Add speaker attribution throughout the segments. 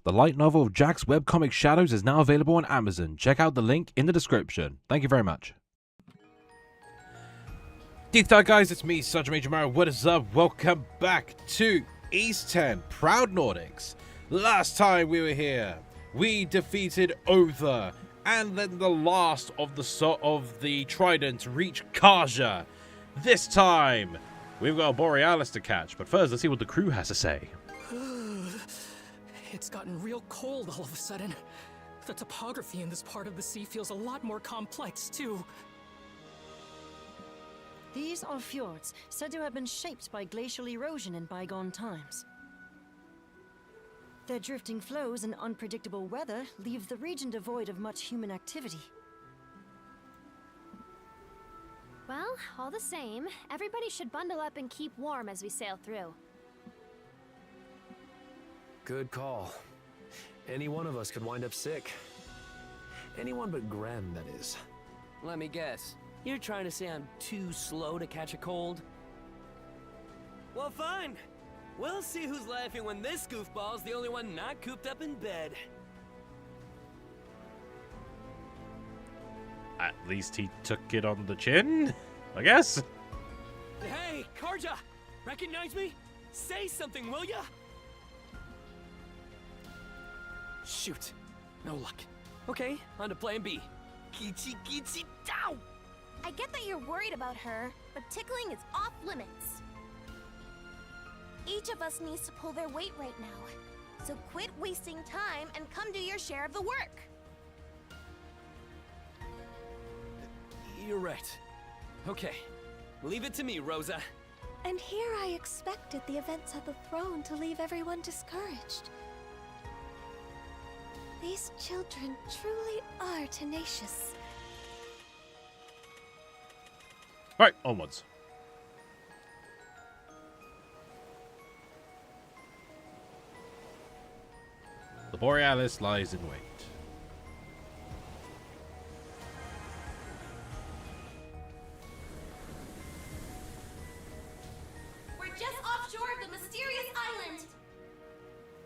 Speaker 1: The light novel of Jack's webcomic Shadows is now available on Amazon. Check out the link in the description. Thank you very much. Deep Thought guys, it's me, Sergeant Major Mario. What is up? Welcome back to East 10, Proud Nordics. Last time we were here, we defeated Other, and then the last of the Trident reached Kaja. This time, we've got a Borealis to catch, but first, let's see what the crew has to say.
Speaker 2: It's gotten real cold all of a sudden. The topography in this part of the sea feels a lot more complex, too.
Speaker 3: These are fjords, said to have been shaped by glacial erosion in bygone times. Their drifting flows and unpredictable weather leave the region devoid of much human activity.
Speaker 4: Well, all the same, everybody should bundle up and keep warm as we sail through.
Speaker 5: Good call. Any one of us could wind up sick. Anyone but Gren, that is.
Speaker 6: Let me guess. You're trying to say I'm too slow to catch a cold? Well, fine. We'll see who's laughing when this goofball's the only one not cooped up in bed.
Speaker 1: At least he took it on the chin, I guess.
Speaker 6: Hey, Karja! Recognize me? Say something, will ya? Shoot. No luck. Okay, on to plan B. Geetsy geetsy dow!
Speaker 4: I get that you're worried about her, but tickling is off limits. Each of us needs to pull their weight right now. So quit wasting time and come do your share of the work.
Speaker 6: You're right. Okay, leave it to me, Rosa.
Speaker 7: And here I expected the events at the throne to leave everyone discouraged. These children truly are tenacious.
Speaker 1: Right, onwards. The Borealis lies in wait.
Speaker 4: We're just offshore of the mysterious island.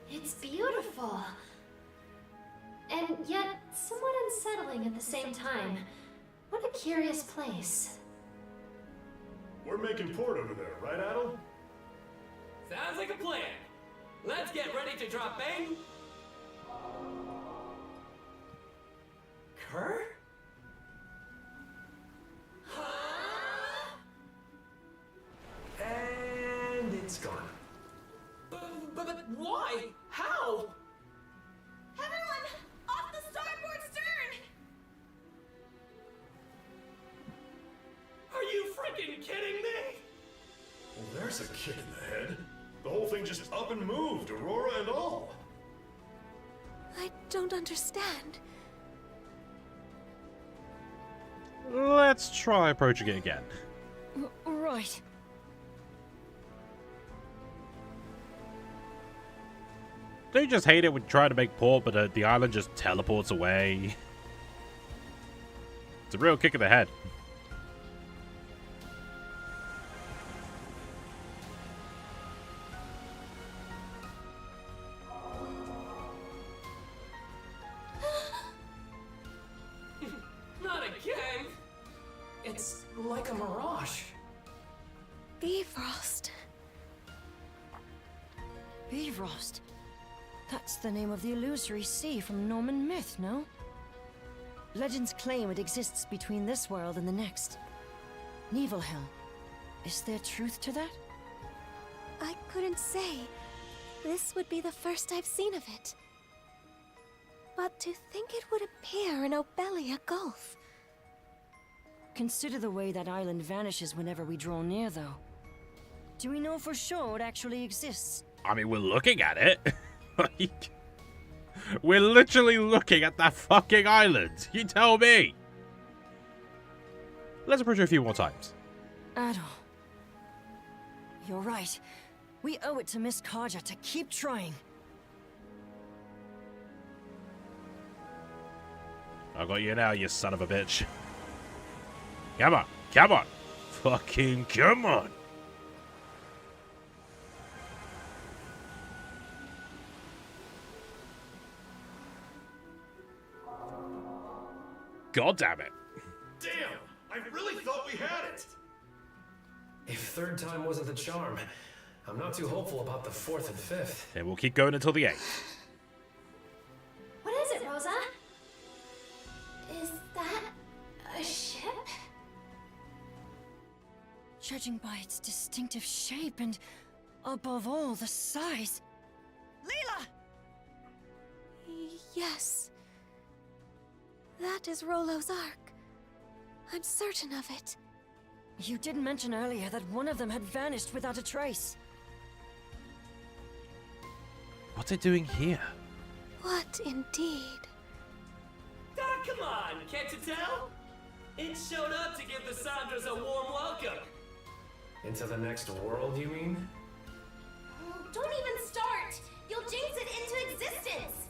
Speaker 8: It's beautiful. And yet, somewhat unsettling at the same time. What a curious place.
Speaker 9: We're making port over there, right, Adel?
Speaker 6: Sounds like a plan. Let's get ready to drop bang. Kerr?
Speaker 5: And it's gone.
Speaker 6: But why? How?
Speaker 4: Everyone, off the starboard stern!
Speaker 6: Are you freaking kidding me?
Speaker 9: Well, there's a kick in the head. The whole thing just up and moved, Aurora and all.
Speaker 7: I don't understand.
Speaker 1: Let's try approaching it again.
Speaker 3: Right.
Speaker 1: Don't you just hate it when you try to make port, but the island just teleports away? It's a real kick in the head.
Speaker 6: Not again. It's like a mirage.
Speaker 7: Bifrost.
Speaker 3: Bifrost. That's the name of the illusory sea from Norman myth, no? Legends claim it exists between this world and the next. Niflheim. Is there truth to that?
Speaker 7: I couldn't say. This would be the first I've seen of it. But to think it would appear in Obelia Gulf.
Speaker 3: Consider the way that island vanishes whenever we draw near, though. Do we know for sure it actually exists?
Speaker 1: I mean, we're looking at it. Like, we're literally looking at that fucking island. You tell me. Let's approach it a few more times.
Speaker 3: Adol. You're right. We owe it to Miss Kaja to keep trying.
Speaker 1: I got you now, you son of a bitch. Come on. Come on. Fucking come on. God damn it.
Speaker 9: Damn! I really thought we had it!
Speaker 5: If third time wasn't the charm, I'm not too hopeful about the fourth and fifth.
Speaker 1: And we'll keep going until the 8th.
Speaker 8: What is it, Rosa? Is that a ship?
Speaker 3: Judging by its distinctive shape and, above all, the size. Leela!
Speaker 7: Yes. That is Rolo's Ark. I'm certain of it.
Speaker 3: You did mention earlier that one of them had vanished without a trace.
Speaker 1: What's it doing here?
Speaker 7: What indeed?
Speaker 6: Ah, come on, can't you tell? It showed up to give the Sandras a warm welcome.
Speaker 5: Into the next world, you mean?
Speaker 8: Don't even start! You'll jinx it into existence!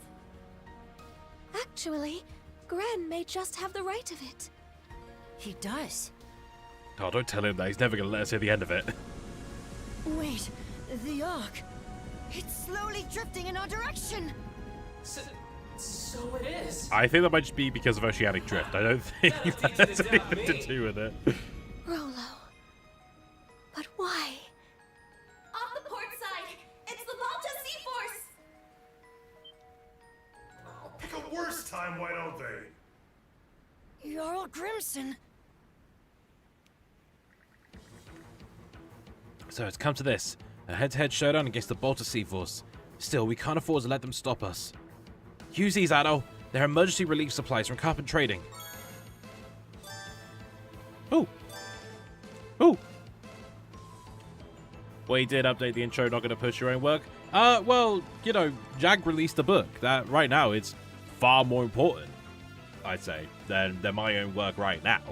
Speaker 7: Actually, Gren may just have the right of it.
Speaker 3: He does.
Speaker 1: Oh, don't tell him that. He's never going to let us hear the end of it.
Speaker 3: Wait, the Ark. It's slowly drifting in our direction.
Speaker 2: So it is.
Speaker 1: I think that might just be because of oceanic drift. I don't think that has anything to do with it.
Speaker 7: Rolo. But why?
Speaker 8: Off the port side! It's the Malta Sea Force!
Speaker 9: Pick a worse time, why don't they?
Speaker 3: Jarl Grimson.
Speaker 1: So it's come to this. A head-to-head showdown against the Balta Sea Force. Still, we can't afford to let them stop us. Use these, Addo. They're emergency relief supplies from Carpet Trading. Ooh. Ooh. Well, he did update the intro, not going to push your own work. Well, you know, Jag released a book that right now it's far more important, I'd say, than my own work right now.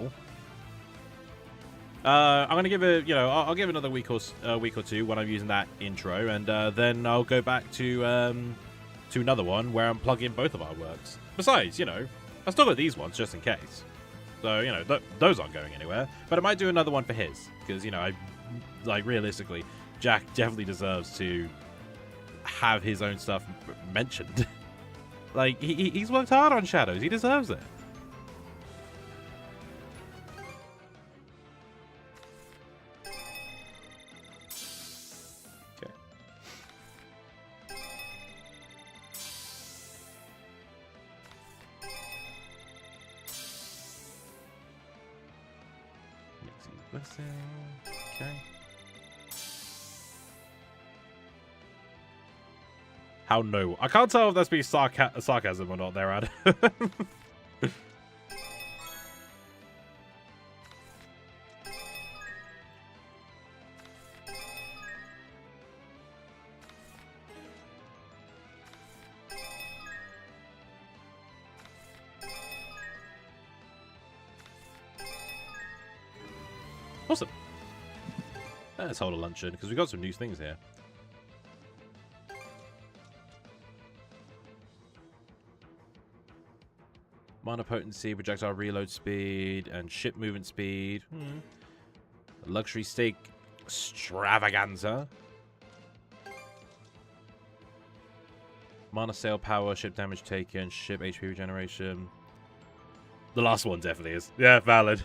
Speaker 1: I'm going to give it, you know, I'll give another week or two when I'm using that intro, and then I'll go back to another one where I'm plugging both of our works. Besides, you know, I still got these ones just in case. So, you know, those aren't going anywhere. But I might do another one for his, because, you know, like, realistically, Jack definitely deserves to have his own stuff mentioned. Like, he's worked hard on Shadows. He deserves it. Okay. Okay. How no? I can't tell if that's being sarcasm or not there, Ad. Awesome. Let's hold a luncheon because we've got some new things here. Mana potency, projectile reload speed, and ship movement speed. Luxury steak extravaganza. Mana sail power, ship damage taken, ship HP regeneration. The last one definitely is. Yeah, valid.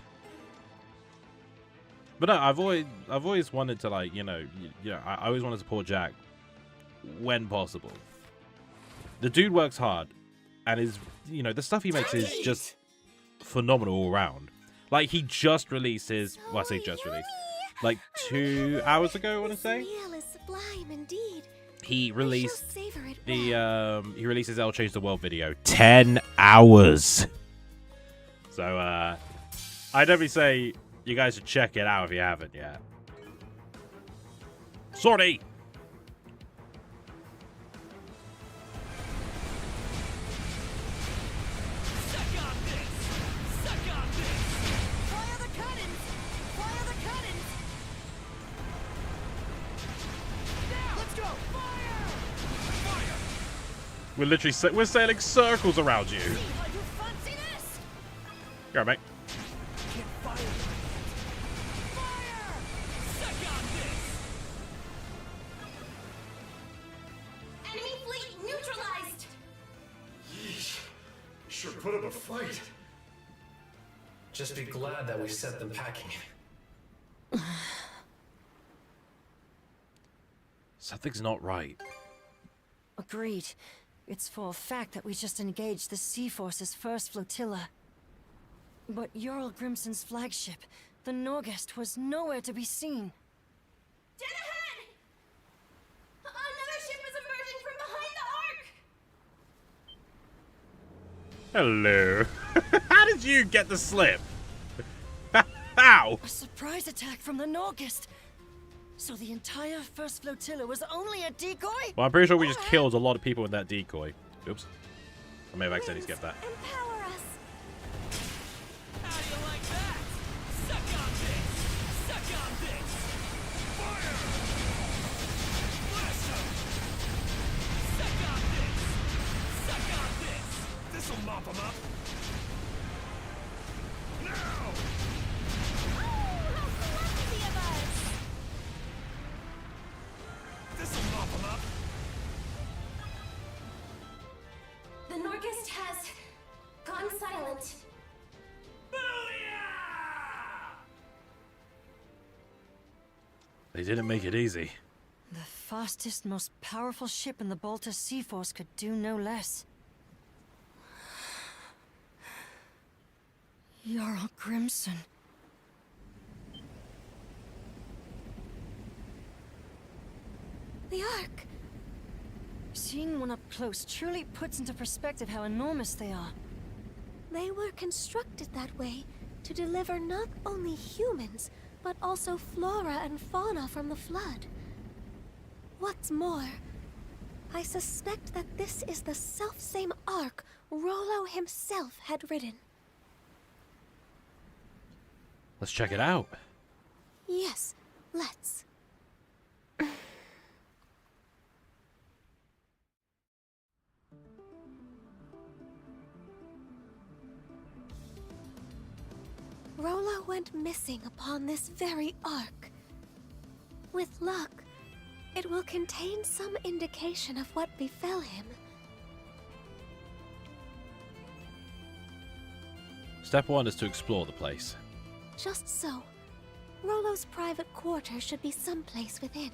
Speaker 1: But no, I've always wanted to, like, you know, I always wanted to support Jack when possible. The dude works hard. And is, you know, the stuff he makes is just phenomenal all around. Like, he just released his, well, I say just released, like 2 hours ago, I want to say. He released the, he released his L Change the World video. 10 hours. So, I'd definitely say you guys should check it out if you haven't yet. Sorry. We're literally we're sailing circles around you. Go, mate.
Speaker 8: Enemy fleet neutralized!
Speaker 9: Yeesh. Sure put up a fight.
Speaker 5: Just be glad that we sent them packing.
Speaker 1: Something's not right.
Speaker 3: Agreed. It's for a fact that we just engaged the Sea Force's first flotilla. But Jarl Grimson's flagship, the Norgest, was nowhere to be seen.
Speaker 7: Dead ahead! Another ship is emerging from behind the arc!
Speaker 1: Hello. How did you get the slip? How?
Speaker 3: A surprise attack from the Norgest. So the entire first flotilla was only a decoy?
Speaker 1: Well, I'm pretty sure we just killed a lot of people in that decoy. Oops. I may have accidentally skipped that.
Speaker 7: Empower us!
Speaker 6: How do you like that? Suck on this! Suck on this! Fire! Blast 'em! Suck on this! Suck on this! This'll mop 'em up! Now! This'll mop 'em up!
Speaker 7: The Norgest has gone silent.
Speaker 6: Booyah!
Speaker 1: They didn't make it easy.
Speaker 3: The fastest, most powerful ship in the Balta Sea Force could do no less. Jarl Grimson.
Speaker 7: The Ark!
Speaker 3: Seeing one up close truly puts into perspective how enormous they are.
Speaker 7: They were constructed that way to deliver not only humans, but also flora and fauna from the flood. What's more, I suspect that this is the selfsame Ark Rollo himself had ridden.
Speaker 1: Let's check it out.
Speaker 7: Yes, let's. Rollo went missing upon this very ark. With luck, it will contain some indication of what befell him.
Speaker 1: Step 1 is to explore the place.
Speaker 7: Just so. Rollo's private quarters should be someplace within.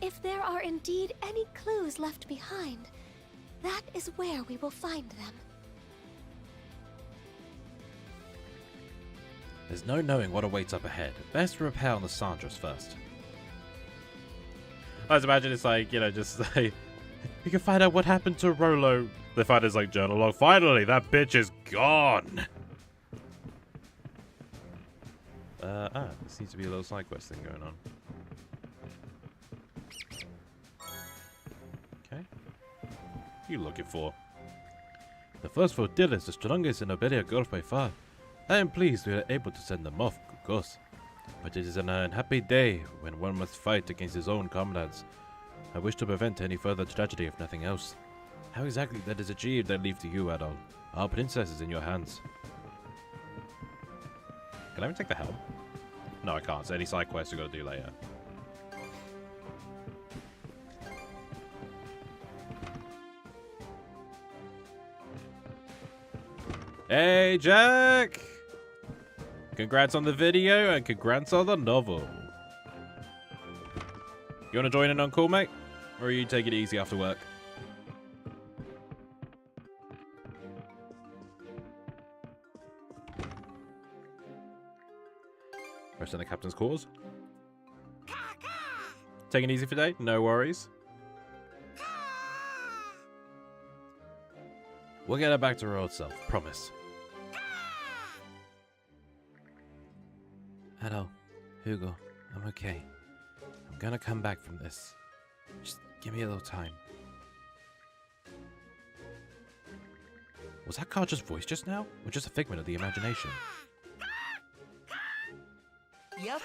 Speaker 7: If there are indeed any clues left behind, that is where we will find them.
Speaker 1: There's no knowing what awaits up ahead. Best repair on the Sandras first. I just imagine it's like, you know, just like, we can find out what happened to Rollo. They find his like journal log. Finally, that bitch is gone. There seems to be a little side quest thing going on. Okay. What are you looking for? The first flotilla is the strongest in Obelia Gulf by far. I am pleased we are able to send them off, of course. But it is an unhappy day when one must fight against his own comrades. I wish to prevent any further tragedy if nothing else. How exactly that is achieved I leave to you, Adol. Our princess is in your hands. Can I even take the helm? No, I can't. So any side quests we've got to do later. Hey, Jack! Congrats on the video and congrats on the novel. You want to join in on call, mate? Or you take it easy after work? Rest in the captain's quarters. Taking it easy for today? No worries. We'll get her back to her old self, promise. Hello, Hugo. I'm okay. I'm gonna come back from this. Just give me a little time. Was that Carter's voice just now? Or just a figment of the imagination?
Speaker 3: Yep.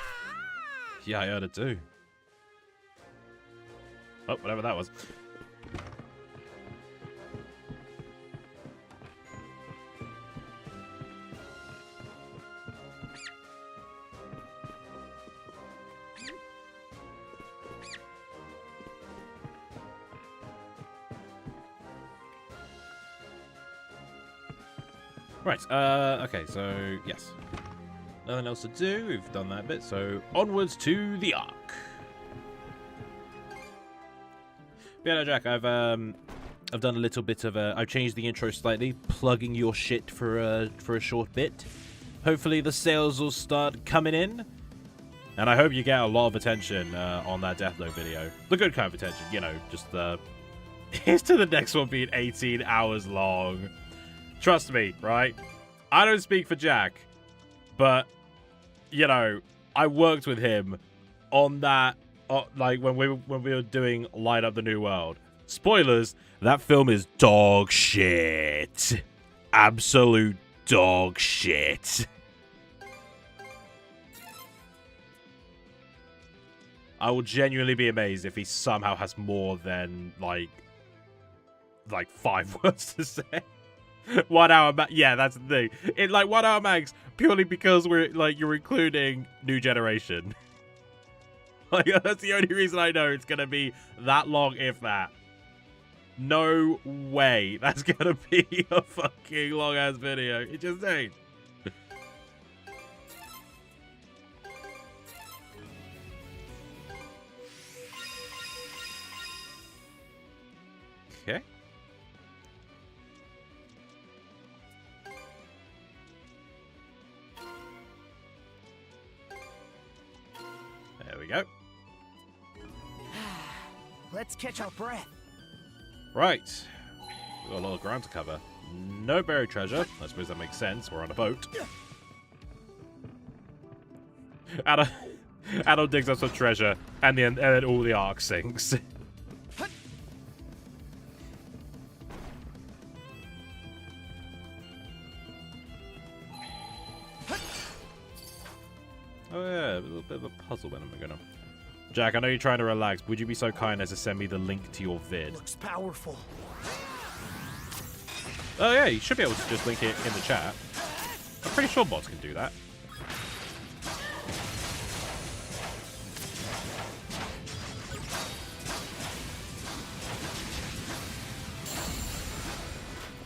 Speaker 1: Yeah, I heard it too. Oh, whatever that was. Right, okay, so, yes. Nothing else to do, we've done that bit, so onwards to the Ark. Yeah, no, Jack, I've done a little bit of I've changed the intro slightly, plugging your shit for a short bit. Hopefully the sales will start coming in. And I hope you get a lot of attention on that Death Note video. The good kind of attention, you know, just the... Here's to the next one being 18 hours long. Trust me, right? I don't speak for Jack, but, you know, I worked with him on that, like, when we were doing Light Up the New World. Spoilers, that film is dog shit. Absolute dog shit. I will genuinely be amazed if he somehow has more than, like 5 words to say. 1 hour max. Yeah, that's the thing. It, like, 1 hour max, purely because we're, like, you're including New Generation. Like, that's the only reason I know it's gonna be that long, if that. No way that's gonna be a fucking long-ass video. It just ain't. Okay. There we go.
Speaker 6: Let's catch our breath.
Speaker 1: Right. We've got a lot of ground to cover. No buried treasure. I suppose that makes sense. We're on a boat. Adam digs up some treasure, and then all the Ark sinks. Oh yeah, a little bit of a puzzle when I'm gonna... Jack, I know you're trying to relax. Would you be so kind as to send me the link to your vid?
Speaker 6: Looks powerful.
Speaker 1: Oh yeah, you should be able to just link it in the chat. I'm pretty sure bots can do that.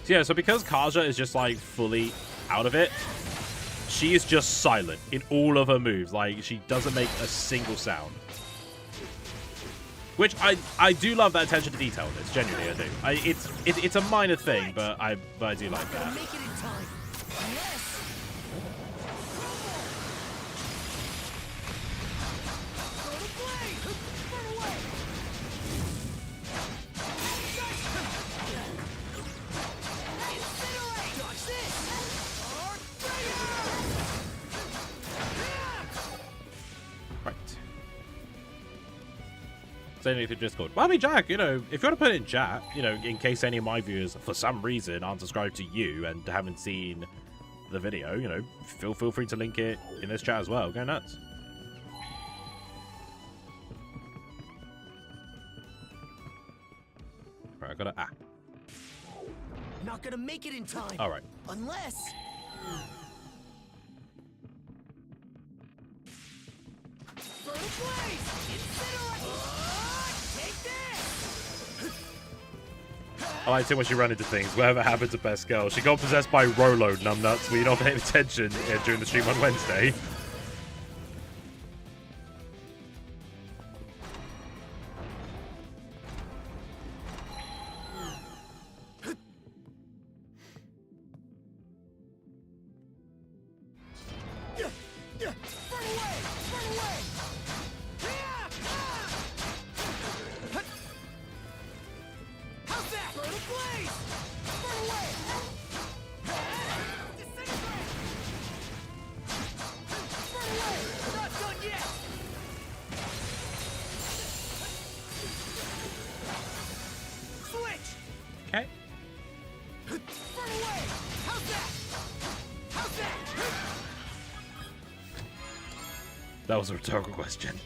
Speaker 1: So yeah, so because Kaja is just like fully out of it, she is just silent in all of her moves. Like, she doesn't make a single sound. Which I do love that attention to detail in this, genuinely I do. It's a minor thing, but I do like that. Send it to Discord. Well, I mean, Jack, you know, if you want to put it in chat, you know, in case any of my viewers, for some reason, aren't subscribed to you and haven't seen the video, you know, feel free to link it in this chat as well. Go nuts. Right, I gotta...
Speaker 6: Not gonna make it in time.
Speaker 1: All right.
Speaker 6: Unless...
Speaker 1: I like too when she ran into things. Whatever happened to Best Girl? She got possessed by Rolo, numbnuts. Were you not paying attention during the stream on Wednesday? Okay. That was a rhetorical question.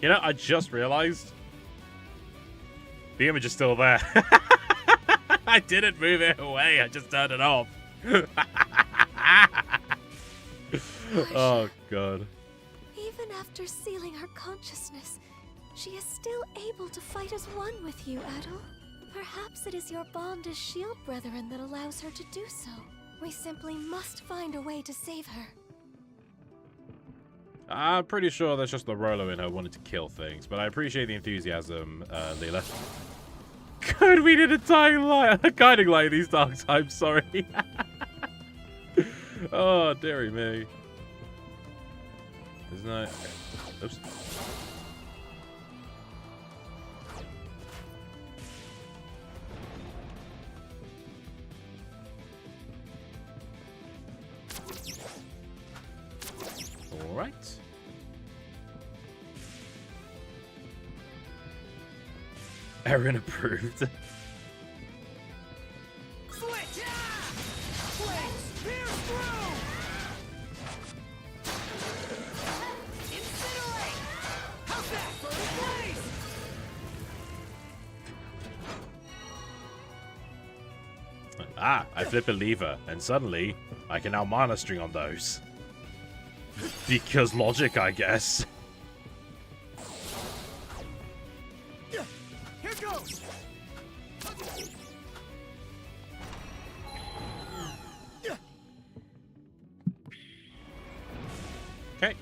Speaker 1: You know, I just realized the image is still there. I didn't move it away. I just turned it off. Oh, God.
Speaker 7: Even after sealing her consciousness, she is still able to fight as one with you, Adol. Perhaps it is your bond as shield brethren that allows her to do so. We simply must find a way to save her.
Speaker 1: I'm pretty sure that's just the Rolo in her wanting to kill things, but I appreciate the enthusiasm, Leela. God, we did a guiding light these dark times, sorry. Oh, dearie me. Isn't that... Oops. All right. Aaron approved.
Speaker 6: Switch! Flames! Pierce through! Incinerate! How's that for the blaze?
Speaker 1: Ah, I flip a lever, and suddenly I can now mana string on those. Because logic, I guess.
Speaker 6: Here goes!
Speaker 1: Okay.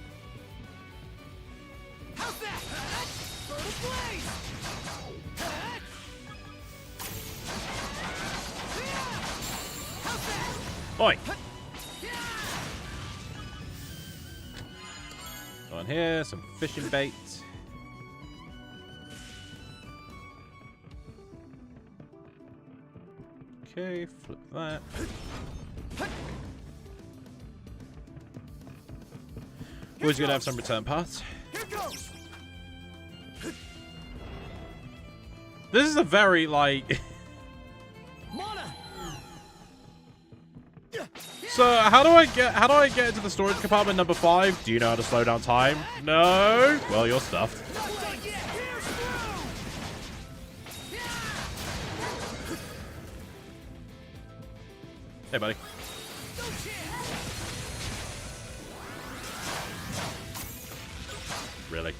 Speaker 6: How's that? For the blaze! How's that?
Speaker 1: Oi! On here, some fishing bait. Okay, flip that. Always good to have some return paths.
Speaker 6: Here goes!
Speaker 1: This is a very, like...
Speaker 6: Mana!
Speaker 1: So, how do I get into the storage compartment number 5? Do you know how to slow down time? No? Well, you're stuffed. Hey, buddy. Really?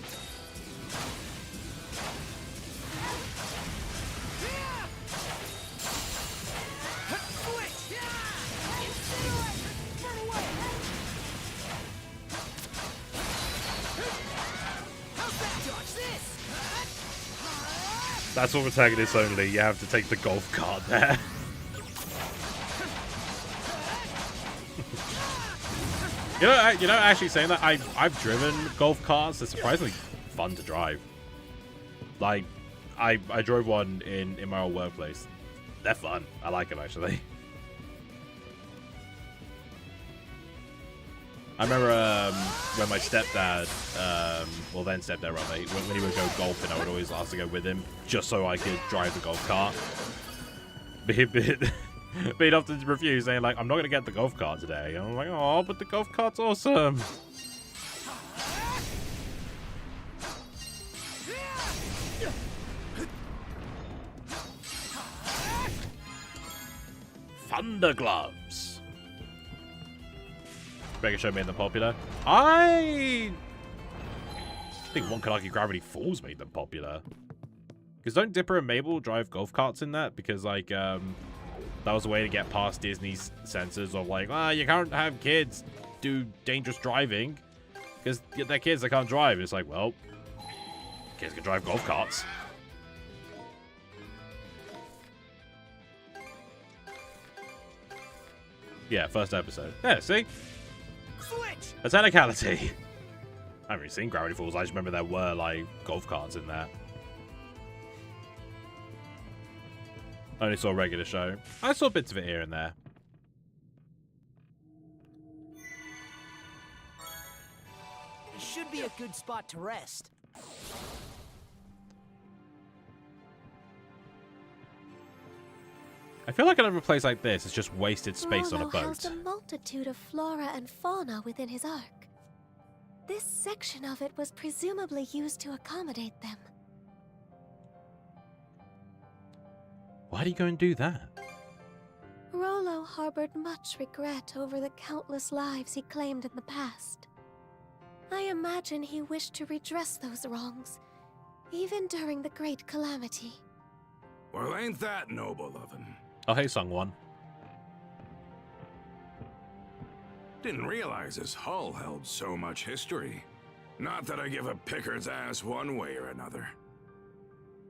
Speaker 1: That's for protagonists only. You have to take the golf cart there. You know, actually saying that, I've driven golf carts. They're surprisingly fun to drive. Like, I drove one in my old workplace. They're fun. I like them, actually. I remember when my stepdad, well then stepdad rather, when he would go golfing, I would always ask to go with him, just so I could drive the golf cart. But he'd often refuse, saying like, I'm not going to get the golf cart today. And I'm like, oh, but the golf cart's awesome. Thunder gloves. Breaker Show made them popular. I think one could argue Gravity Falls made them popular. Because don't Dipper and Mabel drive golf carts in that? Because, like, that was a way to get past Disney's censors of, like, you can't have kids do dangerous driving. Because they're kids that can't drive. It's like, well, kids can drive golf carts. Yeah, first episode. Yeah, see?
Speaker 6: Switch!
Speaker 1: A technicality. I haven't really seen Gravity Falls. I just remember there were, like, golf carts in there. I only saw a regular show. I saw bits of it here and there.
Speaker 6: It should be a good spot to rest.
Speaker 1: I feel like another place like this is just wasted space on a
Speaker 7: Rolo housed
Speaker 1: boat.
Speaker 7: a multitude of flora and fauna within his ark. This section of it was presumably used to accommodate them.
Speaker 1: Why'd he go and do that?
Speaker 7: Rolo harbored much regret over the countless lives he claimed in the past. I imagine he wished to redress those wrongs, even during the Great Calamity.
Speaker 10: Well, ain't that noble of him?
Speaker 1: Oh, hey, Sungwon.
Speaker 10: Didn't realize his hull held so much history. Not that I give a picker's ass one way or another.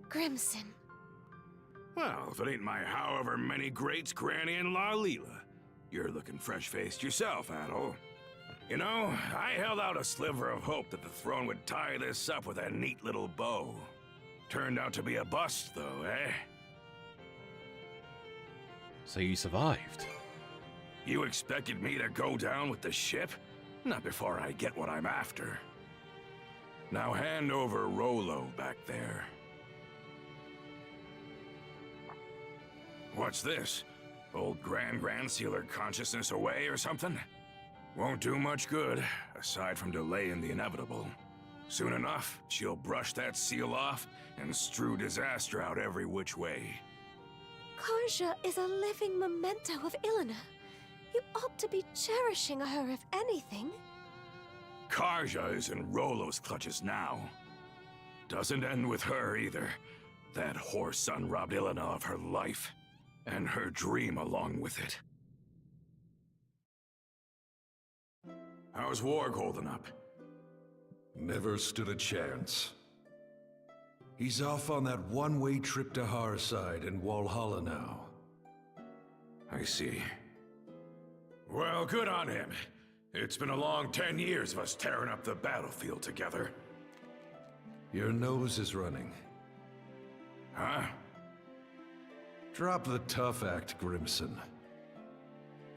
Speaker 7: Grimson.
Speaker 10: Well, if it ain't my however many greats, Granny and La Leela. You're looking fresh-faced yourself, Adol. You know, I held out a sliver of hope that the throne would tie this up with a neat little bow. Turned out to be a bust, though, eh?
Speaker 1: So you survived?
Speaker 10: You expected me to go down with the ship? Not before I get what I'm after. Now hand over Rolo back there. What's this? Old Grand sealed her consciousness away or something? Won't do much good, aside from delaying the inevitable. Soon enough, she'll brush that seal off and strew disaster out every which way.
Speaker 7: Karja is a living memento of Ilona. You ought to be cherishing her, if anything.
Speaker 10: Karja is in Rolo's clutches now. Doesn't end with her either. That whore son robbed Ilona of her life, and her dream along with it. How's Warg holding up?
Speaker 11: Never stood a chance. He's off on that one-way trip to Harside in Walhalla now.
Speaker 10: I see. Well, good on him. It's been a long 10 years of us tearing up the battlefield together.
Speaker 11: Your nose is running.
Speaker 10: Huh?
Speaker 11: Drop the tough act, Grimson.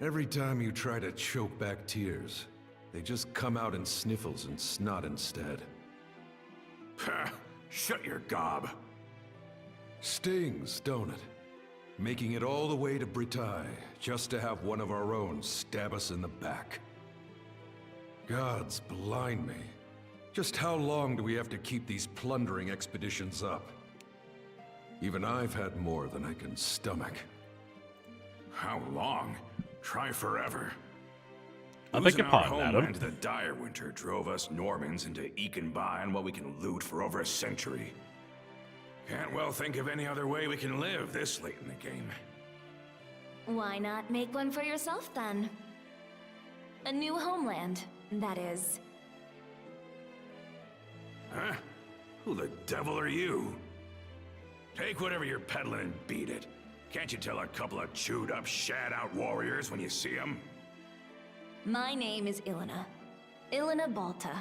Speaker 11: Every time you try to choke back tears, they just come out in sniffles and snot instead.
Speaker 10: Ha! Shut your gob.
Speaker 11: Stings, don't it? Making it all the way to Britae, just to have one of our own stab us in the back. Gods blind me. Just how long do we have to keep these plundering expeditions up? Even I've had more than I can stomach.
Speaker 10: How long? Try forever.
Speaker 1: I beg your pardon,
Speaker 10: Losing our
Speaker 1: Adam.
Speaker 10: homeland to the dire winter drove us Normans into eking by on what we can loot for over a century. Can't well think of any other way we can live this late in the game.
Speaker 12: Why not make one for yourself, then? A new homeland, that is.
Speaker 10: Huh? Who the devil are you? Take whatever you're peddling and beat it. Can't you tell a couple of chewed-up, shat-out warriors when you see them?
Speaker 12: My name is Ilona. Ilona Balta.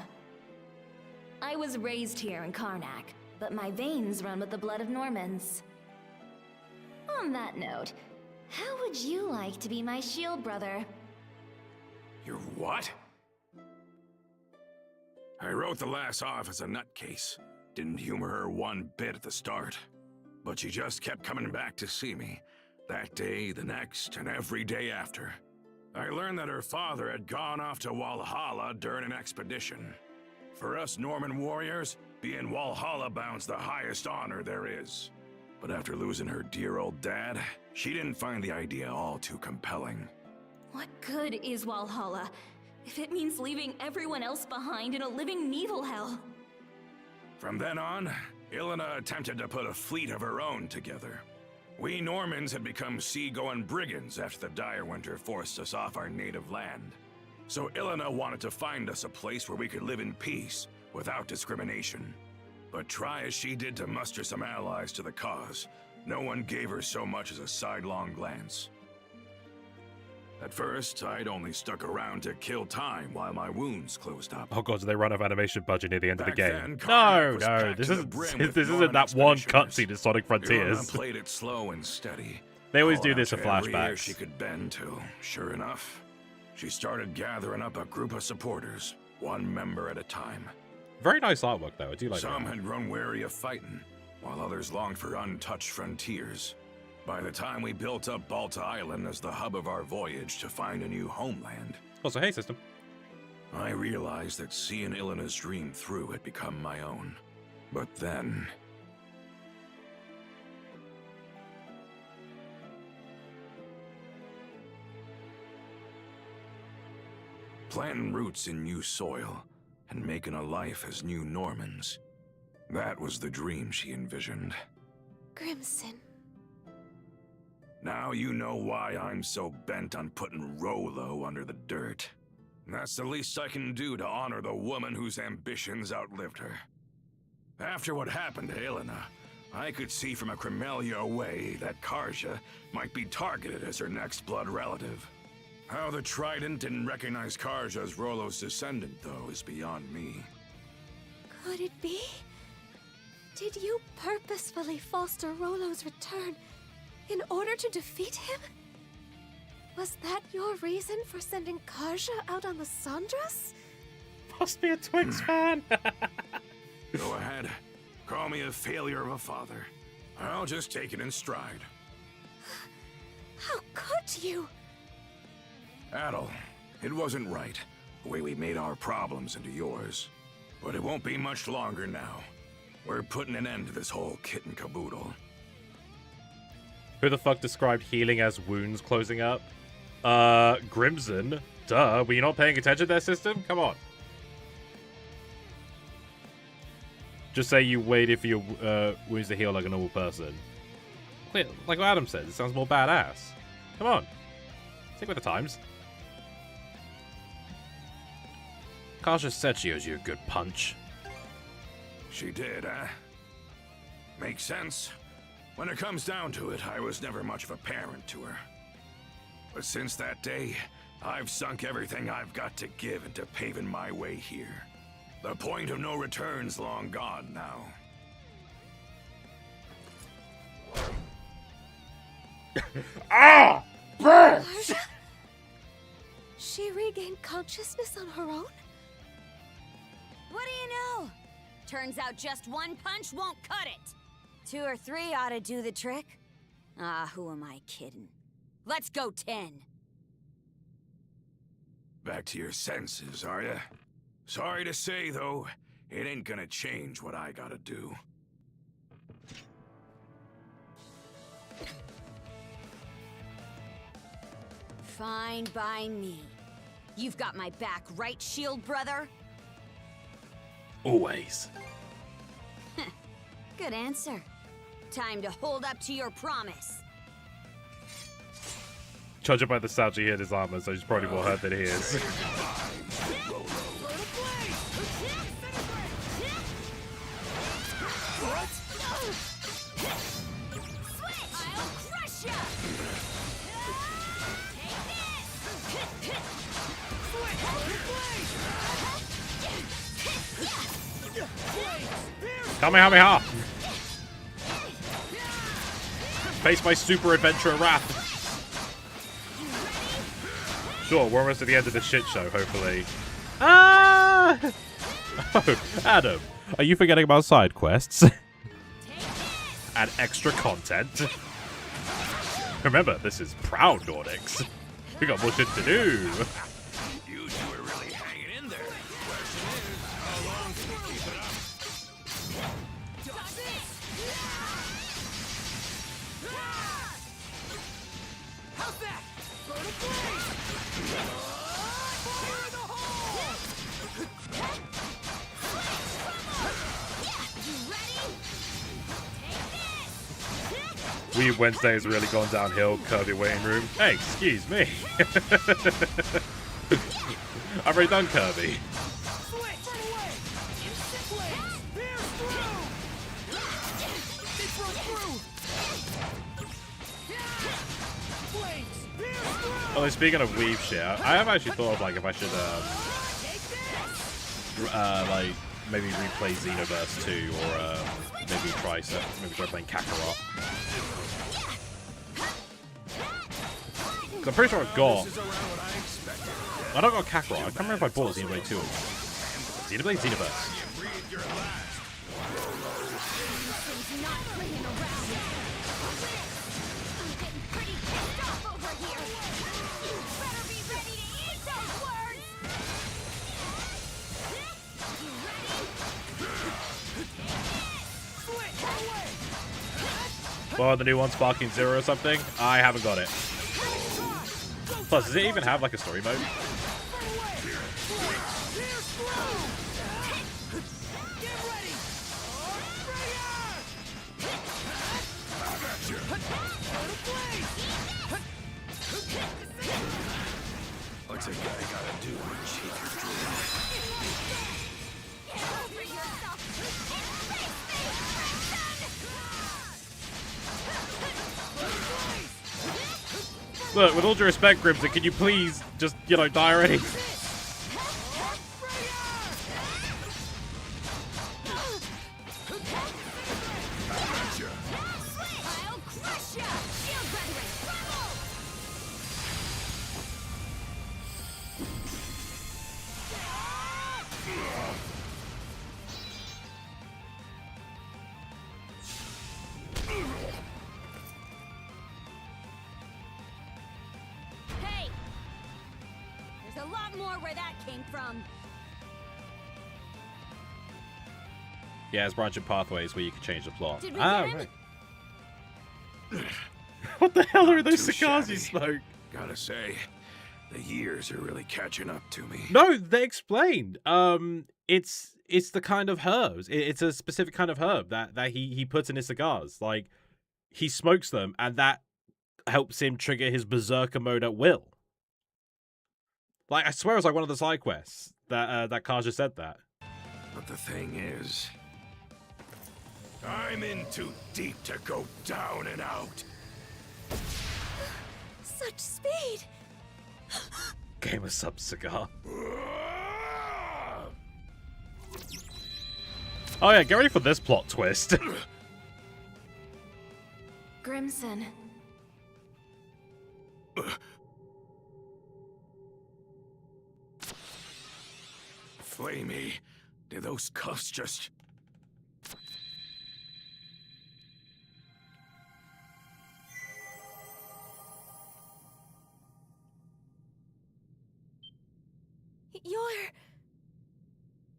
Speaker 12: I was raised here in Karnak, but my veins run with the blood of Normans. On that note, how would you like to be my shield brother?
Speaker 10: You're what? I wrote the lass off as a nutcase. Didn't humor her one bit at the start. But she just kept coming back to see me. That day, the next, and every day after. I learned that her father had gone off to Walhalla during an expedition. For us Norman warriors, being Walhalla bound's the highest honor there is. But after losing her dear old dad, she didn't find the idea all too compelling.
Speaker 12: What good is Walhalla if it means leaving everyone else behind in a living Nibelhell?
Speaker 10: From then on, Ilona attempted to put a fleet of her own together. We Normans had become sea-going brigands after the dire winter forced us off our native land. So Ilona wanted to find us a place where we could live in peace, without discrimination. But try as she did to muster some allies to the cause, no one gave her so much as a sidelong glance. At first, I'd only stuck around to kill time while my wounds closed up.
Speaker 1: Oh god, do they run out of animation budget near the end of the
Speaker 10: Back
Speaker 1: game?
Speaker 10: then,
Speaker 1: No,
Speaker 10: Karnak was
Speaker 1: no,
Speaker 10: packed
Speaker 1: this
Speaker 10: to the
Speaker 1: isn't
Speaker 10: brim
Speaker 1: this
Speaker 10: with
Speaker 1: isn't
Speaker 10: Norman
Speaker 1: that one
Speaker 10: expeditioners.
Speaker 1: cutscene in Sonic Frontiers.
Speaker 10: Ilona played it slow and steady.
Speaker 1: They always
Speaker 10: calling
Speaker 1: do this
Speaker 10: out
Speaker 1: in
Speaker 10: to every ear
Speaker 1: flashbacks.
Speaker 10: she could bend to. Sure enough, she started gathering up a group of supporters, one member at a time.
Speaker 1: Very nice artwork, though. I do like
Speaker 10: Some
Speaker 1: that.
Speaker 10: had grown weary of fighting, while others longed for untouched frontiers. By the time we built up Balta Island as the hub of our voyage to find a new homeland,
Speaker 1: Also, hey, system.
Speaker 10: I realized that seeing Ilona's dream through had become my own. But then... planting roots in new soil, and making a life as new Normans. That was the dream she envisioned.
Speaker 7: Grimson,
Speaker 10: Now you know why I'm so bent on putting Rolo under the dirt. That's the least I can do to honor the woman whose ambitions outlived her. After what happened to Elena, I could see from a Cremelia away that Karja might be targeted as her next blood relative. How the Trident didn't recognize Karja as Rolo's descendant, though, is beyond me.
Speaker 7: Could it be? Did you purposefully foster Rolo's return in order to defeat him? Was that your reason for sending Karja out on the Sandras?
Speaker 1: Must be a Twix fan.
Speaker 10: Go ahead. Call me a failure of a father. I'll just take it in stride.
Speaker 7: How could you?
Speaker 10: Adel, it wasn't right, the way we made our problems into yours. But it won't be much longer now. We're putting an end to this whole kit and caboodle.
Speaker 1: Who the fuck described healing as wounds closing up? Grimson. Duh, were you not paying attention to their system? Come on. Just say you waited for your wounds to heal like a normal person. Like what Adam said, it sounds more badass. Come on. Stick with the times. Karja said she owes you a good punch.
Speaker 10: She did, huh? Makes sense. When it comes down to it, I was never much of a parent to her. But since that day, I've sunk everything I've got to give into paving my way here. The point of no return's long gone now.
Speaker 1: Ah! Burn!
Speaker 7: She regained consciousness on her own?
Speaker 13: What do you know? Turns out just one punch won't cut it. 2 or 3 ought to do the trick. Ah, who am I kidding? Let's go 10.
Speaker 10: Back to your senses, are ya? Sorry to say, though, it ain't gonna change what I gotta do.
Speaker 13: Fine by me. You've got my back, right, Shield brother?
Speaker 1: Always.
Speaker 13: Good answer. Time to hold up to your promise.
Speaker 1: Judging by the sound she heard his armor, so she's probably more hurt than he is. Kamehameha! Face my super adventure wrath. Sure, we're almost at the end of the shit show, hopefully. Ah! Oh, Adam, are you forgetting about side quests? And extra content? Remember, this is Proud Nordics. We got more shit to do.
Speaker 10: You two are really hanging in there. Question is, how long can you keep it up?
Speaker 2: How's that? Fire in the hole!
Speaker 1: Weird Wednesday has really gone downhill, Kirby waiting room. Hey, excuse me. I've already done Kirby. Although speaking of weave shit, I have actually thought of like if I should like maybe replay Xenoverse 2 or maybe try playing Kakarot. Cause I'm pretty sure I don't got Kakarot. I can't remember if I bought Xenoblade 2 or Xenoblade Xenoverse. Well, the new one, Sparking Zero or something? I haven't got it. Plus, does it even have like a story mode?
Speaker 10: What's a guy gotta do to achieve his dream?
Speaker 13: Get over yourself!
Speaker 1: Look, with all due respect, Crimson, can you please just, you know, die already?
Speaker 13: Hey! There's a lot more where that came from.
Speaker 1: Yeah, it's branching pathways where you can change the plot.
Speaker 13: Did we
Speaker 1: Ah,
Speaker 13: get him?
Speaker 1: right. What the hell are those
Speaker 10: Too
Speaker 1: cigars you
Speaker 10: shabby.
Speaker 1: smoke?
Speaker 10: Gotta say, the years are really catching up to me.
Speaker 1: No, they explained. It's the kind of herbs. It's a specific kind of herb that he puts in his cigars. Like, he smokes them, and that helps him trigger his berserker mode at will. Like, I swear it was like one of the side quests that Kaja said that.
Speaker 10: But the thing is, I'm in too deep to go down and out.
Speaker 7: Such speed!
Speaker 1: Game of sub cigar. Oh yeah, get ready for this plot twist.
Speaker 12: Grimson.
Speaker 10: Flamey, did those cuffs just...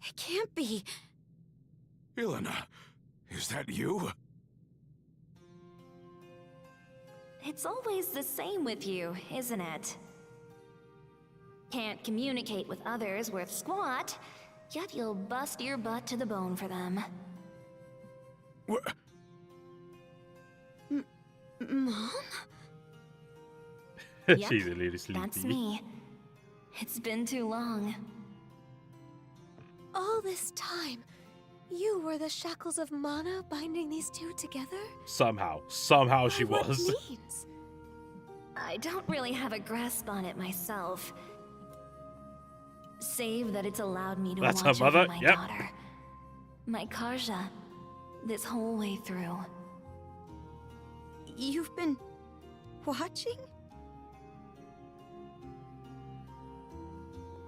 Speaker 13: It can't be.
Speaker 10: Ilana, is that you?
Speaker 12: It's always the same with you, isn't it? Can't communicate with others worth squat, yet you'll bust your butt to the bone for them.
Speaker 10: What?
Speaker 13: Mom?
Speaker 12: Yep,
Speaker 1: She's a little sleepy.
Speaker 12: that's me. It's been too long.
Speaker 7: All this time, you were the shackles of mana binding these two together?
Speaker 1: Somehow she
Speaker 7: By what
Speaker 1: was.
Speaker 7: means?
Speaker 12: I don't really have a grasp on it myself. Save that it's allowed me to
Speaker 1: That's
Speaker 12: watch
Speaker 1: her mother?
Speaker 12: over my
Speaker 1: Yep.
Speaker 12: daughter. My Karja. This whole way through.
Speaker 13: You've been watching?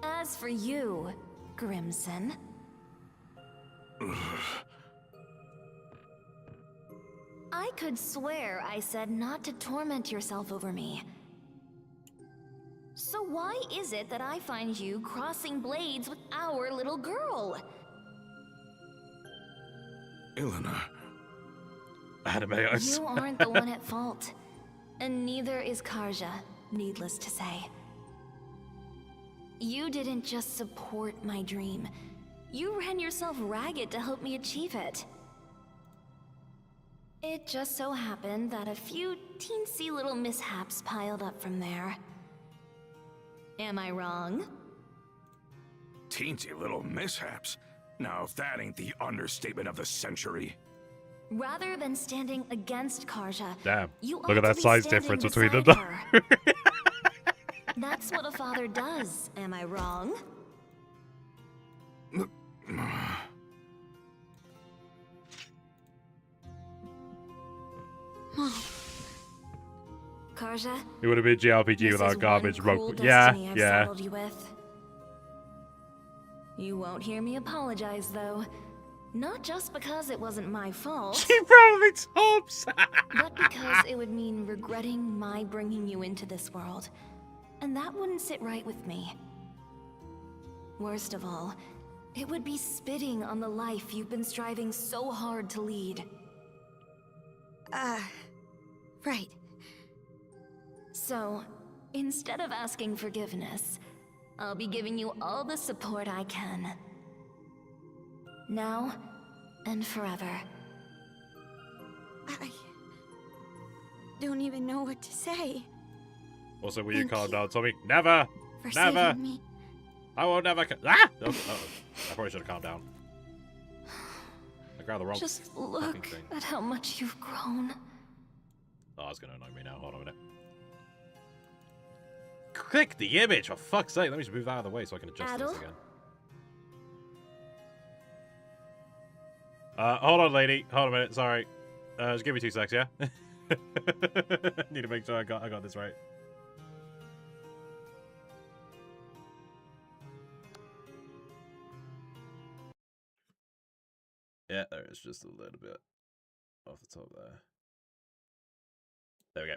Speaker 12: As for you, Grimson, I could swear I said not to torment yourself over me. So why is it that I find you crossing blades with our little girl?
Speaker 10: Ilana.
Speaker 1: Anime eyes.
Speaker 12: You aren't the one at fault. And neither is Karja, needless to say. You didn't just support my dream. You ran yourself ragged to help me achieve it. It just so happened that a few teensy little mishaps piled up from there. Am I wrong?
Speaker 10: Teensy little mishaps. Now, if that ain't the understatement of the century.
Speaker 12: Rather than standing against Karja,
Speaker 1: Damn.
Speaker 12: you
Speaker 1: Look
Speaker 12: ought
Speaker 1: at
Speaker 12: to
Speaker 1: that
Speaker 12: be
Speaker 1: size
Speaker 12: standing
Speaker 1: difference between them.
Speaker 12: beside her. That's what a father does, am I wrong?
Speaker 13: Mom.
Speaker 12: Karja?
Speaker 1: It would have been JRPG
Speaker 12: this
Speaker 1: without
Speaker 12: is
Speaker 1: garbage
Speaker 12: one
Speaker 1: rope.
Speaker 12: cruel
Speaker 1: Yeah,
Speaker 12: destiny I've
Speaker 1: yeah.
Speaker 12: saddled you with. You won't hear me apologize, though. Not just because it wasn't my fault.
Speaker 1: She probably tops.
Speaker 12: But because it would mean regretting my bringing you into this world. And that wouldn't sit right with me. Worst of all, it would be spitting on the life you've been striving so hard to lead.
Speaker 13: Right.
Speaker 12: So, instead of asking forgiveness, I'll be giving you all the support I can. Now, and forever.
Speaker 13: I don't even know what to say.
Speaker 1: Also, will you
Speaker 13: Thank
Speaker 1: calm
Speaker 13: you.
Speaker 1: down, Tommy? Never!
Speaker 7: for
Speaker 1: Never.
Speaker 7: saving me.
Speaker 1: I won't never. Ah! Oh, I probably should have calmed down. I grabbed the wrong.
Speaker 12: Just look
Speaker 1: thing.
Speaker 12: at how much you've grown.
Speaker 1: Oh, it's gonna annoy me now. Hold on a minute. Click the image, for fuck's sake. Let me just move out of the way so I can adjust this again. Hold on, lady. Hold on a minute. Sorry. Just give me 2 secs, yeah? Need to make sure I got this right. Yeah, there is just a little bit off the top there. There we go.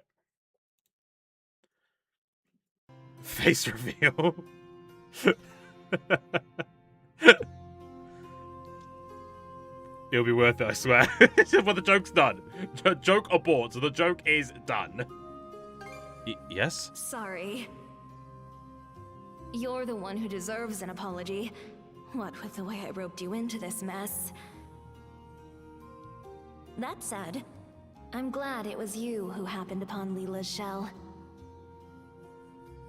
Speaker 1: Face reveal. It'll be worth it, I swear. Well, the joke's done. Joke abort, so the joke is done. Yes?
Speaker 12: Sorry. You're the one who deserves an apology. What with the way I roped you into this mess. That said, I'm glad it was you who happened upon Leela's shell.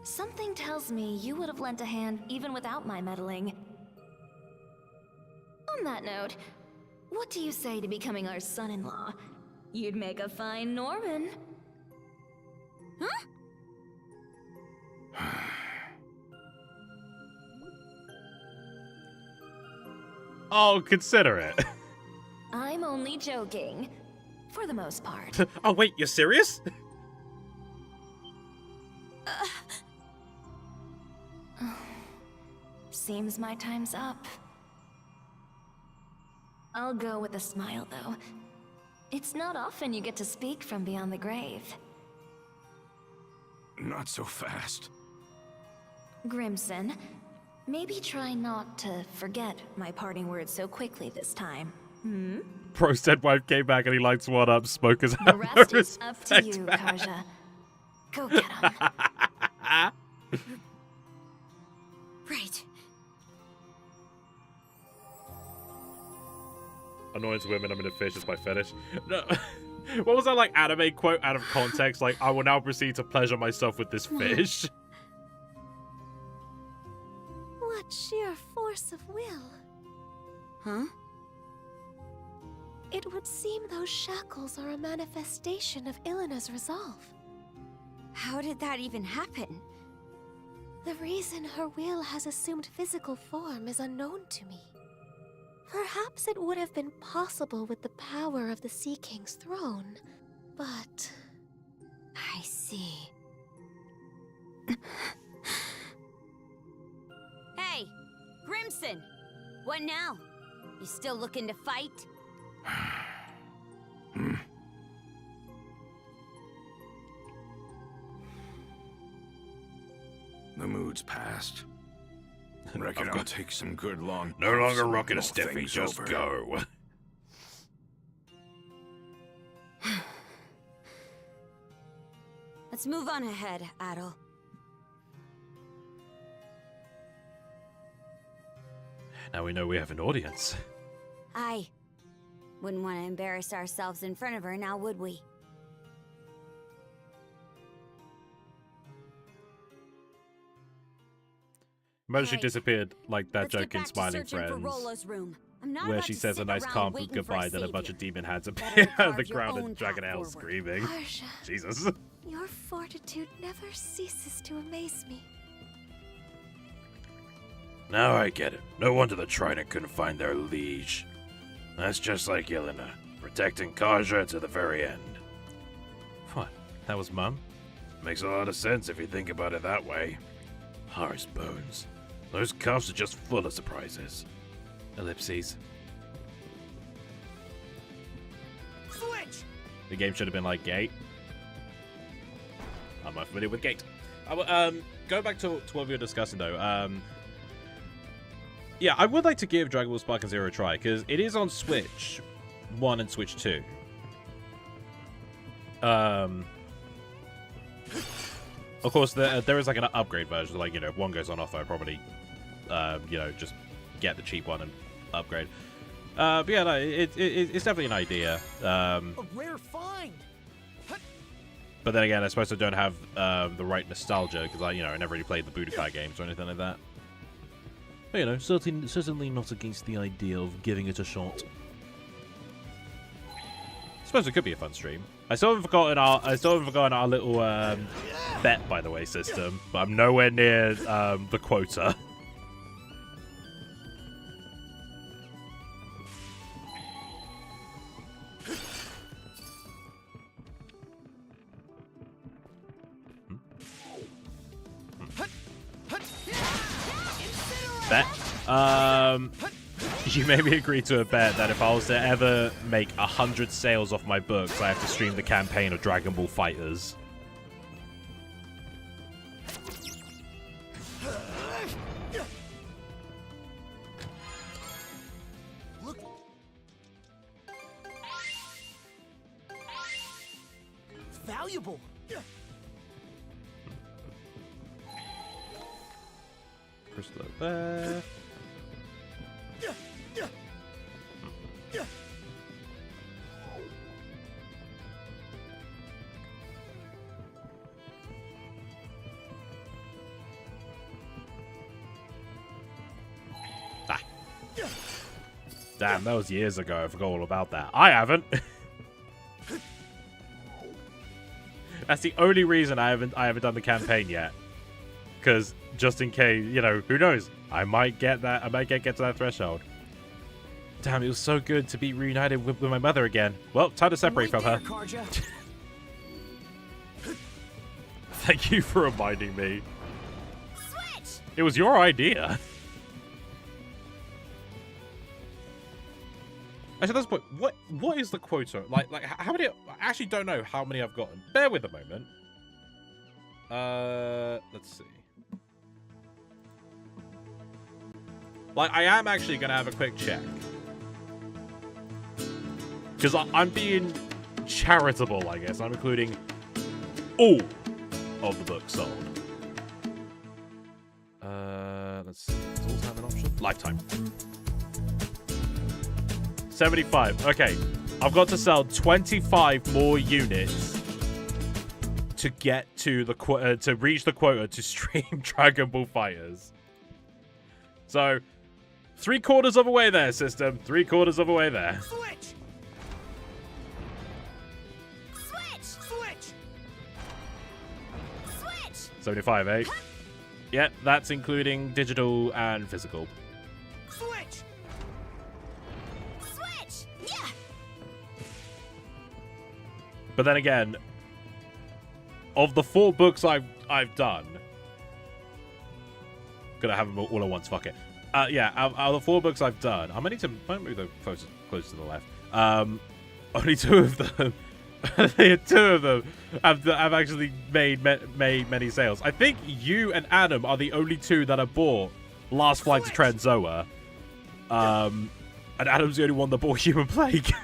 Speaker 12: Something tells me you would have lent a hand even without my meddling. On that note, what do you say to becoming our son-in-law? You'd make a fine Norman. Huh?
Speaker 1: Oh, consider it.
Speaker 12: I'm only joking. For the most part.
Speaker 1: Oh, wait, you're serious?
Speaker 12: Seems my time's up. I'll go with a smile, though. It's not often you get to speak from beyond the grave.
Speaker 10: Not so fast.
Speaker 12: Grimson, maybe try not to forget my parting words so quickly this time. Hmm?
Speaker 1: Bro's dead wife came back and he liked one up. Smokers have
Speaker 12: The rest
Speaker 1: no
Speaker 12: is up to you,
Speaker 1: respect.
Speaker 12: Karja. Go get him.
Speaker 13: Right.
Speaker 1: Annoying to women, I'm in a fish, is my fetish. No. What was that, like, anime quote out of context? Like, I will now proceed to pleasure myself with this fish.
Speaker 7: What sheer force of will.
Speaker 13: Huh?
Speaker 7: It would seem those shackles are a manifestation of Ilena's resolve.
Speaker 13: How did that even happen?
Speaker 7: The reason her will has assumed physical form is unknown to me. Perhaps it would have been possible with the power of the Sea King's throne, but...
Speaker 13: I see. Hey, Grimson! What now? You still looking to fight?
Speaker 10: The mood's past. Reckon I'll take some good long...
Speaker 1: No longer
Speaker 10: puffs
Speaker 1: rocking a
Speaker 10: and mull
Speaker 1: stiffy,
Speaker 10: things
Speaker 1: just
Speaker 10: over.
Speaker 1: go.
Speaker 13: Let's move on ahead, Adol.
Speaker 1: Now we know we have an audience.
Speaker 13: Aye. Wouldn't want to embarrass ourselves in front of her, now would we?
Speaker 1: Imagine she
Speaker 13: Hey,
Speaker 1: disappeared like that
Speaker 13: let's get
Speaker 1: joke in
Speaker 13: back to
Speaker 1: Smiling
Speaker 13: searching for
Speaker 1: Friends,
Speaker 13: Rola's room. I'm not
Speaker 1: where
Speaker 13: about
Speaker 1: she
Speaker 13: to
Speaker 1: says a
Speaker 13: sit
Speaker 1: nice
Speaker 13: around
Speaker 1: calm
Speaker 13: waiting
Speaker 1: goodbye,
Speaker 13: for a
Speaker 1: then a bunch of
Speaker 13: savior.
Speaker 1: demon hands
Speaker 13: Better
Speaker 1: appear out of the
Speaker 13: carve your
Speaker 1: ground
Speaker 13: own
Speaker 1: and Dragon
Speaker 13: path
Speaker 1: Ale
Speaker 13: forward.
Speaker 1: screaming.
Speaker 7: Karja,
Speaker 1: Jesus.
Speaker 7: your fortitude never ceases to amaze me.
Speaker 1: Now I get it. No wonder the Trident couldn't find their liege. That's just like Yelena, protecting Karja to the very end. What? That was Mum? Makes a lot of sense if you think about it that way. Horus bones. Those cuffs are just full of surprises. Ellipses.
Speaker 6: Switch!
Speaker 1: The game should have been like Gate. I'm not familiar with Gate. Going back to what we were discussing though. Yeah, I would like to give Dragon Ball Spark and Zero a try because it is on Switch 1 and Switch 2. Of course, there is like an upgrade version. Like, you know, if one goes on offer, I'd probably, you know, just get the cheap one and upgrade. But yeah, no, it's definitely an idea.
Speaker 2: A rare find!
Speaker 1: But then again, I suppose I don't have the right nostalgia because I never really played the Budokai games or anything like that. But certainly not against the idea of giving it a shot. I suppose it could be a fun stream. I still haven't forgotten our little bet, by the way, system. But I'm nowhere near the quota. Bet. You made me agree to a bet that if I was to ever make 100 sales off my books, I have to stream the campaign of Dragon Ball FighterZ.
Speaker 6: It's valuable.
Speaker 1: Crystal there. Damn, that was years ago. I forgot all about that. I haven't. That's the only reason I haven't done the campaign yet. Because just in case, who knows? I might get that. I might get to that threshold. Damn, it was so good to be reunited with my mother again. Well, time to separate from her. Thank you for reminding me.
Speaker 13: Switch!
Speaker 1: It was your idea. Actually, that's what is the quota? Like how many? I actually don't know how many I've gotten. Bear with a moment. Let's see. Like, I am actually gonna have a quick check because I'm being charitable, I guess. I'm including all of the books sold. Let's see. Does all have an option? Lifetime. 75. Okay, I've got to sell 25 more units to get to the to reach the quota to stream Dragon Ball FighterZ. So, 3/4 of a way there, system. 3/4 of a way there.
Speaker 6: Switch. Switch. Switch.
Speaker 13: Switch.
Speaker 1: 75, eh? Yep, that's including digital and physical.
Speaker 6: Switch.
Speaker 13: Switch. Yeah.
Speaker 1: But then again, of the 4 books I've done, gonna have them all at once. Fuck it. Yeah, out of the 4 books I've done, I might move them close to the left. Only 2 of them, 2 of them have actually made many sales. I think you and Adam are the only 2 that have bought Last Flight to Tranzoa. And Adam's the only one that bought Human Plague.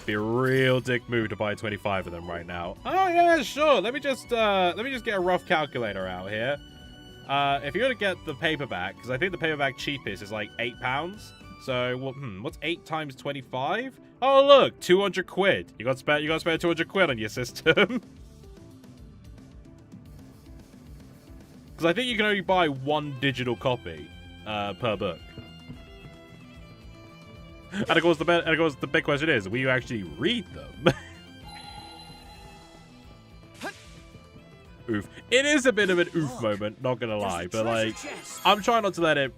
Speaker 1: Be a real dick move to buy 25 of them right now. Oh yeah, sure. Let me just get a rough calculator out here. If you're gonna get the paperback, because I think the paperback cheapest is like £8. So what's 8 times 25? Oh look, 200 quid. You got to spend 200 quid on your system. Because I think you can only buy 1 digital copy per book. And of course, the big question is, will you actually read them? Oof. It is a bit of an oof moment, not gonna lie, but like, I'm trying not to let it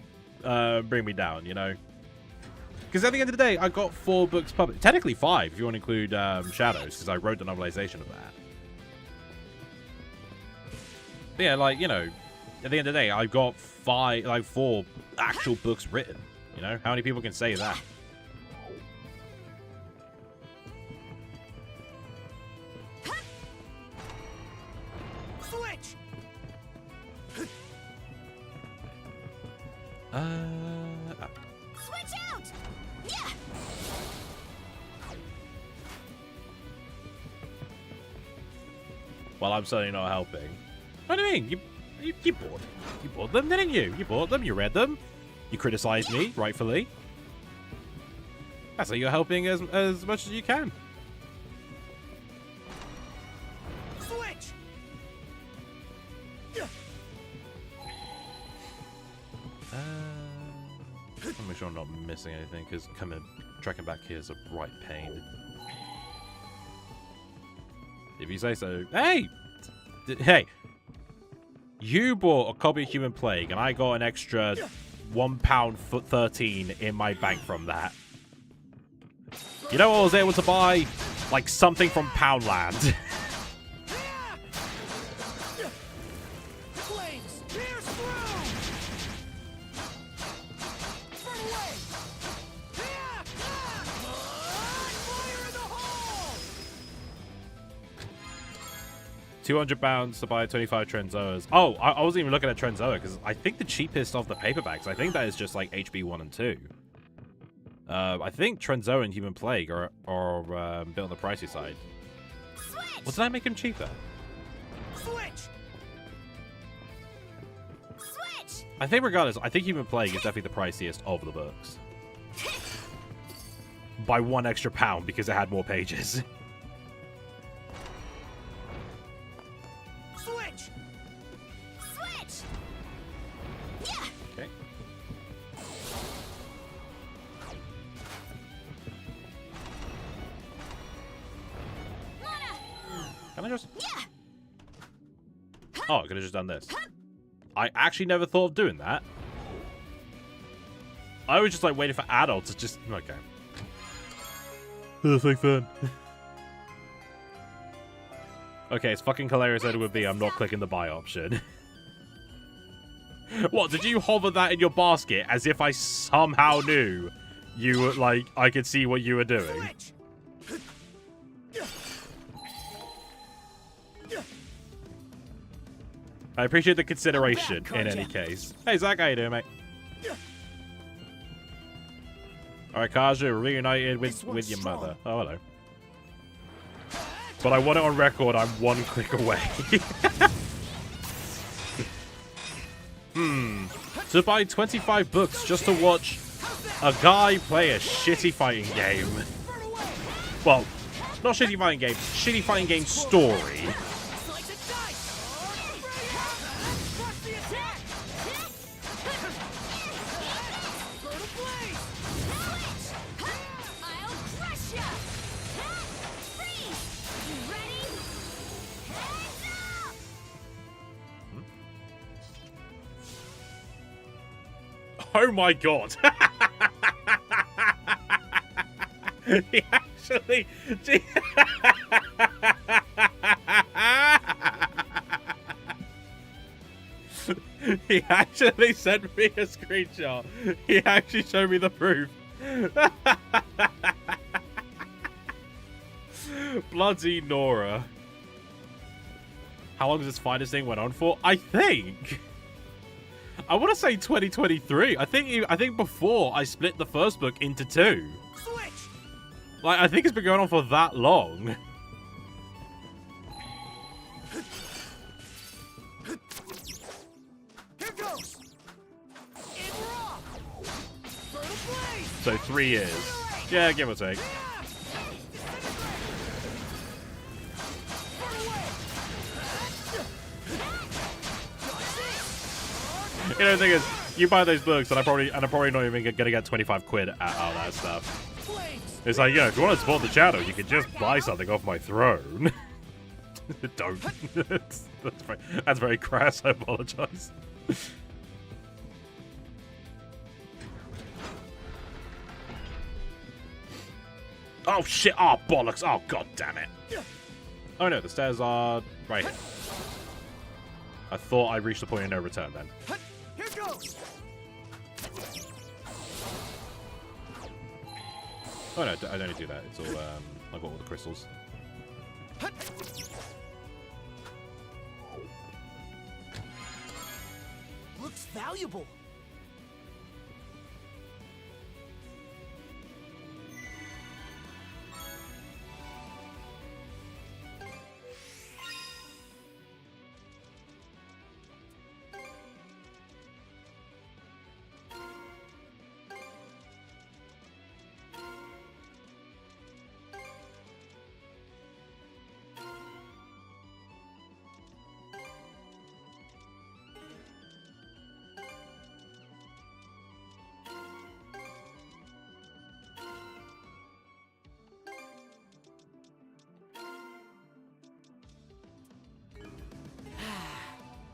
Speaker 1: bring me down, Because at the end of the day, I got 4 books published. Technically 5, if you want to include Shadows, because I wrote the novelization of that. But yeah, like, at the end of the day, I got 4 actual books written. How many people can say that?
Speaker 13: Switch out! Yeah!
Speaker 1: Well, I'm certainly not helping. What do you mean? You bought them, didn't you? You bought them, you read them. You criticized me, rightfully. That's like you're helping as much as you can.
Speaker 6: Switch.
Speaker 1: I'll make sure I'm not missing anything, because tracking back here is a bright pain. If you say so. Hey! Hey! You bought a copy of Human Plague, and I got an extra £1.13 in my bank from that. You know what I was able to buy? Like something from Poundland. £200 to buy 25 Trenzoas. Oh, I wasn't even looking at Trenzoa because I think the cheapest of the paperbacks, I think that is just like HB 1 and 2. I think Trenzoa and Human Plague are a bit on the pricey side.
Speaker 13: Switch!
Speaker 1: What did I make them cheaper?
Speaker 6: Switch!
Speaker 13: Switch!
Speaker 1: I think regardless, I think Human Plague is definitely the priciest of the books. By £1 extra because it had more pages.
Speaker 6: Switch!
Speaker 13: Switch! Yeah!
Speaker 1: Okay. Can I just...
Speaker 13: Yeah!
Speaker 1: Oh, I could have just done this. I actually never thought of doing that. I was just like waiting for adults to just... Okay. That's like fun. Okay, it's fucking hilarious that it would be. I'm not clicking the buy option. What, did you hover that in your basket as if I somehow knew you were, like, I could see what you were doing? I appreciate the consideration in any case. Hey, Zach, how you doing, mate? Alright, Kaja, reunited with your mother. Oh, hello. But I want it on record, I'm one click away. To buy 25 books just to watch a guy play a shitty fighting game. Well, not shitty fighting game, shitty fighting game story. Oh my god. He actually... He actually sent me a screenshot. He actually showed me the proof. Bloody Nora. How long does this finest thing went on for? I think... I want to say 2023. I think before I split the first book into 2.
Speaker 6: Switch!
Speaker 1: Like, I think it's been going on for that long.
Speaker 6: Here goes! In raw!
Speaker 1: So 3 years. Yeah, give or take. You know, the thing is, you buy those books, and I'm probably not even gonna get 25 quid out of that stuff. It's like, yeah, if you want to support the channel, you can just buy something off my throne. Don't. That's very crass. I apologize. Oh shit! Oh bollocks! Oh god damn it! Oh no, the stairs are right here. I thought I reached the point of no return then.
Speaker 6: Here goes!
Speaker 1: Oh no, I don't need to do that. It's all I got all the crystals.
Speaker 6: Looks valuable.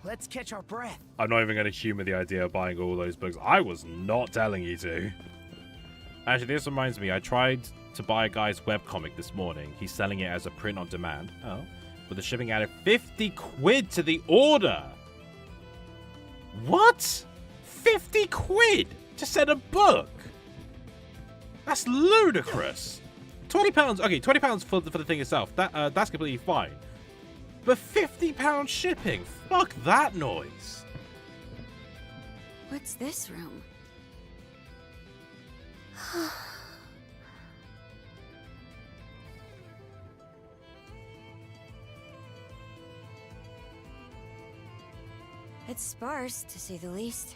Speaker 6: Let's catch our breath.
Speaker 1: I'm not even going to humor the idea of buying all those books. I was not telling you to. Actually, this reminds me. I tried to buy a guy's webcomic this morning. He's selling it as a print on demand. Oh. With the shipping added 50 quid to the order. What? 50 quid to send a book? That's ludicrous. £20. Okay, £20 for the thing itself. That's completely fine. But £50 shipping. Fuck that noise.
Speaker 13: What's this room? It's sparse, to say the least.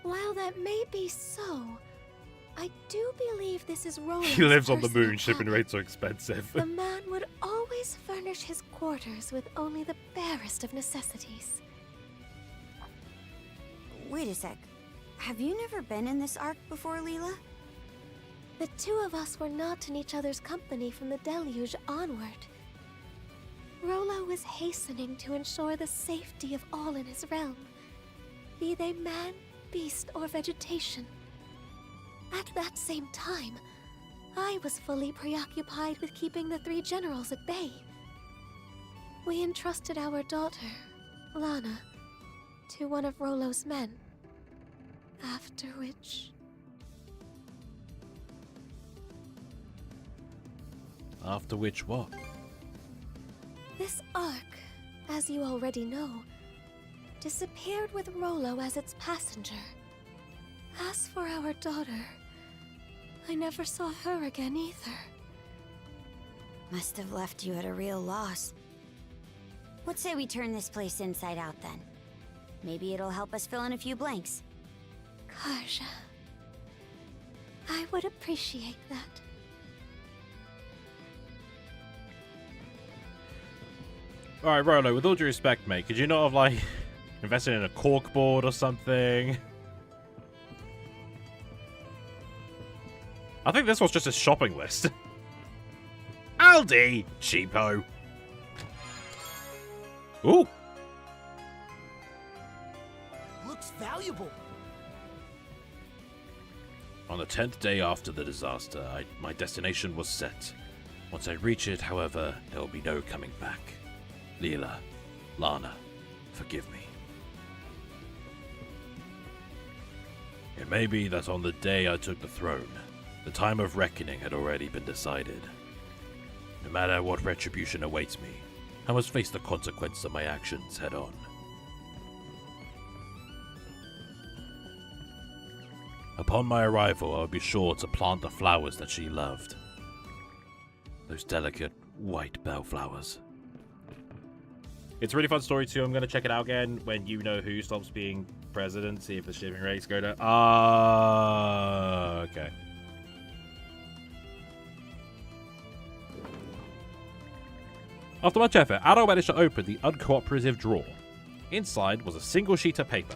Speaker 7: While that may be so, I do believe this is Roland's
Speaker 1: He lives on the
Speaker 7: personal
Speaker 1: moon. Shipping
Speaker 7: cabin.
Speaker 1: rates are expensive.
Speaker 7: The man would always furnish his quarters with only the barest of necessities.
Speaker 13: Wait a sec. Have you never been in this ark before, Leela?
Speaker 7: The two of us were not in each other's company from the deluge onward. Rolo was hastening to ensure the safety of all in his realm, be they man, beast, or vegetation. At that same time, I was fully preoccupied with keeping the three generals at bay. We entrusted our daughter, Lana, to one of Rolo's men, after which...
Speaker 1: After which what?
Speaker 7: This ark, as you already know, disappeared with Rolo as its passenger. As for our daughter, I never saw her again either.
Speaker 13: Must have left you at a real loss. What say we turn this place inside out then? Maybe it'll help us fill in a few blanks.
Speaker 7: Karja, I would appreciate that.
Speaker 1: Alright, Rolo, with all due respect, mate, could you not have, like, invested in a corkboard or something? I think this was just a shopping list. Aldi! Cheapo. Ooh.
Speaker 6: Looks valuable.
Speaker 1: On the 10th day after the disaster, my destination was set. Once I reach it, however, there will be no coming back. Leela, Lana, forgive me. It may be that on the day I took the throne, the time of reckoning had already been decided. No matter what retribution awaits me, I must face the consequences of my actions head on. Upon my arrival, I will be sure to plant the flowers that she loved. Those delicate white bellflowers. It's a really fun story too. I'm going to check it out again when you know who stops being president, see if the shipping rates go down. Ah, okay. After much effort, Addo managed to open the uncooperative drawer. Inside was a single sheet of paper.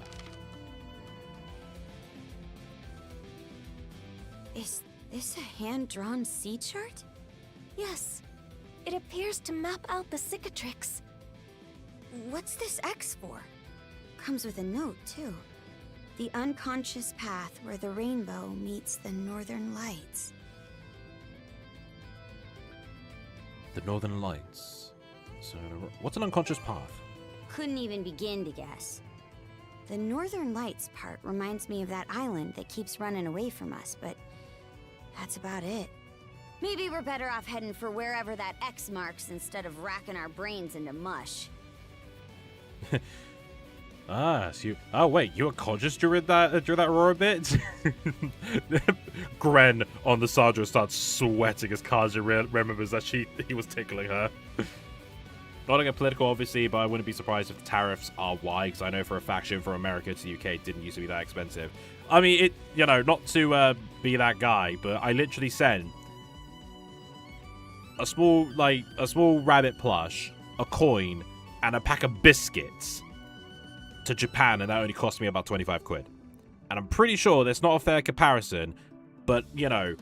Speaker 13: Is this a hand-drawn sea chart?
Speaker 7: Yes, it appears to map out the cicatrix.
Speaker 13: What's this X for? Comes with a note, too. The unconscious path where the rainbow meets the northern lights.
Speaker 1: The northern lights. So, what's an unconscious path?
Speaker 13: Couldn't even begin to guess. The northern lights part reminds me of that island that keeps running away from us, but that's about it. Maybe we're better off heading for wherever that X marks instead of racking our brains into mush.
Speaker 1: So you... Oh, wait, you were conscious during that roar bit? Gren on the sergeant starts sweating as Kaja remembers that he was tickling her. Not to get political, obviously, but I wouldn't be surprised if the tariffs are why, because I know for a faction from America to the UK it didn't used to be that expensive. I mean, it, you know, not to be that guy, but I literally sent a small rabbit plush, a coin, and a pack of biscuits to Japan, and that only cost me about 25 quid. And I'm pretty sure that's not a fair comparison, but, you know,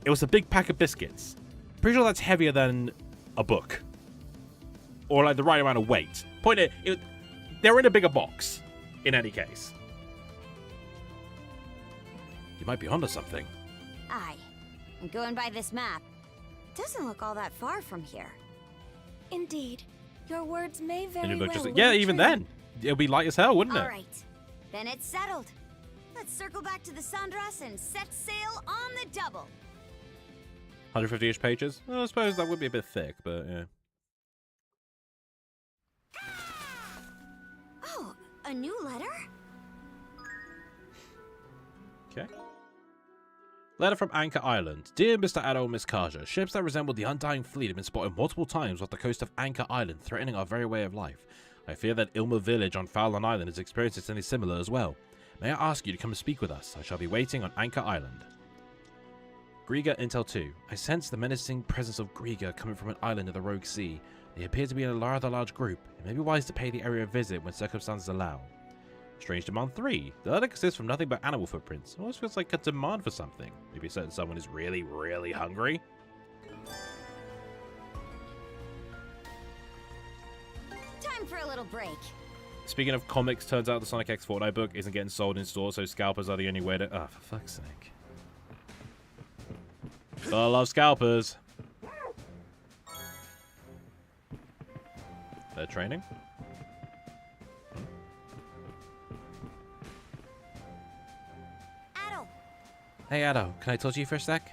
Speaker 1: it was a big pack of biscuits. Pretty sure that's heavier than a book. Or, like, the right amount of weight. Point it they're in a bigger box, in any case. You might be onto something.
Speaker 13: Aye. And going by this map, doesn't look all that far from here.
Speaker 7: Indeed. Your words may very
Speaker 1: And you look
Speaker 7: well
Speaker 1: just, yeah,
Speaker 7: ring
Speaker 1: even
Speaker 7: true.
Speaker 1: then. It'll be light as hell, wouldn't it?
Speaker 13: All right. Then it's settled. Let's circle back to the Sandras and set sail on the double.
Speaker 1: 150-ish pages? Well, I suppose that would be a bit thick, but yeah.
Speaker 13: Oh, a new letter?
Speaker 1: Okay. Letter from Anchor Island. Dear Mr. Adol, Miss Kaja, ships that resemble the Undying Fleet have been spotted multiple times off the coast of Anchor Island, threatening our very way of life. I fear that Ilma Village on Fowland Island has experienced something similar as well. May I ask you to come and speak with us? I shall be waiting on Anchor Island. Griga Intel 2. I sense the menacing presence of Griga coming from an island of the Rogue Sea. They appear to be in a rather large group. It may be wise to pay the area a visit when circumstances allow. Strange Demand 3. The letter consists from nothing but animal footprints. It almost feels like a demand for something. Maybe a certain someone is really, really hungry.
Speaker 13: Time for a little break.
Speaker 1: Speaking of comics, turns out the Sonic X Fortnite book isn't getting sold in stores, so scalpers are the only way to... Oh, for fuck's sake. I love scalpers. They're training?
Speaker 13: Adol.
Speaker 1: Hey, Addo, can I talk to you for a sec?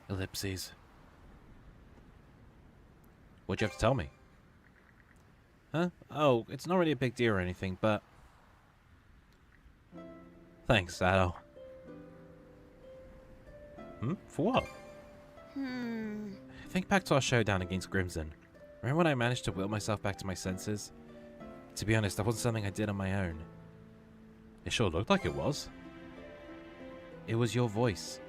Speaker 1: Ellipses. What'd you have to tell me? Huh? Oh, it's not really a big deal or anything, but... Thanks, Addo. For what? Think back to our showdown against Crimson. Remember when I managed to will myself back to my senses? To be honest, that wasn't something I did on my own. It sure looked like it was. It was your voice.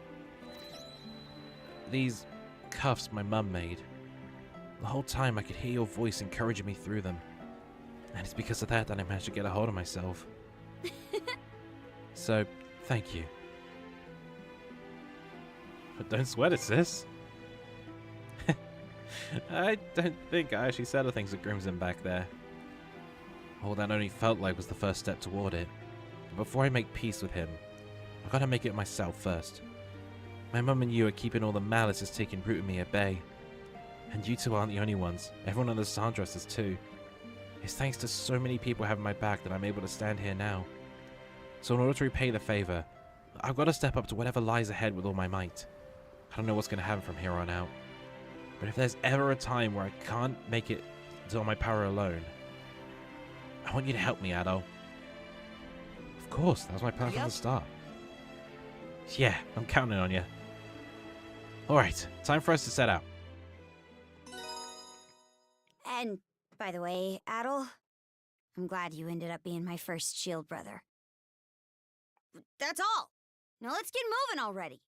Speaker 1: These cuffs my mum made. The whole time I could hear your voice encouraging me through them. And it's because of that I managed to get a hold of myself. So, thank you. But don't sweat it, sis. I don't think I actually said the things to Crimson back there. All that only felt like was the first step toward it. But before I make peace with him, I've got to make it myself first. My mum and you are keeping all the malice that's taking root in me at bay. And you two aren't the only ones. Everyone on the Sandras is too. It's thanks to so many people having my back that I'm able to stand here now. So in order to repay the favor, I've got to step up to whatever lies ahead with all my might. I don't know what's going to happen from here on out. But if there's ever a time where I can't make it on my power alone, I want you to help me, Addo. Of course, that was my plan from the start. Yeah, I'm counting on you. Alright, time for us to set out.
Speaker 13: And, by the way, Adol, I'm glad you ended up being my first shield brother. That's all! Now let's get moving already!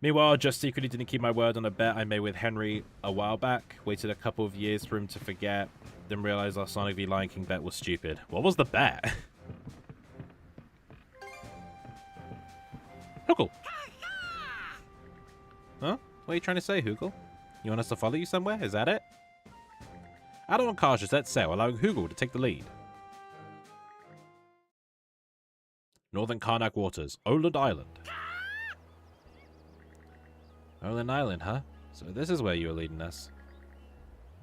Speaker 1: Meanwhile, I just secretly didn't keep my word on a bet I made with Henry a while back. Waited a couple of years for him to forget. Then realized our Sonic v Lion King bet was stupid. What was the bet? Hoogle! Huh? What are you trying to say, Hoogle? You want us to follow you somewhere? Is that it? Adol and Karja set sail, allowing Hoogle to take the lead. Northern Karnak waters, Oland Island. Oland Island, huh? So this is where you are leading us.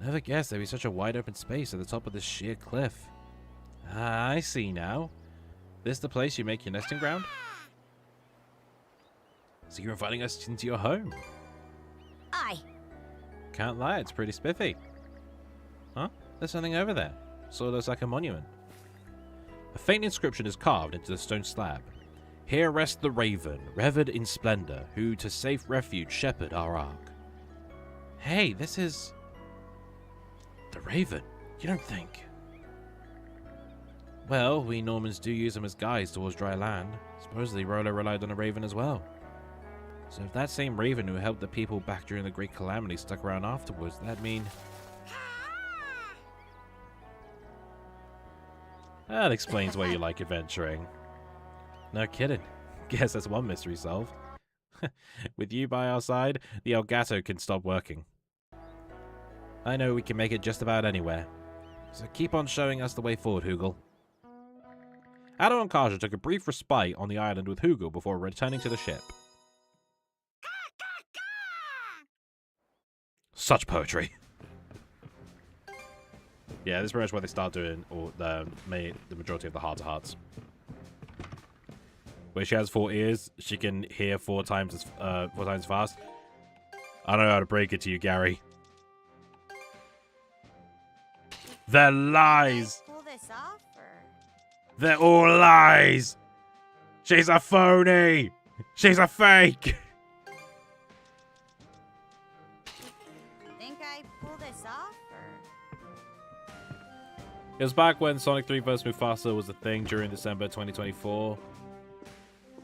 Speaker 1: Never guessed there'd be such a wide open space at the top of this sheer cliff. Ah, I see now. This the place you make your nesting ground? So you're inviting us into your home?
Speaker 13: Aye.
Speaker 1: Can't lie, it's pretty spiffy. Huh? There's something over there. Sort of looks like a monument. A faint inscription is carved into the stone slab. Here rests the Raven, revered in splendor, who to safe refuge shepherd our ark. Hey, this is... the Raven. You don't think... Well, we Normans do use them as guides towards dry land. Supposedly Rolo relied on a Raven as well. So if that same Raven who helped the people back during the Great Calamity stuck around afterwards, that'd mean... That explains why you like adventuring. No kidding. Guess that's one mystery solved. With you by our side, the Elgato can stop working. I know we can make it just about anywhere. So keep on showing us the way forward, Hoogle. Addo and Kaja took a brief respite on the island with Hoogle before returning to the ship. Such poetry. Yeah, this is pretty much where they start doing the majority of the heart-to-hearts. Where she has 4 ears, she can hear 4 times fast. I don't know how to break it to you, Gary. They're lies!
Speaker 13: Pull this off, or...
Speaker 1: They're all lies! She's a phony! She's a fake!
Speaker 13: Think I pull this off, or...
Speaker 1: It was back when Sonic 3 vs. Mufasa was a thing during December 2024.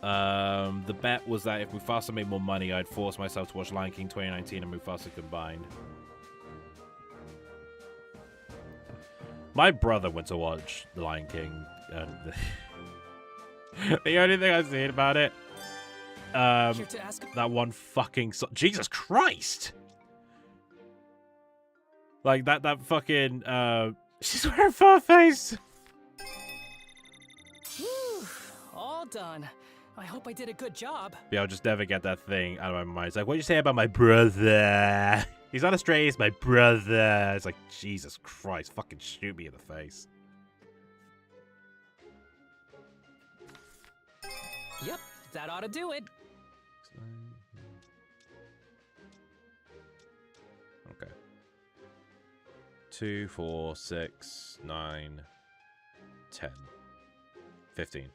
Speaker 1: The bet was that if Mufasa made more money, I'd force myself to watch Lion King 2019 and Mufasa combined. My brother went to watch The Lion King. The only thing I've seen about it, that one fucking Jesus Christ! Like that fucking she's wearing fur face.
Speaker 2: Whew, all done. I hope I did a good job.
Speaker 1: Yeah, I'll just never get that thing out of my mind. It's like, what'd you say about my brother? He's not a stray, he's my brother. It's like, Jesus Christ, fucking shoot me in the face.
Speaker 2: Yep, that ought to do it.
Speaker 1: Okay. 2, 4, 6, 9, 10, 15.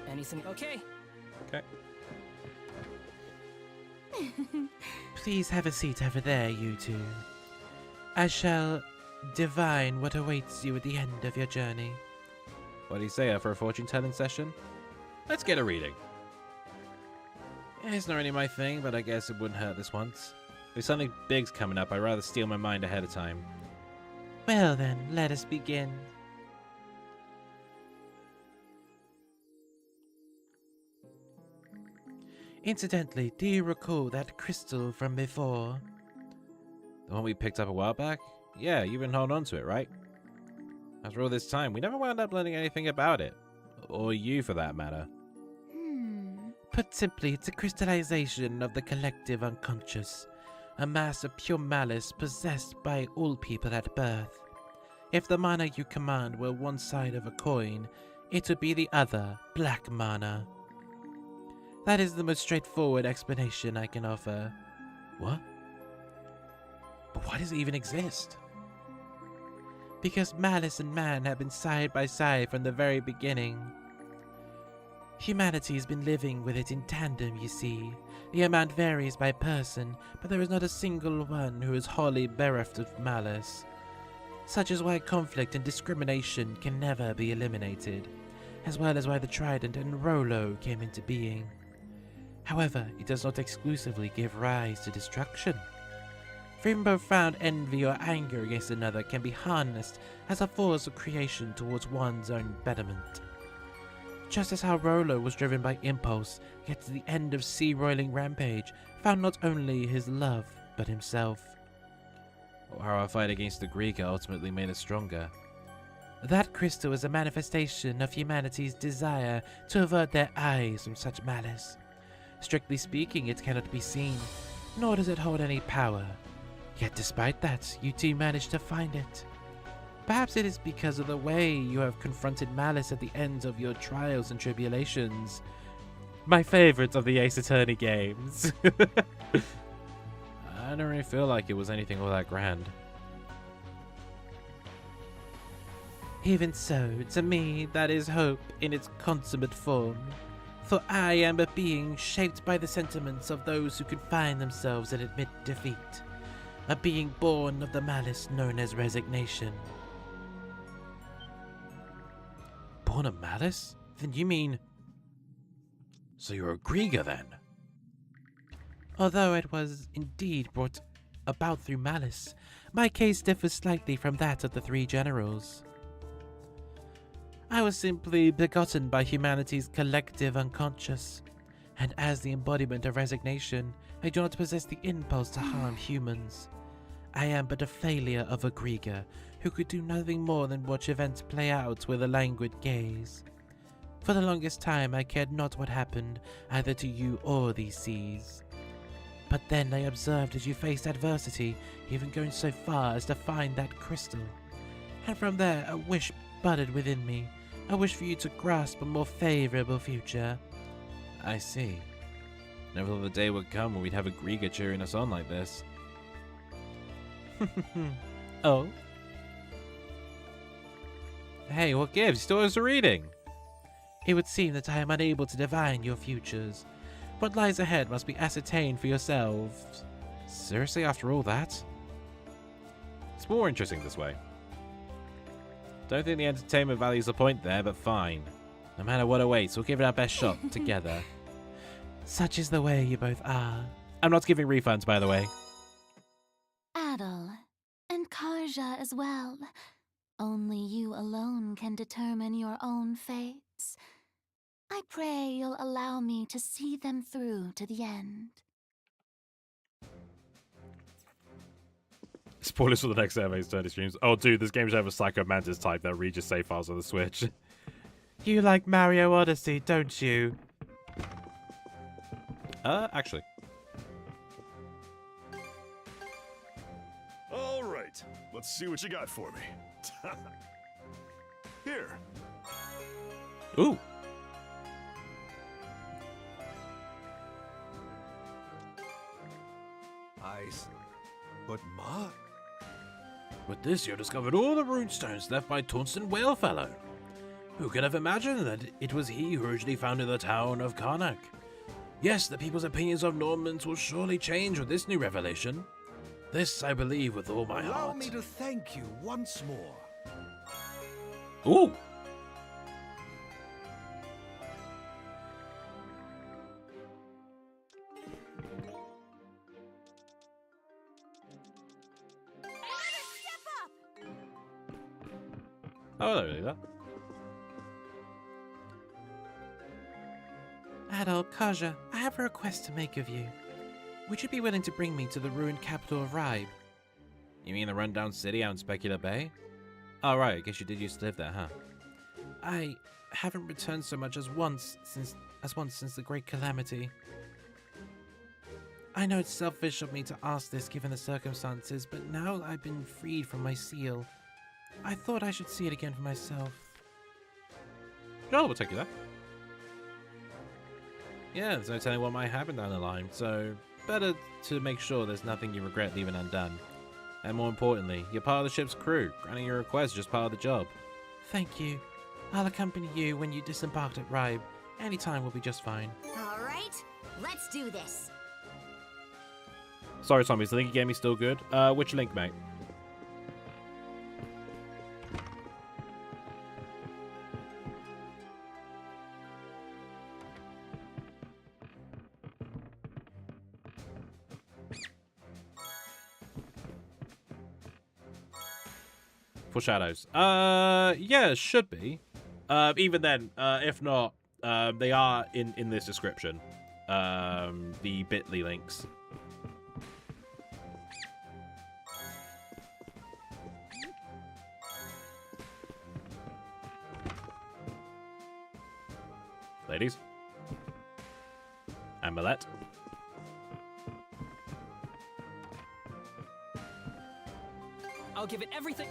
Speaker 2: Anything okay?
Speaker 1: Okay.
Speaker 14: Please have a seat over there, you two. I shall divine what awaits you at the end of your journey.
Speaker 1: What do you say for a fortune-telling session? Let's get a reading. It's not really my thing, but I guess it wouldn't hurt this once. If something big's coming up, I'd rather steal my mind ahead of time.
Speaker 14: Well then, let us begin. Incidentally, do you recall that crystal from before?
Speaker 1: The one we picked up a while back? Yeah, you've been holding on to it, right? After all this time, we never wound up learning anything about it. Or you, for that matter.
Speaker 14: Put simply, it's a crystallization of the collective unconscious. A mass of pure malice possessed by all people at birth. If the mana you command were one side of a coin, it would be the other, black mana. That is the most straightforward explanation I can offer.
Speaker 1: What? But why does it even exist?
Speaker 14: Because malice and man have been side by side from the very beginning. Humanity has been living with it in tandem, you see. The amount varies by person, but there is not a single one who is wholly bereft of malice. Such is why conflict and discrimination can never be eliminated, as well as why the Trident and Rolo came into being. However, it does not exclusively give rise to destruction. Even profound envy or anger against another can be harnessed as a force of creation towards one's own betterment. Just as how Rolo was driven by impulse, yet to the end of sea-roiling rampage, found not only his love, but himself.
Speaker 1: Or how our fight against the Greek ultimately made us stronger.
Speaker 14: That crystal is a manifestation of humanity's desire to avert their eyes from such malice. Strictly speaking, it cannot be seen, nor does it hold any power. Yet despite that, you two managed to find it. Perhaps it is because of the way you have confronted malice at the ends of your trials and tribulations. My favorite of the Ace Attorney games.
Speaker 1: I don't really feel like it was anything all that grand.
Speaker 14: Even so, to me, that is hope in its consummate form. For I am a being shaped by the sentiments of those who confine themselves and admit defeat. A being born of the malice known as resignation.
Speaker 1: Born of malice? Then you mean... So you're a Grieger then?
Speaker 14: Although it was indeed brought about through malice, my case differs slightly from that of the 3 generals. I was simply begotten by humanity's collective unconscious, and as the embodiment of resignation, I do not possess the impulse to harm humans. I am but a failure of a Grieger who could do nothing more than watch events play out with a languid gaze. For the longest time I cared not what happened, either to you or these seas. But then I observed as you faced adversity, even going so far as to find that crystal. And from there a wish budded within me, a wish for you to grasp a more favorable future.
Speaker 1: I see. Never thought the day would come when we'd have a Grieger cheering us on like this.
Speaker 14: Oh?
Speaker 1: Hey, what gives? You still has a reading.
Speaker 14: It would seem that I am unable to divine your futures. What lies ahead must be ascertained for yourselves.
Speaker 1: Seriously, after all that? It's more interesting this way. Don't think the entertainment value's the point there, but fine. No matter what awaits, we'll give it our best shot together.
Speaker 14: Such is the way you both are.
Speaker 1: I'm not giving refunds, by the way.
Speaker 15: Adel, and Karja as well. Only you alone can determine your own fates. I pray you'll allow me to see them through to the end.
Speaker 1: Spoilers for the next Survey's 30 streams. Oh, dude, this game should have a Psycho Mantis type that reads your save files on the Switch.
Speaker 14: You like Mario Odyssey, don't you?
Speaker 1: Actually.
Speaker 9: All right, let's see what you got for me. Here.
Speaker 1: Ooh.
Speaker 11: But Ma?
Speaker 1: With this, you discovered all the runestones left by Tonston Whalefellow. Who could have imagined that it was he who originally founded the town of Karnak? Yes, the people's opinions of Normans will surely change with this new revelation. This I believe with all my heart.
Speaker 11: Allow me to thank you once more.
Speaker 1: Ooh! Oh, hello, Leela.
Speaker 14: Adel, Karja, I have a request to make of you. Would you be willing to bring me to the ruined capital of Rybe?
Speaker 1: You mean the rundown city out in Specular Bay? Oh, right, I guess you did used to live there, huh?
Speaker 14: I haven't returned so much as once since the Great Calamity. I know it's selfish of me to ask this given the circumstances, but now I've been freed from my seal, I thought I should see it again for myself.
Speaker 1: Sure, we'll take you there. Yeah, there's no telling what might happen down the line, so better to make sure there's nothing you regret leaving undone. And more importantly, you're part of the ship's crew. Granting your request is just part of the job.
Speaker 14: Thank you. I'll accompany you when you disembark at Rybe. Any time will be just fine.
Speaker 13: All right, let's do this.
Speaker 1: Sorry, Tommy, is the link you gave me still good? Which link, mate? Foreshadows. Yeah, it should be. Even then, if not, they are in this description. The bit.ly links. Ladies. Amulet.
Speaker 2: I'll give it everything.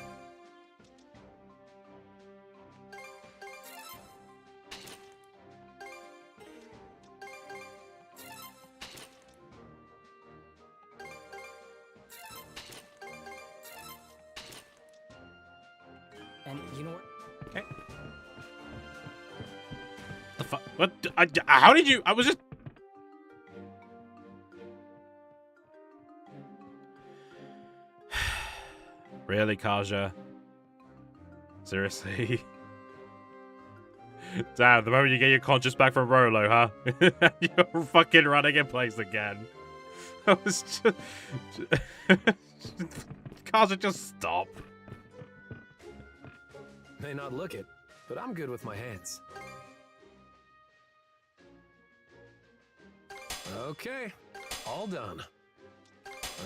Speaker 2: And you know what?
Speaker 1: Okay. The fuck? What? How did you? I was just. Really, Karja? Seriously? Damn, the moment you get your conscience back from Rolo, huh? You're fucking running in place again. I was just... Karja, just stop.
Speaker 5: May not look it, but I'm good with my hands. Okay, all done.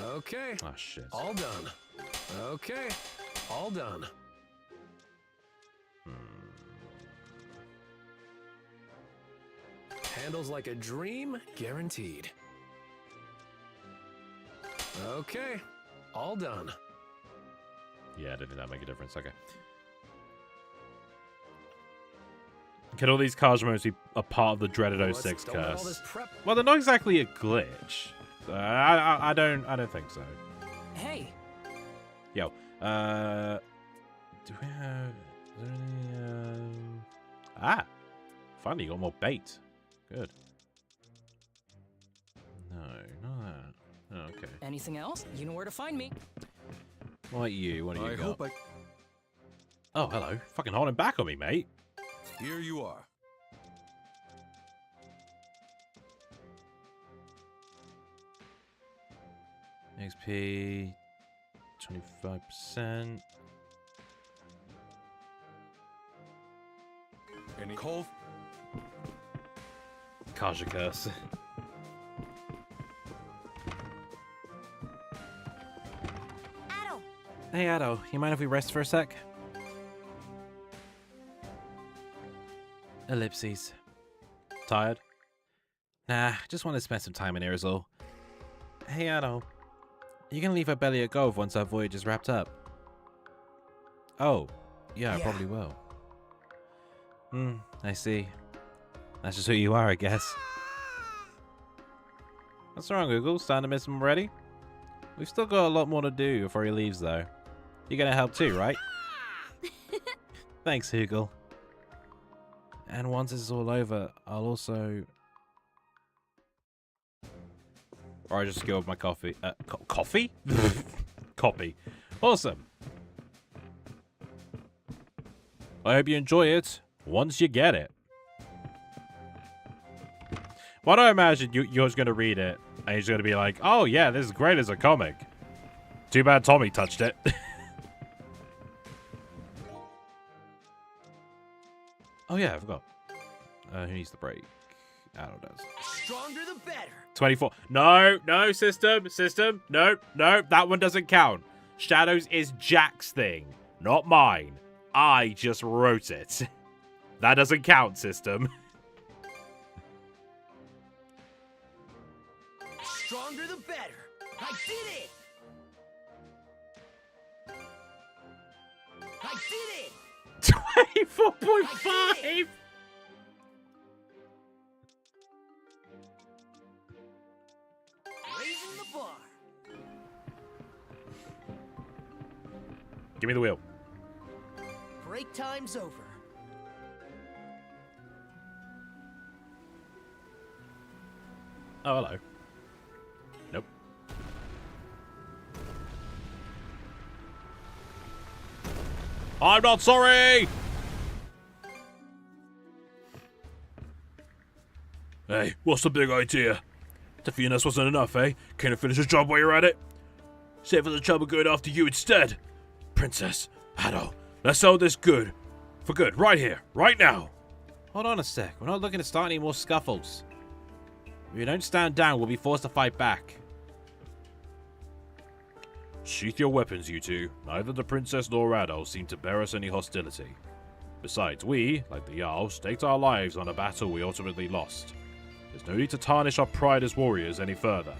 Speaker 5: Okay.
Speaker 1: Oh, shit.
Speaker 5: All done. Okay. All done. Handles like a dream, guaranteed. Okay. All done.
Speaker 1: Yeah, did that make a difference? Okay. Can all these Kajimos be a part of the dreaded 06 curse? Well, they're not exactly a glitch. I don't think so.
Speaker 2: Hey.
Speaker 1: Yo, do we have? Is there any? Finally got more bait. Good. No, not that. Oh, okay.
Speaker 2: Anything else? You know where to find me.
Speaker 1: What you? What do you
Speaker 11: I
Speaker 1: got?
Speaker 11: hope I...
Speaker 1: Oh, hello. Fucking holding back on me, mate.
Speaker 11: Here you are.
Speaker 1: XP 25%.
Speaker 11: Any call?
Speaker 1: Kaja curse.
Speaker 13: Addo!
Speaker 14: Hey, Addo, you mind if we rest for a sec? Ellipses.
Speaker 1: Tired?
Speaker 14: Nah, just want to spend some time in here is all. Hey, Addo. You gonna leave Abelia Gove once our voyage is wrapped up?
Speaker 1: Oh, yeah, I probably will.
Speaker 14: I see. That's just who you are, I guess.
Speaker 1: What's wrong, Google? Starting to miss him already? We've still got a lot more to do before he leaves, though. You're gonna help too, right?
Speaker 14: Thanks, Hoogle. And once this is all over, I'll also...
Speaker 1: Or I just skilled my coffee. Coffee? Copy. Awesome. I hope you enjoy it once you get it. Why do I imagine you're just going to read it and you're just going to be like, oh yeah, this is great as a comic. Too bad Tommy touched it. Oh yeah, I forgot. Who needs the break? Addo does.
Speaker 6: Stronger the better.
Speaker 1: 24. No, system. No, that one doesn't count. Shadows is Jack's thing, not mine. I just wrote it. That doesn't count, system.
Speaker 6: Stronger the better. I did it. I did it.
Speaker 1: 24.5.
Speaker 6: Raising the bar.
Speaker 1: Give me the wheel.
Speaker 6: Break time's over.
Speaker 1: Oh, hello. Nope. I'm not sorry! Hey, what's the big idea? Defeating us wasn't enough, eh? Can't you finish the job while you're at it? Save us the trouble going after you instead. Princess, Addo, let's settle this good. For good, right here, right now.
Speaker 14: Hold on a sec. We're not looking to start any more scuffles. If we don't stand down, we'll be forced to fight back.
Speaker 1: Sheath your weapons, you two. Neither the princess nor Addo seem to bear us any hostility. Besides, we, like the Jarl, staked our lives on a battle we ultimately lost. There's no need to tarnish our pride as warriors any further.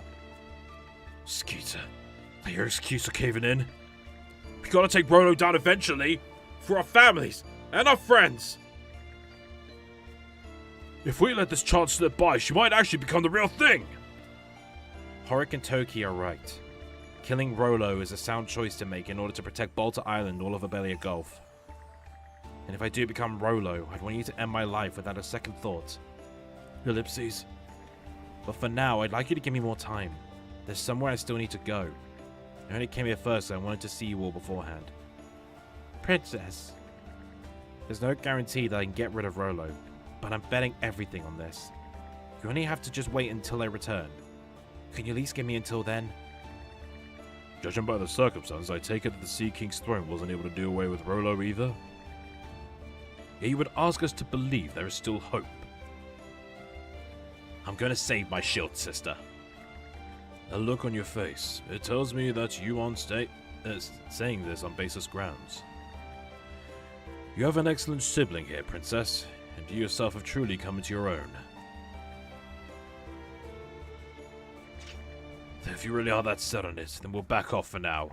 Speaker 1: Skeeter, are your excuses caving in? We gotta take Rolo down eventually, for our families and our friends. If we let this chance slip by, she might actually become the real thing.
Speaker 14: Horik and Toki are right. Killing Rolo is a sound choice to make in order to protect Balta Island and all of Abelia Gulf. And if I do become Rolo, I'd want you to end my life without a second thought. Ellipses. But for now, I'd like you to give me more time. There's somewhere I still need to go. I only came here first, so I wanted to see you all beforehand. Princess. There's no guarantee that I can get rid of Rolo, but I'm betting everything on this. You only have to just wait until I return. Can you at least give me until then?
Speaker 1: Judging by the circumstances, I take it that the Sea King's throne wasn't able to do away with Rolo either. Yet you would ask us to believe there is still hope. I'm going to save my shield, sister. A look on your face. It tells me that you aren't saying this on baseless grounds. You have an excellent sibling here, Princess, and you yourself have truly come into your own. If you really are that set on it, then we'll back off for now.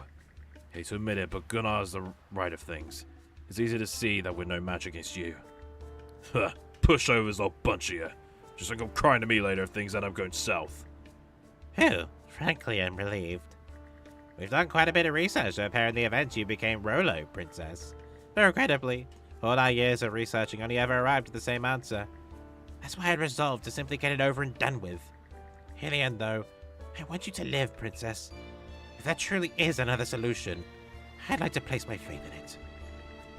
Speaker 1: Hate to admit it, but Gunnar has the right of things. It's easy to see that we're no match against you. Huh, pushovers, a bunch of you. Just like I'm crying to me later if things end up going south.
Speaker 14: Phew, frankly, I'm relieved. We've done quite a bit of research to apparently event you became Rolo, Princess. But regrettably, all our years of researching only ever arrived at the same answer. That's why I resolved to simply get it over and done with. In the end, though, I want you to live, Princess. If that truly is another solution, I'd like to place my faith in it.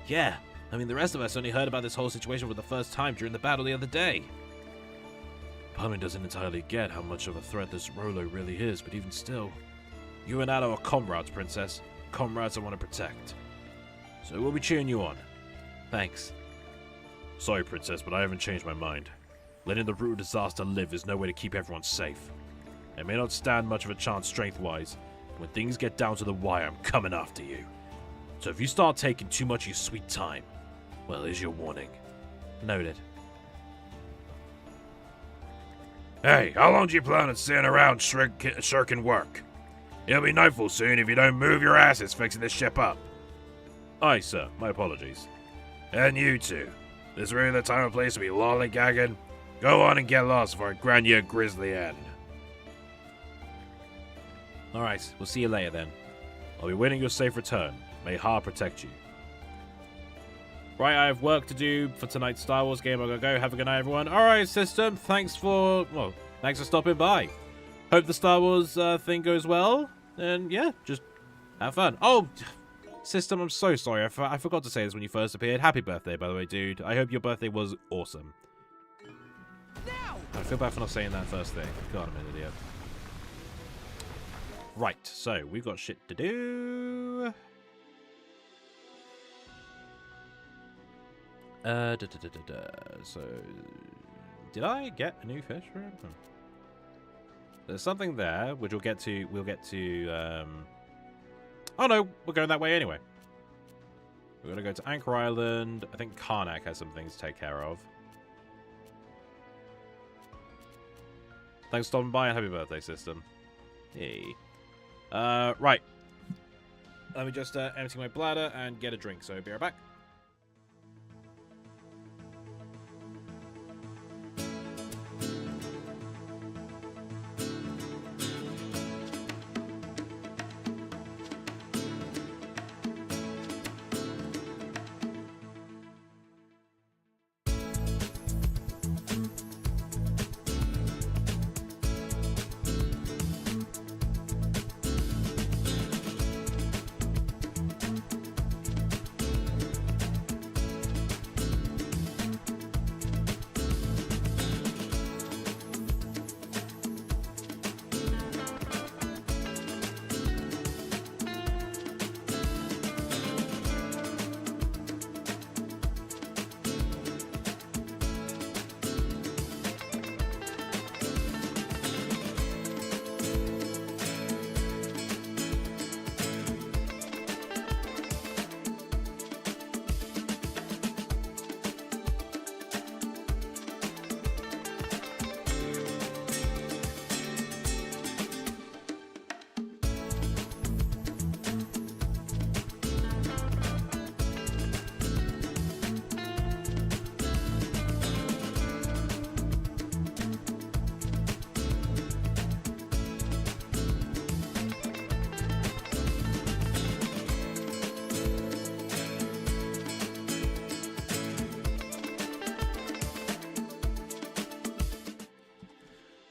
Speaker 1: Yeah, I mean, the rest of us only heard about this whole situation for the first time during the battle the other day. Part of me doesn't entirely get how much of a threat this Rolo really is, but even still, you and Addo are comrades, Princess. Comrades I want to protect. So we'll be cheering you on.
Speaker 14: Thanks.
Speaker 1: Sorry, Princess, but I haven't changed my mind. Letting the root of disaster live is no way to keep everyone safe. I may not stand much of a chance strength-wise, but when things get down to the wire, I'm coming after you. So if you start taking too much of your sweet time, well, here's your warning.
Speaker 14: Noted.
Speaker 10: Hey, how long do you plan on staying around shirking work? It'll be nightfall soon if you don't move your asses fixing this ship up.
Speaker 1: Aye, sir. My apologies.
Speaker 10: And you two. This really the time and place to be lollygagging? Go on and get lost before I grant you a grisly end.
Speaker 1: Alright, we'll see you later then. I'll be waiting your safe return. May Ha protect you. Right, I have work to do for tonight's Star Wars game. I'm gonna go. Have a good night, everyone. Alright, system. Thanks for stopping by. Hope the Star Wars thing goes well. And yeah, just have fun. Oh, system, I'm so sorry. I forgot to say this when you first appeared. Happy birthday, by the way, dude. I hope your birthday was awesome. I feel bad for not saying that first thing. God, I'm an idiot. Right, so we've got shit to do. So, did I get a new fish for him? There's something there, which we'll get to. Oh no, we're going that way anyway. We're gonna go to Anchor Island. I think Karnak has some things to take care of. Thanks for stopping by and happy birthday, system. Hey. Right. Let me just empty my bladder and get a drink, so be right back.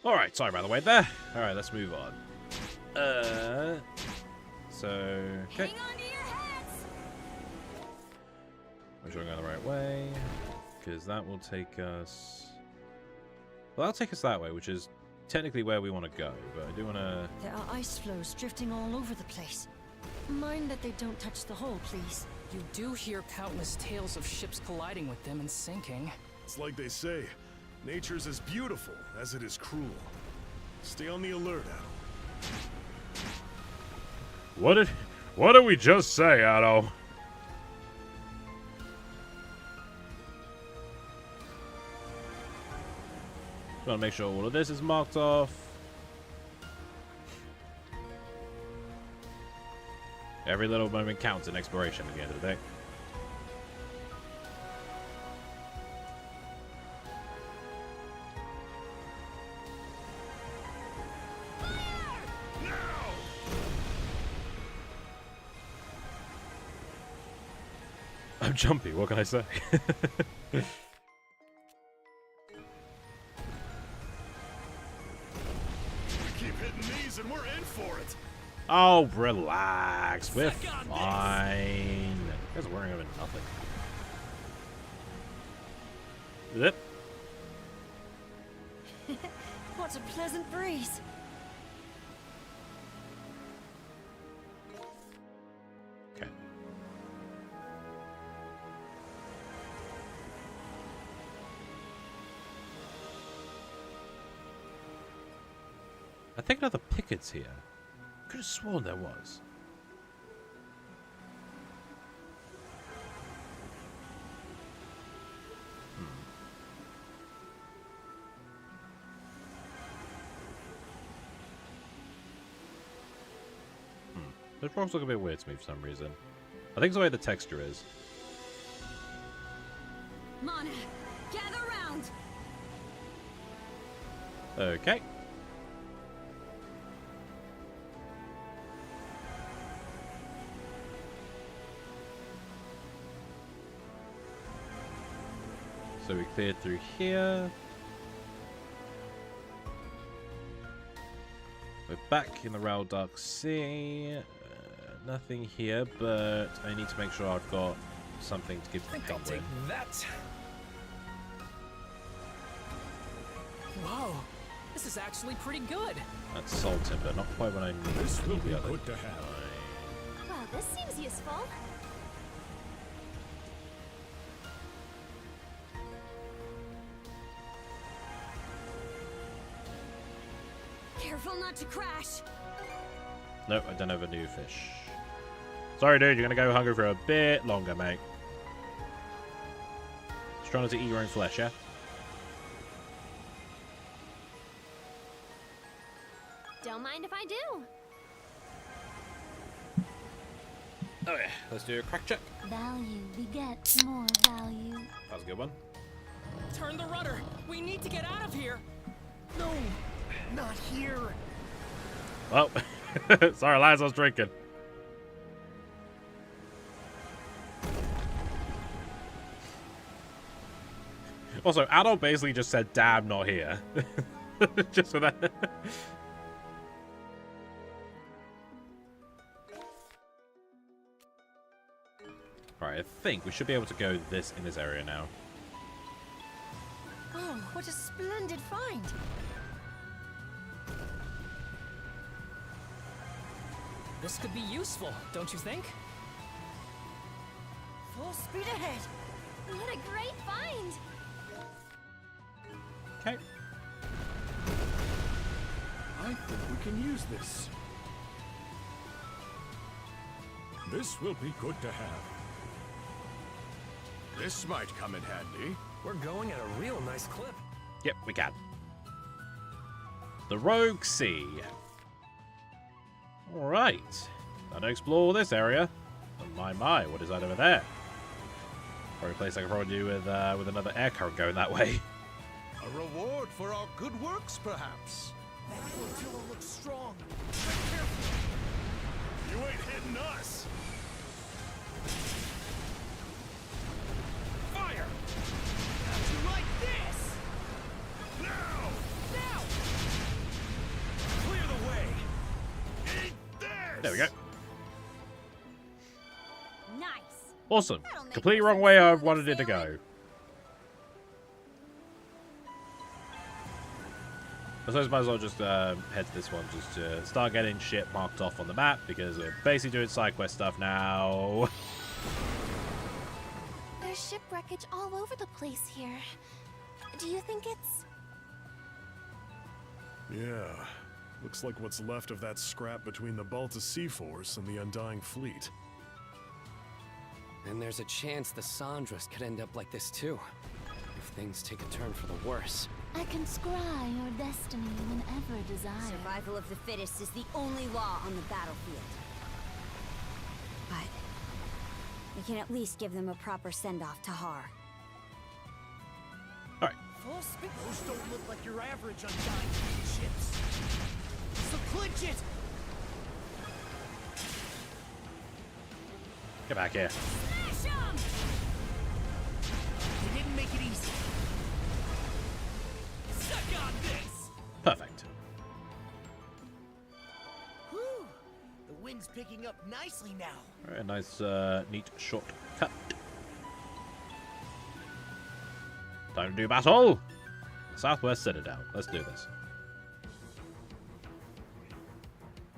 Speaker 1: Alright, sorry about the wait there. Alright, let's move on. Okay. Make sure I'm going the right way. Because that will take us... Well, that'll take us that way, which is technically where we want to go. But I do want to...
Speaker 3: There are ice floes drifting all over the place. Mind that they don't touch the hull, please.
Speaker 2: You do hear countless tales of ships colliding with them and sinking.
Speaker 9: It's like they say, nature's as beautiful as it is cruel. Stay on the alert, Addo.
Speaker 1: What did we just say, Otto? Gotta make sure all of this is marked off. Every little moment counts in exploration at the end of the day. I'm jumpy, what can I say?
Speaker 9: Keep hitting these and we're in for it.
Speaker 1: Oh, relax. We're fine. You guys are worrying about nothing. Zip.
Speaker 3: What a pleasant breeze.
Speaker 1: Okay. I think another picket's here. Could have sworn there was. Those rocks look a bit weird to me for some reason. I think it's the way the texture is.
Speaker 13: Mana, gather round.
Speaker 1: Okay. So we cleared through here. We're back in the Raldark Sea. Nothing here, but I need to make sure I've got something to give the
Speaker 5: I'll
Speaker 1: goblin.
Speaker 5: take that.
Speaker 2: Whoa, this is actually pretty good.
Speaker 1: That's soul timber, not quite what I need.
Speaker 9: This will be
Speaker 1: the other
Speaker 9: good to have.
Speaker 4: Well, this seems useful.
Speaker 13: Careful not to crash.
Speaker 1: Nope, I don't have a new fish. Sorry, dude, you're gonna go hungry for a bit longer, mate. Just trying not to eat your own flesh, yeah?
Speaker 4: Don't mind if I do.
Speaker 1: Oh yeah, let's do a crack check.
Speaker 15: Value begets more value.
Speaker 1: That was a good one.
Speaker 2: Turn the rudder. We need to get out of here.
Speaker 5: No, not here.
Speaker 1: Well, sorry, lads, I was drinking. Also, Adol basically just said, damn, not here. Just for that. Alright, I think we should be able to go in this area now.
Speaker 3: Oh, what a splendid find.
Speaker 2: This could be useful, don't you think?
Speaker 3: Full speed ahead.
Speaker 4: What a great find!
Speaker 1: Okay.
Speaker 9: I think we can use this. This will be good to have. This might come in handy.
Speaker 5: We're going at a real nice clip.
Speaker 1: Yep, we can. The Rogue Sea. Alright. Time to explore this area. Oh my, what is that over there? Probably a place I could probably do with another air current going that way.
Speaker 9: A reward for our good works, perhaps.
Speaker 5: That flotilla looks strong.
Speaker 9: You ain't hitting us.
Speaker 5: Fire! How'd you like this?
Speaker 9: Now!
Speaker 5: Now! Clear the way.
Speaker 9: Eat this!
Speaker 1: There we go.
Speaker 13: Nice.
Speaker 1: Awesome. Completely wrong way I wanted it to go. I suppose I might as well just head to this one just to start getting shit marked off on the map because we're basically doing side quest stuff now.
Speaker 7: There's shipwreckage all over the place here. Do you think it's...
Speaker 9: Yeah, Looks like what's left of that scrap between the Balta Sea Force and the Undying Fleet.
Speaker 6: And there's a chance the Sandras could end up like this too, if things take a turn for the worse.
Speaker 15: I can scry your destiny whenever desired.
Speaker 13: Survival of the fittest is the only law on the battlefield. But we can at least give them a proper send-off to Har.
Speaker 16: Those don't look like your average Undying ships. So clinch it!
Speaker 1: Get back here.
Speaker 16: Smash 'em! They didn't make it easy. Suck on this!
Speaker 1: Perfect.
Speaker 16: Whew! The wind's picking up nicely now.
Speaker 1: Alright, nice, neat shortcut. Time to do battle! Southwest Citadel. Let's do this.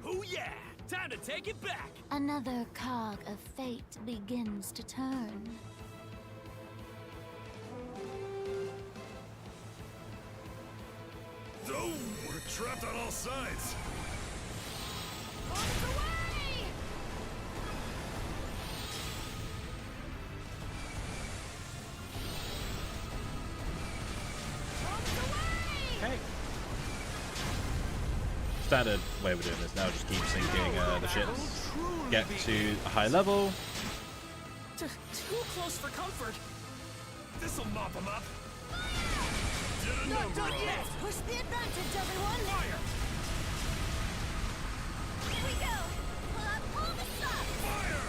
Speaker 16: Oh yeah! Time to take it back!
Speaker 15: Another cog of fate begins to turn.
Speaker 9: Oh, we're trapped on all sides.
Speaker 1: Okay. Standard way we're doing this now, just keep sinking the ships. Get to a high level.
Speaker 2: Too close for comfort.
Speaker 16: This'll mop them up.
Speaker 7: Not done yet! Push the advantage, everyone!
Speaker 16: Fire!
Speaker 7: Here we go! Pull up all the stuff!
Speaker 16: Fire!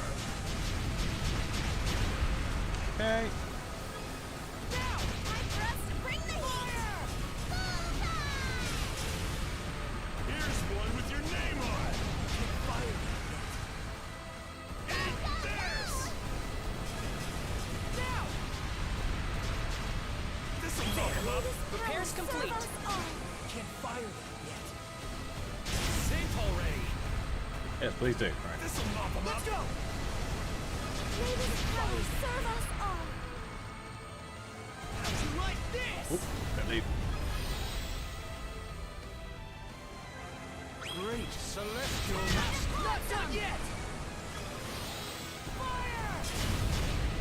Speaker 1: Okay.
Speaker 7: Now! Time for us to bring the heat!
Speaker 9: Here's one with your name on it.
Speaker 16: Fire!
Speaker 9: Eat this!
Speaker 16: Now! This'll mop them up.
Speaker 2: Repairs complete.
Speaker 16: Can't fire them yet. Sink already.
Speaker 1: Yes, please do. Right.
Speaker 16: This'll mop them up.
Speaker 7: Let's go! May this power serve us all!
Speaker 16: How'd you like this?
Speaker 1: Oop, don't leave.
Speaker 16: Great celestial master. Not done yet! Fire!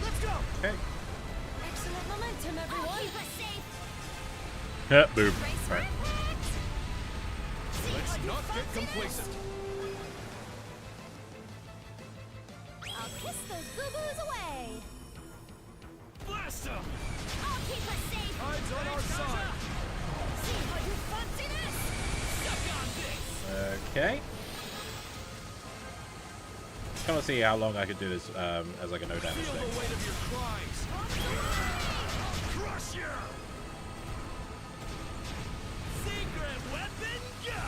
Speaker 16: Let's go!
Speaker 1: Okay.
Speaker 7: Excellent momentum, everyone! Keep us safe!
Speaker 1: Yeah, boom. Right.
Speaker 16: Let's not get complacent.
Speaker 7: I'll kiss those boo-boos away!
Speaker 16: Blast them!
Speaker 7: I'll keep us safe!
Speaker 16: Tide's on our side.
Speaker 7: See how you fancy this?
Speaker 16: Suck on this!
Speaker 1: Okay. Kind of see how long I could do this as like a no damage
Speaker 16: Feel
Speaker 1: thing.
Speaker 16: the weight of your crimes. Crush you! Secret weapon, go!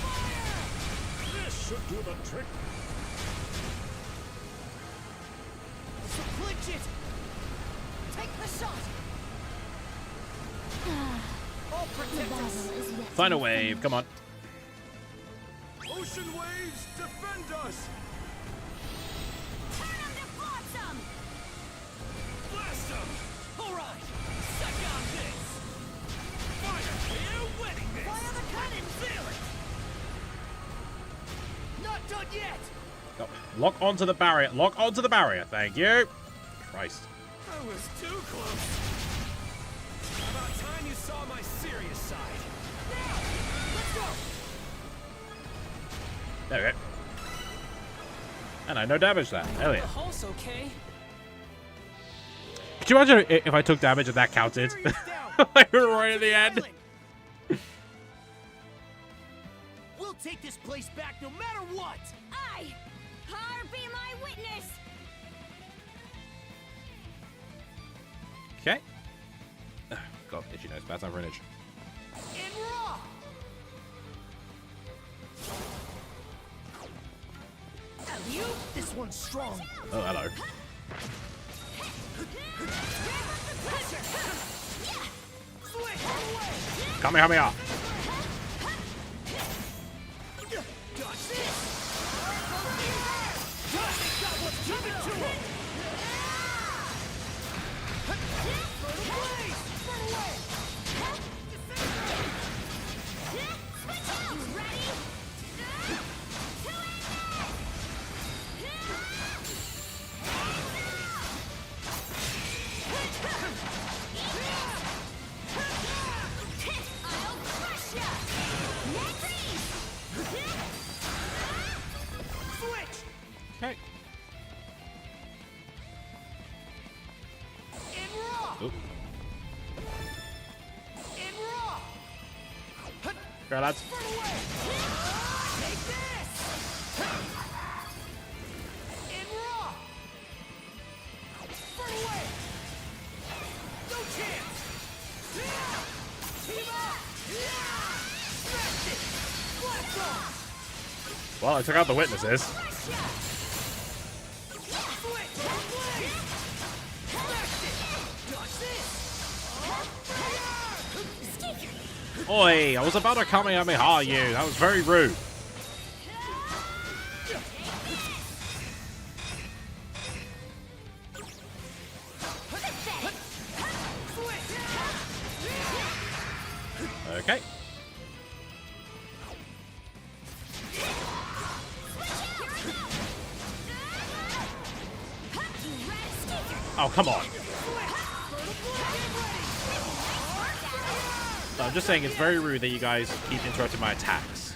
Speaker 16: Fire!
Speaker 9: This should do the trick.
Speaker 16: So clinch it!
Speaker 7: Take the shot!
Speaker 16: All
Speaker 15: The
Speaker 16: protect
Speaker 15: battle
Speaker 16: us!
Speaker 15: is yet
Speaker 1: Find a
Speaker 15: to be
Speaker 1: wave,
Speaker 15: finished.
Speaker 1: come on.
Speaker 16: Ocean waves, defend us!
Speaker 13: Turn them to flotsam!
Speaker 16: Blast them! Alright! Suck on this! Fire! We're winning this!
Speaker 7: Fire the cannon!
Speaker 16: Feel it! Not done yet!
Speaker 1: Oh, lock onto the barrier. Lock onto the barrier. Thank you. Christ.
Speaker 16: I was too close! About time you saw my serious side! Now! Let's go!
Speaker 1: There we go. And I no damage that. Hell
Speaker 2: The
Speaker 1: yeah.
Speaker 2: hull's okay.
Speaker 1: Could you imagine if I took damage and that counted? Like right at the end.
Speaker 16: We'll take this place back no matter what!
Speaker 13: Aye! Har be my witness!
Speaker 1: Okay. God, itchy nose. Bad time for an itch.
Speaker 16: In raw! You? This one's strong.
Speaker 1: Oh, hello. Come here, come here.
Speaker 16: Dodge this! Got what's coming to him! Burn away! Burn away!
Speaker 1: Oop.
Speaker 16: In raw.
Speaker 1: Go, lads.
Speaker 16: Take this. In raw. Burn away. No chance. Team up. Smash it. Blast off.
Speaker 1: Well, I took out the witnesses. Oi, I was about to Kamehameha you. That was very rude. Okay. Oh, come on. No, I'm just saying it's very rude that you guys keep interrupting my attacks.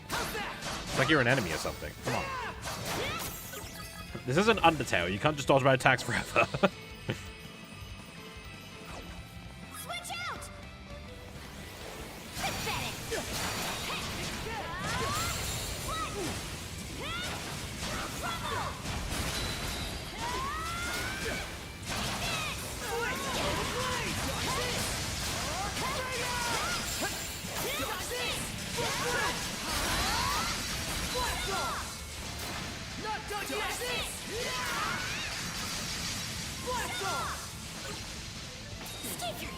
Speaker 1: It's like you're an enemy or something. Come on. This isn't Undertale. You can't just dodge my attacks forever.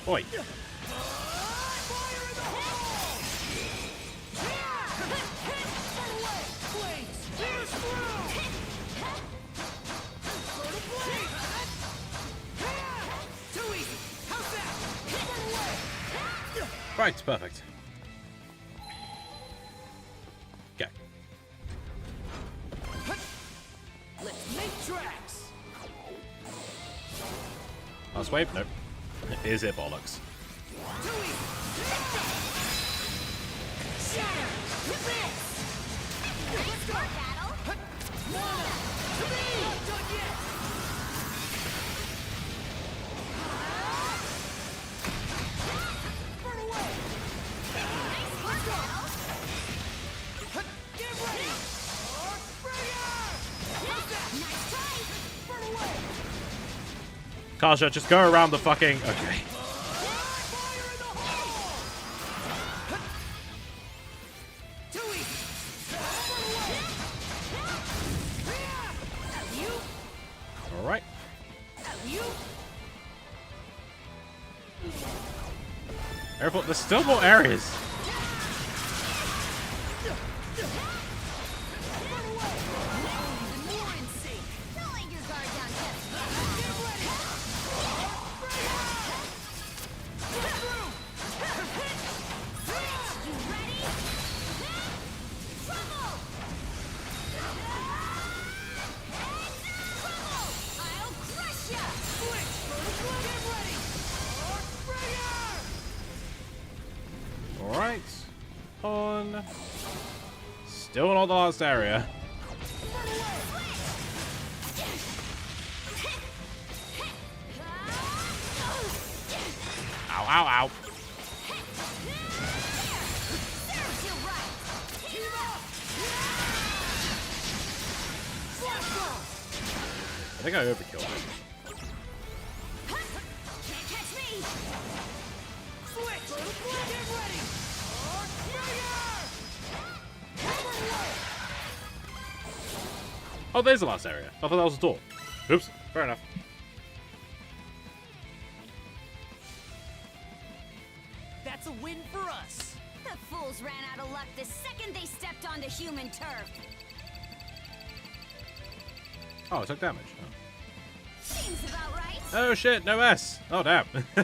Speaker 1: Oi. Right, perfect. Okay.
Speaker 16: Let's make tracks.
Speaker 1: Last wave? Nope. Is it bollocks? Kasha, just go around the fucking... Okay. Alright. Careful, there's still more areas. Alright. On. Still not the last area. Ow, ow, ow. I think I overkilled it. Oh, there's the last area. I thought that was a door. Oops. Fair enough.
Speaker 13: That's a win for us. The fools ran out of luck the second they stepped onto human turf.
Speaker 1: Oh, it took damage. Oh.
Speaker 13: Seems about right.
Speaker 1: Oh shit, no S. Oh damn. I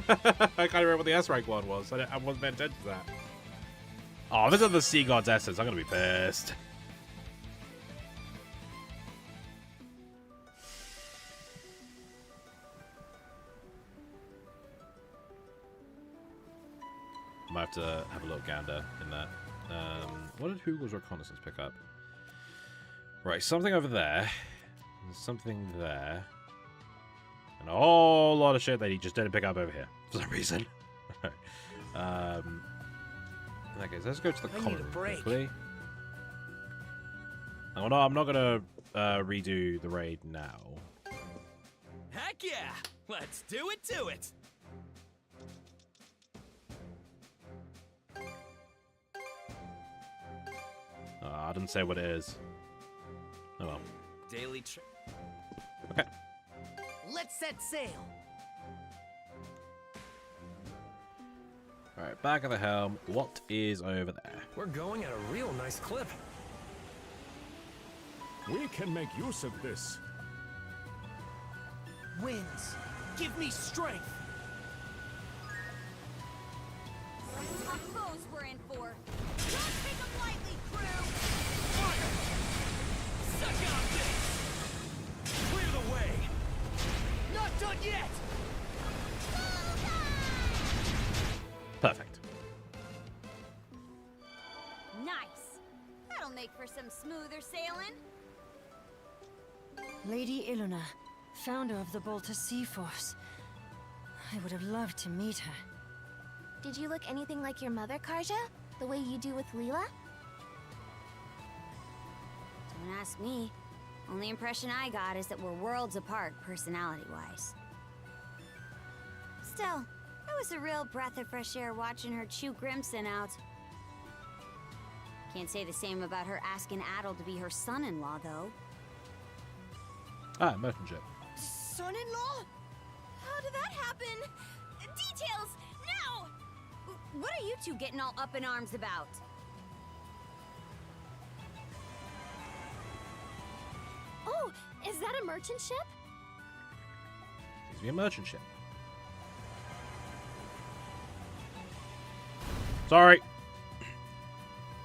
Speaker 1: can't remember what the S rank one was. I wasn't paying attention to that. Oh, if it's on the Sea God's Essence, I'm gonna be pissed. I might have to have a little gander in that. What did Hugo's reconnaissance pick up? Right, something over there. Something there. And And a whole lot of shit that he just didn't pick up over here for some reason. In that case, let's go to the common room quickly. Oh no, I'm not gonna redo the raid now.
Speaker 16: Heck yeah! Let's do it to it!
Speaker 1: I didn't say what it is. Oh well.
Speaker 16: Daily
Speaker 1: Okay.
Speaker 16: Let's set sail!
Speaker 1: Alright, back at the helm. What is over there?
Speaker 5: We're going at a real nice clip.
Speaker 9: We can make use of this.
Speaker 16: Winds, give me strength!
Speaker 13: Tough foes we're in for. Don't take them lightly, crew!
Speaker 16: Fire! Suck out this! Clear the way! Not done yet!
Speaker 1: Perfect.
Speaker 13: Nice! That'll make for some smoother sailing.
Speaker 3: Lady Iluna, founder of the Bolta Sea Force. I would have loved to meet her.
Speaker 7: Did you look anything like your mother, Karja? The way you do with Leela?
Speaker 13: Don't ask me. Only impression I got is that we're worlds apart, personality-wise. Still, it was a real breath of fresh air watching her chew Grimson out. Can't say the same about her asking Adel to be her son-in-law, though.
Speaker 1: Ah, merchant ship.
Speaker 13: Son-in-law? How did that happen? Details, now! What are you two getting all up in arms about?
Speaker 7: Oh, is that a merchant ship?
Speaker 1: Seems to be a merchant ship. Sorry.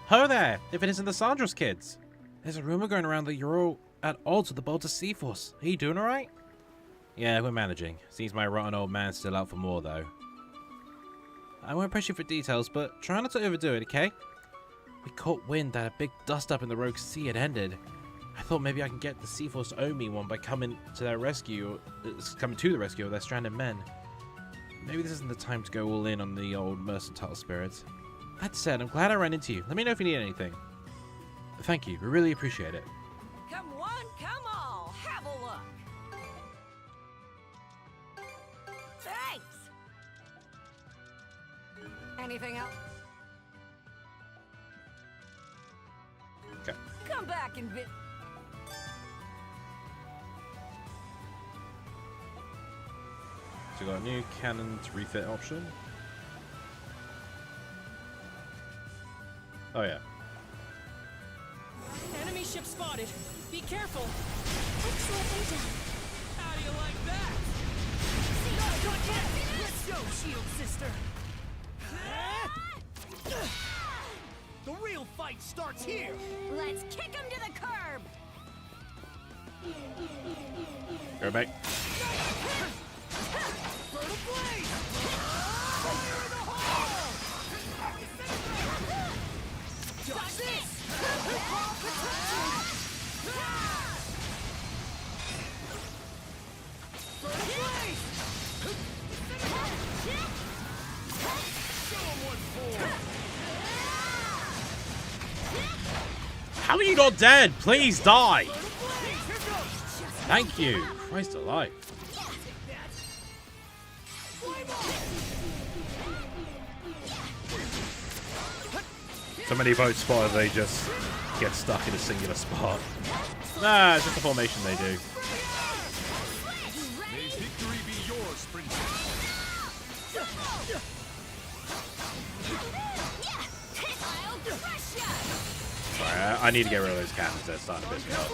Speaker 1: Ho there, if it isn't the Sandros kids. There's a rumor going around that you're all at odds with the Bolta Sea Force. Are you doing alright? Yeah, we're managing. Seems my rotten old man's still out for more, though. I won't press you for details, but try not to overdo it, okay? We caught wind that a big dust-up in the Rogue Sea had ended. I thought maybe I can get the Sea Force to owe me one by coming to the rescue of their stranded men. Maybe this isn't the time to go all in on the old mercantile spirits. That said, I'm glad I ran into you. Let me know if you need anything. Thank you, we really appreciate it.
Speaker 6: Come one, come all, have a look. Thanks. Anything else?
Speaker 1: Okay.
Speaker 6: Come back and
Speaker 1: So we got a new cannons refit option. Oh yeah.
Speaker 2: Enemy ship spotted. Be careful.
Speaker 7: Excellent intel.
Speaker 16: How do you like that? Let's go, shield sister! The real fight starts here!
Speaker 13: Let's kick him to the curb!
Speaker 1: Go back.
Speaker 16: Bird of Blaze! Fire in the hole! Just this! Call protection! Bird of Blaze! Show him what for!
Speaker 1: How are you not dead? Please die! Thank you. Christ alive. So many boats spotted, they just get stuck in a singular spot. Nah, it's just the formation they do.
Speaker 9: May victory be yours, princess.
Speaker 1: Sorry, I need to get rid of those cannons. They're starting to piss me off.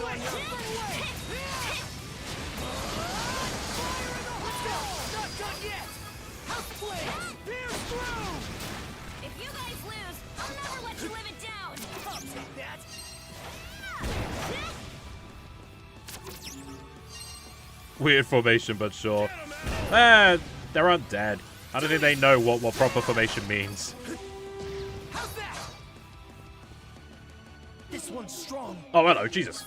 Speaker 13: If you guys lose, I'll never let you live it down!
Speaker 16: I'll take that!
Speaker 1: Weird formation, but sure. They're undead. I don't think they know what proper formation means.
Speaker 16: How's that? This one's strong.
Speaker 1: Oh, hello, Jesus.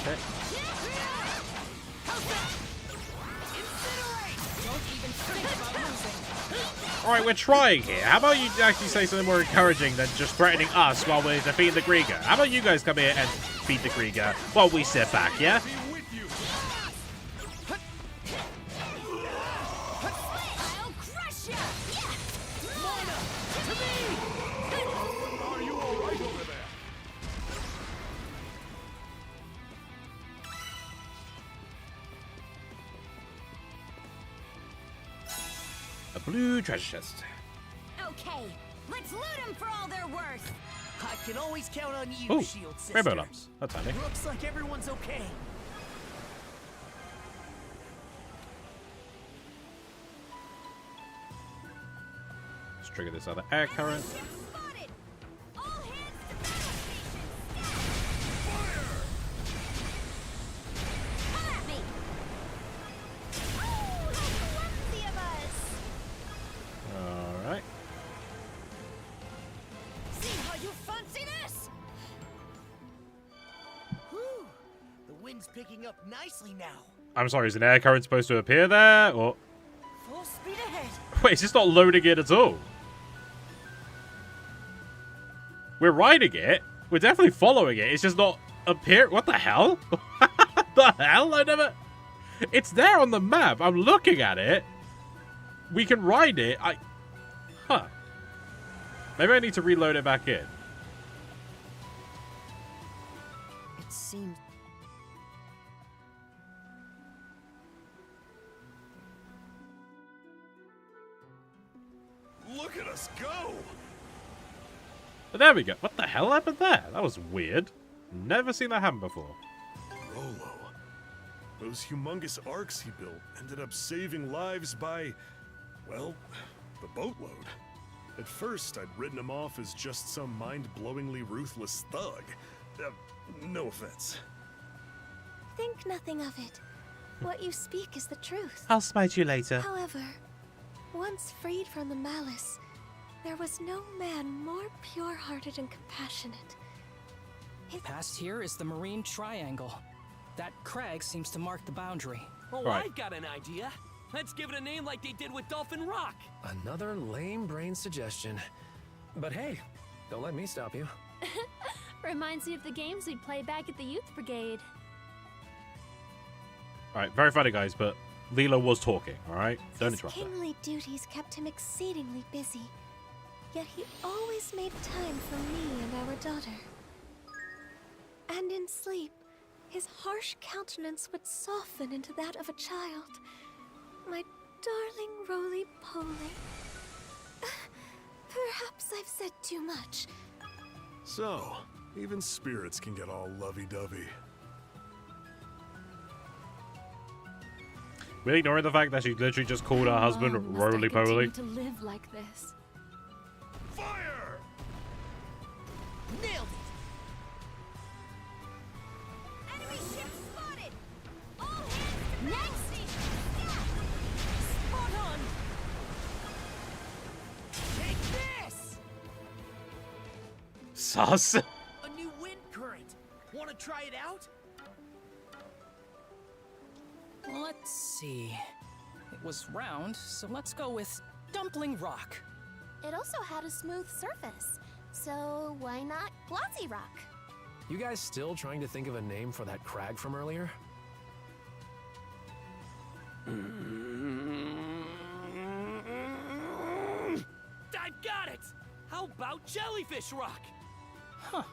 Speaker 1: Okay. Alright, we're trying here. How about you actually say something more encouraging than just threatening us while we're defeating the Krieger? How about you guys come here and beat the Krieger while we sit back, yeah? A blue treasure chest.
Speaker 13: Okay, let's loot them for all they're worth.
Speaker 6: I can always count on you,
Speaker 1: Ooh,
Speaker 6: Shield Sister.
Speaker 1: rainbow lamps. That's handy.
Speaker 6: Looks like everyone's okay.
Speaker 1: Let's trigger this other air current. Alright.
Speaker 6: See how you fancy this? Whew. The wind's picking up nicely now.
Speaker 1: I'm sorry, is an air current supposed to appear there? Or
Speaker 6: Full speed ahead.
Speaker 1: wait, is this not loading it at all? We're riding it. We're definitely following it. It's just not appear. What the hell? The hell? I never. It's there on the map. I'm looking at it. We can ride it. Huh. Maybe I need to reload it back in.
Speaker 3: It seems...
Speaker 9: Look at us go!
Speaker 1: But there we go. What the hell happened there? That was weird. Never seen that happen before.
Speaker 9: Rolo. Those humongous arcs he built ended up saving lives by, well, the boatload. At first, I'd written him off as just some mind-blowingly ruthless thug. No offense.
Speaker 7: Think nothing of it. What you speak is the truth.
Speaker 14: I'll smite you later.
Speaker 7: However, once freed from the malice, there was no man more pure-hearted and compassionate.
Speaker 2: Past here is the Marine Triangle. That crag seems to mark the boundary.
Speaker 6: Oh,
Speaker 1: Right.
Speaker 6: I've got an idea. Let's give it a name like they did with Dolphin Rock.
Speaker 5: Another lame brain suggestion. But hey, don't let me stop you.
Speaker 4: Reminds me of the games we'd play back at the Youth Brigade.
Speaker 1: Alright, very funny, guys, but Leela was talking, alright? Don't
Speaker 7: His
Speaker 1: interrupt her.
Speaker 7: kingly duties kept him exceedingly busy. Yet he always made time for me and our daughter. And in sleep, his harsh countenance would soften into that of a child. My darling roly-poly. Perhaps I've said too much.
Speaker 9: So, even spirits can get all lovey-dovey.
Speaker 1: We're ignoring the fact that she literally just called her husband roly-poly.
Speaker 15: To live like this.
Speaker 9: Fire!
Speaker 6: Nailed it!
Speaker 13: Enemy ship spotted! All hands to next station!
Speaker 6: Spot on! Take this!
Speaker 1: Sus.
Speaker 6: A new wind current. Want to try it out?
Speaker 2: Let's see. It was round, so let's go with Dumpling Rock.
Speaker 7: It also had a smooth surface, so why not Glossy Rock?
Speaker 5: You guys still trying to think of a name for that crag from earlier?
Speaker 6: I got it! How about Jellyfish Rock?
Speaker 2: Huh.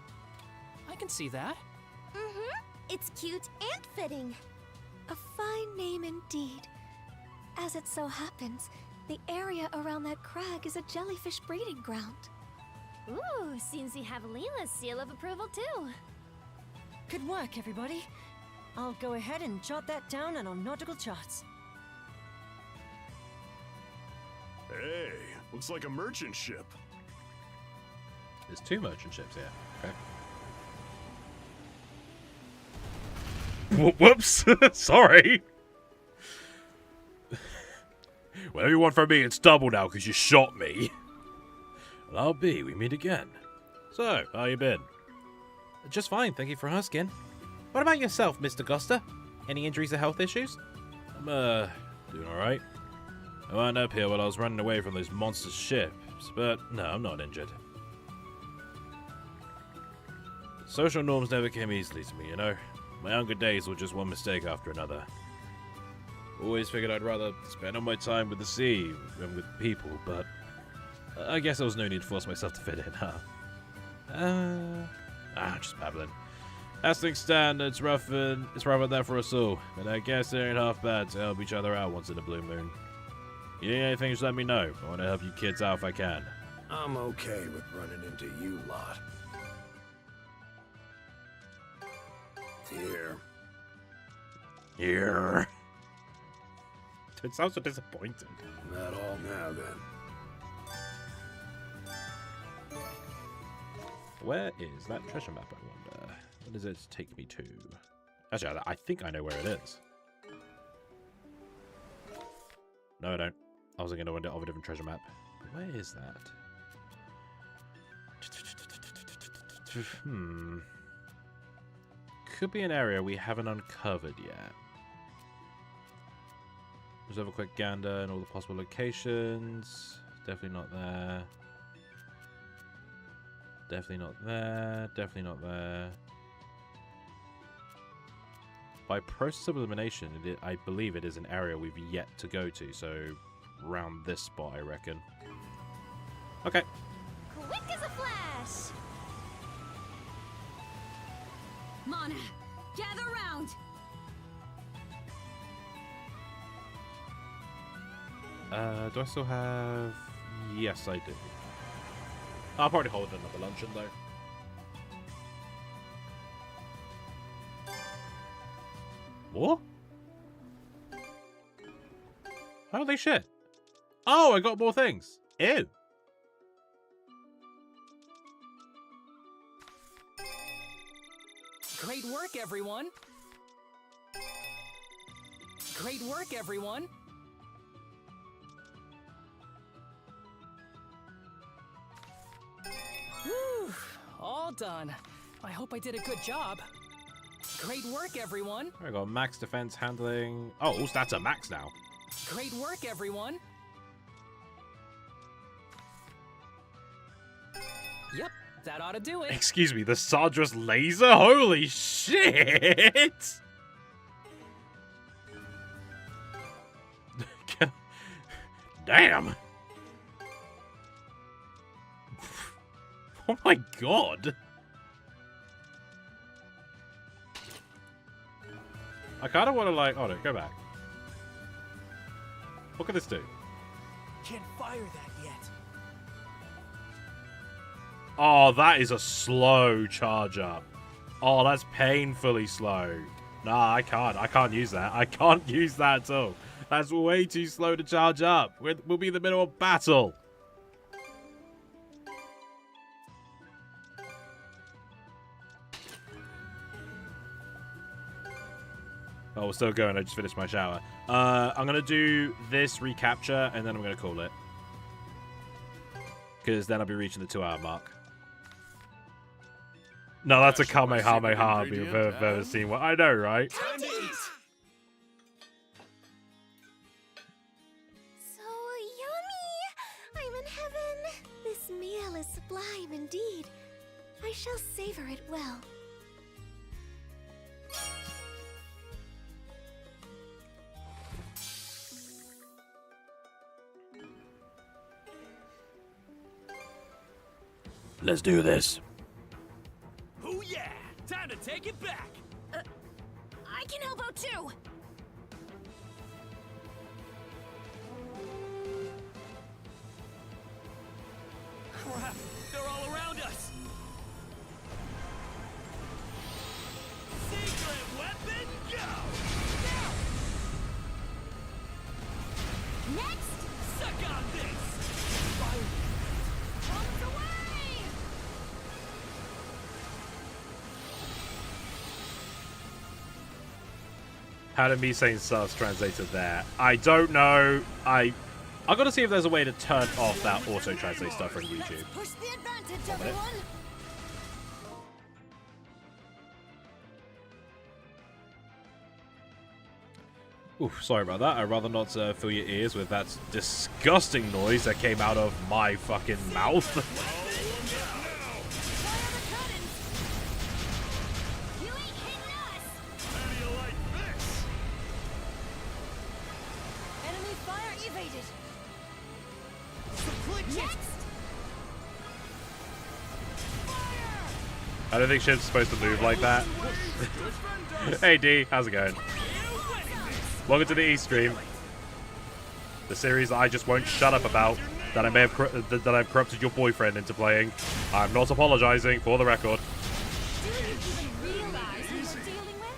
Speaker 2: I can see that.
Speaker 7: Mm-hmm. It's cute and fitting. A fine name indeed. As it so happens, the area around that crag is a jellyfish breeding ground.
Speaker 4: Ooh, seems we have Leela's seal of approval too.
Speaker 3: Good work, everybody. I'll go ahead and jot that down on our nautical charts.
Speaker 9: Hey, looks like a merchant ship.
Speaker 1: There's two merchant ships here. Okay. Whoops. Sorry. Whatever you want from me, it's double now because you shot me. Well, I'll be. We meet again. So, how you been?
Speaker 14: Just fine, thank you for asking.
Speaker 1: What about yourself, Mr. Guster? Any injuries or health issues?
Speaker 17: I'm, doing alright. I wound up here while I was running away from those monster ships, but no, I'm not injured. Social norms never came easily to me, you know? My younger days were just one mistake after another. Always figured I'd rather spend all my time with the sea than with people, but I guess there was no need to force myself to fit in, huh? Just babbling. As things stand, it's rough out there for us all, and I guess it ain't half bad to help each other out once in a blue moon. You need anything, just let me know. I want to help you kids out if I can.
Speaker 5: I'm okay with running into you lot.
Speaker 17: Here.
Speaker 1: It sounds so disappointed.
Speaker 5: Not all now, then.
Speaker 1: Where is that treasure map, I wonder? What does it take me to? Actually, I think I know where it is. No, I don't. I was thinking of a different treasure map. Where is that? Could be an area we haven't uncovered yet. Let's have a quick gander in all the possible locations. Definitely not there. Definitely not there. Definitely not there. By process of elimination, I believe it is an area we've yet to go to. So, around this spot, I reckon. Okay.
Speaker 13: Quick as a flash! Mana, gather round!
Speaker 1: Do I still have... Yes, I do. I'll probably hold another luncheon, though. What? Holy shit. Oh, I got more things. Ew.
Speaker 2: Great work, everyone! Great work, everyone! Whew, all done. I hope I did a good job. Great work, everyone!
Speaker 1: I got max defense handling. Oh, all stats are max now.
Speaker 2: Great work, everyone! Yep, that ought to do it.
Speaker 1: Excuse me, the Sardra's laser? Holy shit! Damn! Oh my god! I kind of want to like... Oh no, go back. What can this do?
Speaker 16: Can't fire that yet.
Speaker 1: Oh, that is a slow charge up. Oh, that's painfully slow. Nah, I can't. I can't use that. I can't use that at all. That's way too slow to charge up. We'll be in the middle of battle. Oh, we're still going. I just finished my shower. I'm going to do this recapture, and then I'm going to call it. Because then I'll be reaching the 2-hour mark. No, that's a Kamehameha if I've ever seen one. I know, right?
Speaker 7: Time to eat. So yummy! I'm in heaven. This meal is sublime indeed. I shall savor it well.
Speaker 17: Let's do this.
Speaker 16: Oh yeah! Time to take it back!
Speaker 13: I can help out too!
Speaker 16: Crap! They're all around us! Secret weapon, go! Now! Next! Suck on this! Fire!
Speaker 13: Bombs away!
Speaker 1: How did me saying subs translated there? I don't know. I gotta see if there's a way to turn off that auto translate stuff from YouTube.
Speaker 13: Push the advantage, everyone!
Speaker 17: Oof, sorry about that. I'd rather not fill your ears with that disgusting noise that came out of my fucking mouth.
Speaker 13: Enemy fire evaded. Next.
Speaker 17: I don't think ship's supposed to move like that. Hey D, how's it going? Welcome to the East Stream, the series that I just won't shut up about, that I may have that I've corrupted your boyfriend into playing. I'm not apologizing, for the record.
Speaker 13: Do you even realize who you're dealing with?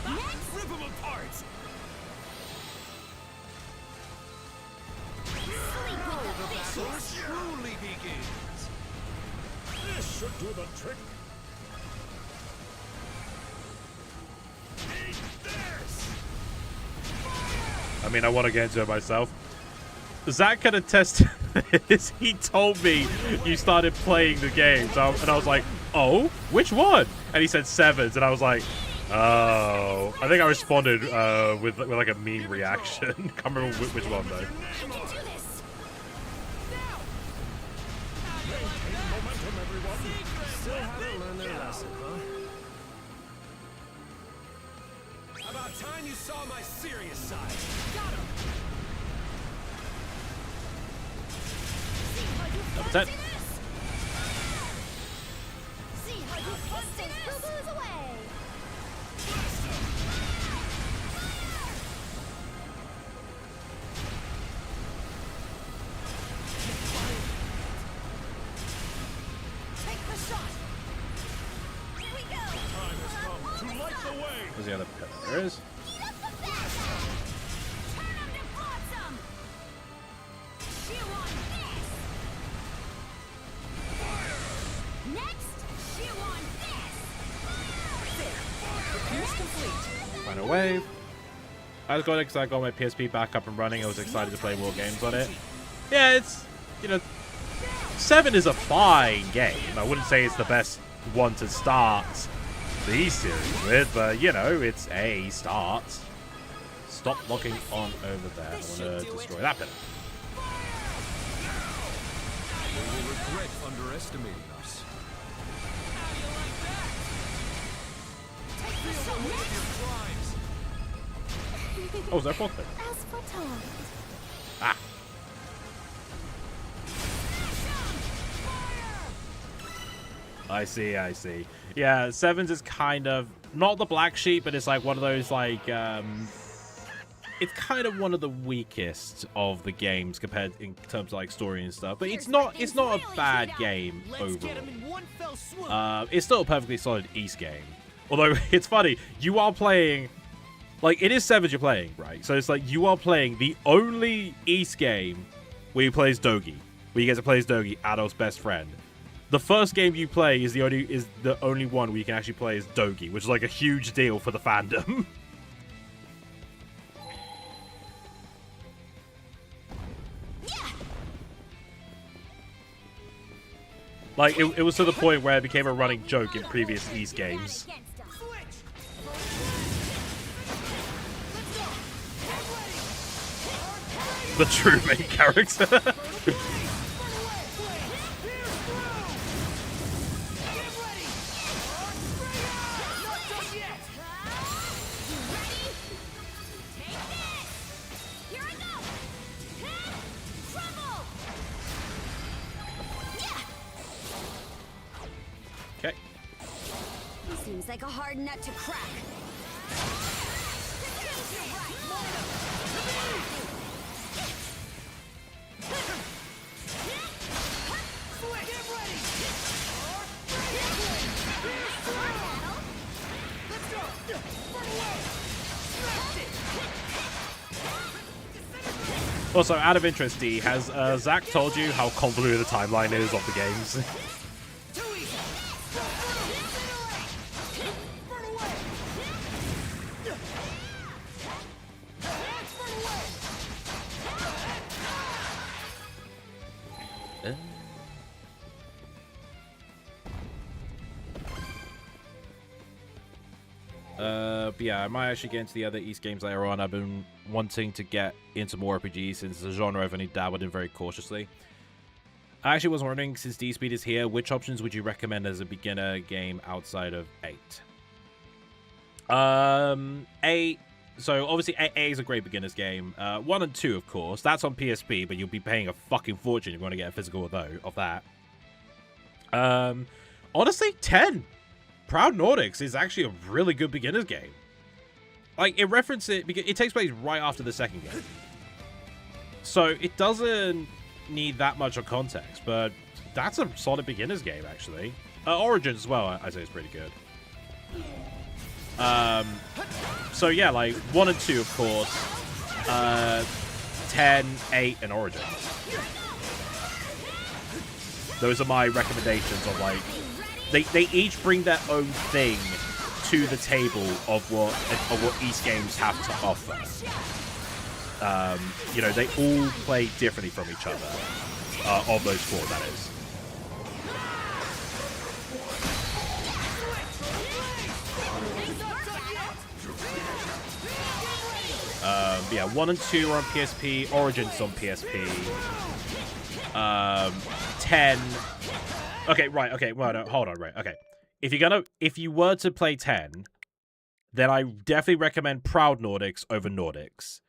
Speaker 13: Next.
Speaker 16: Rip them apart.
Speaker 13: Sleep with the
Speaker 16: battle
Speaker 13: fishes.
Speaker 16: truly begins. This should do the trick.
Speaker 17: I mean, I want to get into it myself. Zach can attest to this. He told me you started playing the game, and I was like, oh, which one? And he said Sevens, and I was like, oh. I think I responded with like a mean reaction. Can't remember which one though.
Speaker 5: Still haven't learned their lesson, huh?
Speaker 16: About time you saw my serious side. Got him.
Speaker 17: Number 10.
Speaker 13: See how you fun those boo-boos away. Take the shot. Here we go.
Speaker 16: Time has come to light the way.
Speaker 17: Where's the other pet? There it is.
Speaker 13: Turn them to blossom. Chew on this. Next, chew on this. There. Repairs complete.
Speaker 17: Final wave. I just got it because I got my PSP back up and running. I was excited to play more games on it. Yeah, it's, you know, 7 is a fine game. I wouldn't say it's the best one to start the series with, but, you know, it's a start. Stop locking on over there. I want to destroy that bit.
Speaker 11: You will regret underestimating us.
Speaker 17: Oh, is that fourth bit?
Speaker 7: As foretold.
Speaker 17: Ah. I see, I see. Yeah, 7's is kind of not the black sheep, but it's like one of those like it's kind of one of the weakest of the games compared in terms of like story and stuff. But it's not a bad game overall. It's still a perfectly solid East game. Although it's funny, you are playing like it is 7's you're playing, right? So it's like you are playing the only East game where you play as Dogi, where you get to play as Dogi, Adolf's best friend. The first game you play is the only one where you can actually play as Dogi, which is like a huge deal for the fandom. Like it was to the point where it became a running joke in previous East games. The true main character. Okay.
Speaker 13: Seems like a hard nut to crack.
Speaker 17: Also, out of interest, D, has Zach told you how convoluted the timeline is of the games?
Speaker 1: But yeah, I might actually get into the other East games later on. I've been wanting to get into more RPGs since the genre I've only dabbled in very cautiously. I actually was wondering, since D-Speed is here, which options would you recommend as a beginner game outside of 8? 8. So obviously 8 is a great beginner's game. 1 and 2, of course. That's on PSP, but you'll be paying a fucking fortune if you want to get a physical of that. Honestly, 10. Proud Nordics is actually a really good beginner's game. Like, it references it because it takes place right after the second game. So it doesn't need that much of context, but that's a solid beginner's game, actually. Origins as well, I say, is pretty good. So yeah, like 1 and 2, of course. 10, 8, and Origins. Those are my recommendations of, like, they each bring their own thing to the table of what East games have to offer. You know, they all play differently from each other. Of those 4, that is. Yeah, 1 and 2 are on PSP. Origins on PSP. 10. Okay, right. Okay, well, no, hold on. Right. Okay, if you were to play 10, then I definitely recommend Proud Nordics over Nordics.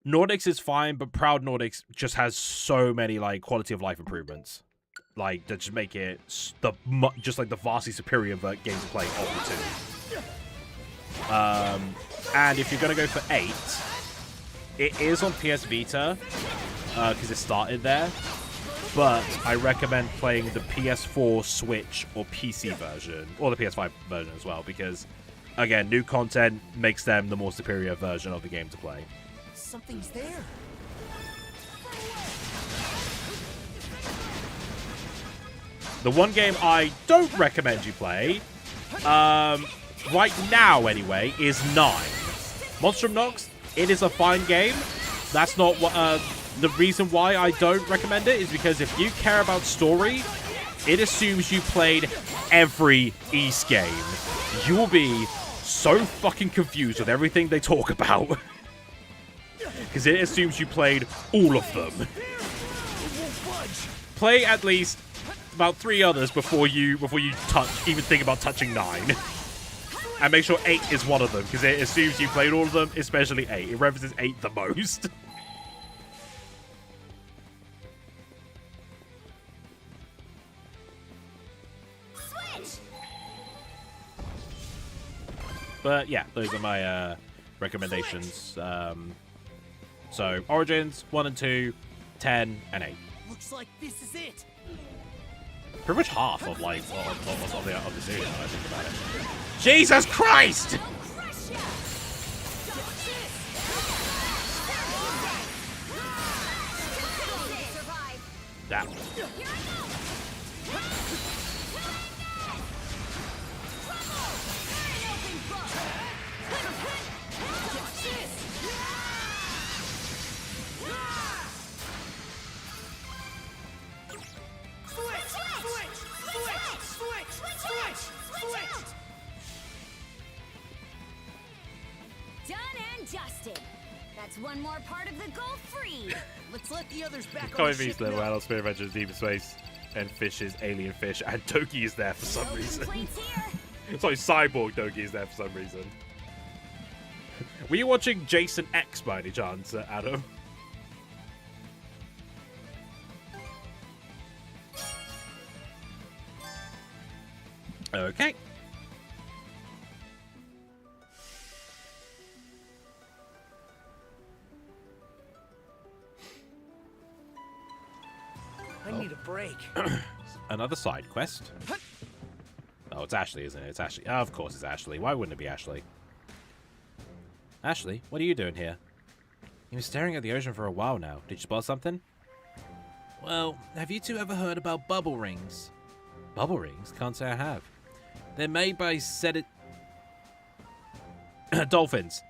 Speaker 1: Nordics is fine, but Proud Nordics just has so many like quality of life improvements, like that just make it just like the vastly superior game to play of the 2. And if you're gonna go for 8, it is on PS Vita because it started there. But I recommend playing the PS4, Switch, or PC version, or the PS5 version as well, because, again, new content makes them the more superior version of the game to play.
Speaker 16: Something's there.
Speaker 1: The one game I don't recommend you play, right now anyway, is 9. Monstrum Nox, it is a fine game. That's not what... The reason why I don't recommend it is because if you care about story, it assumes you played every East game. You will be so fucking confused with everything they talk about. Because it assumes you played all of them. Play at least about 3 others before you even think about touching 9. And make sure 8 is one of them, because it assumes you played all of them, especially 8. It references 8 the most. But yeah, those are my recommendations. So Origins 1 and 2, 10 and 8.
Speaker 16: Looks like this is it.
Speaker 1: Pretty much half of like of the series when I think about it. Jesus Christ! That.
Speaker 13: Done and dusted. That's one more part of the goal free.
Speaker 16: Let's let the others back on
Speaker 1: Coming
Speaker 16: the
Speaker 1: Beast
Speaker 16: ship
Speaker 1: level,
Speaker 16: now.
Speaker 1: Adult Spirit Adventures, Deep Space, and Fishes, Alien Fish, and Doki is there for some reason. Sorry, Cyborg Doki is there for some reason. Were you watching Jason X by any chance, Adam? Okay.
Speaker 16: I need a break.
Speaker 1: Another side quest. Oh, it's Ashley, isn't it? It's Ashley. Oh, of course it's Ashley. Why wouldn't it be Ashley? Ashley, what are you doing here? You've been staring at the ocean for a while now. Did you spot something? Well, have you two ever heard about bubble rings? Bubble rings? Can't say I have. They're made by dolphins.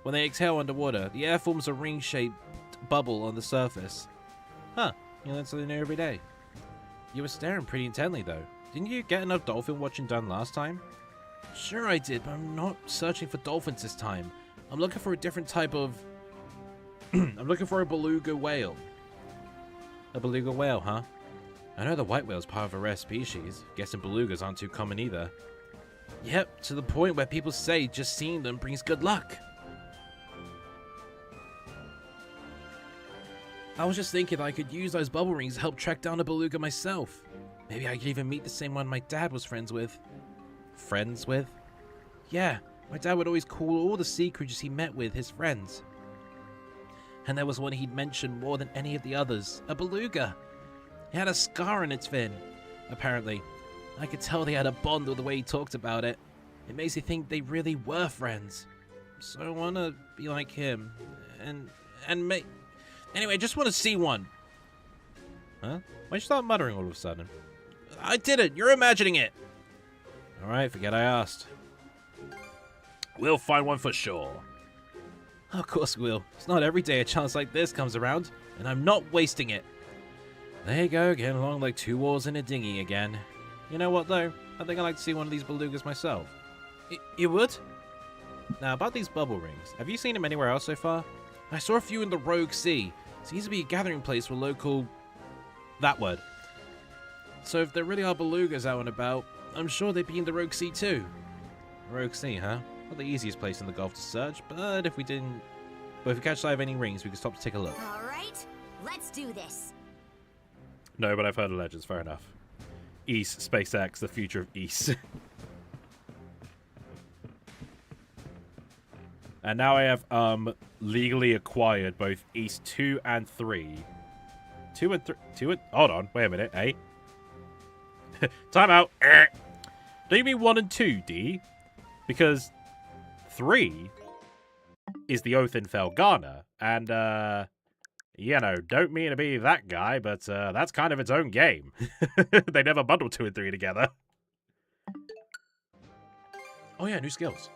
Speaker 1: When they exhale underwater, the air forms a ring-shaped bubble on the surface. Huh. You learn something new every day. You were staring pretty intently, though. Didn't you get enough dolphin watching done last time?
Speaker 14: Sure I did, but I'm not searching for dolphins this time. I'm looking for a different type of... I'm looking for a beluga whale. A beluga whale, huh? I know the white whale's part of a rare species. Guessing belugas aren't too common either. Yep, to the point where people say just seeing them brings good luck. I was just thinking that I could use those bubble rings to help track down a beluga myself. Maybe I could even meet the same one my dad was friends with. Friends with? Yeah, my dad would always call all the sea creatures he met with his friends. And there was one he'd mention more than any of the others, a beluga. It had a scar on its fin. Apparently, I could tell they had a bond with the way he talked about it. It makes you think they really were friends. So I want to be like him. Anyway, I just want to see one. Huh? Why'd you start muttering all of a sudden? I didn't. You're imagining it. Alright, forget I asked. We'll find one for sure. Of course we will. It's not every day a chance like this comes around, and I'm not wasting it. There you go, getting along like two oars in a dinghy again. You know what, though? I think I'd like to see one of these belugas myself. You would? Now, about these bubble rings. Have you seen them anywhere else so far? I saw a few in the Rogue Sea. Seems to be a gathering place for local... that word. So if there really are belugas out and about, I'm sure they'd be in the Rogue Sea too. Rogue Sea, huh? Not the easiest place in the Gulf to search, but if we didn't... But if we catch sight of any rings, we could stop to take a look.
Speaker 13: Alright, let's do this.
Speaker 17: No, but I've heard of legends, fair enough. East, SpaceX, the future of East. And now I have legally acquired both East 2 and 3. 2 and 3... hold on, wait a minute, eh? Time out. Do you mean 1 and 2, D? Because 3 is the Oath in Felghana, and, you know, don't mean to be that guy, but that's kind of its own game. They never bundled 2 and 3 together. Oh yeah, new skills.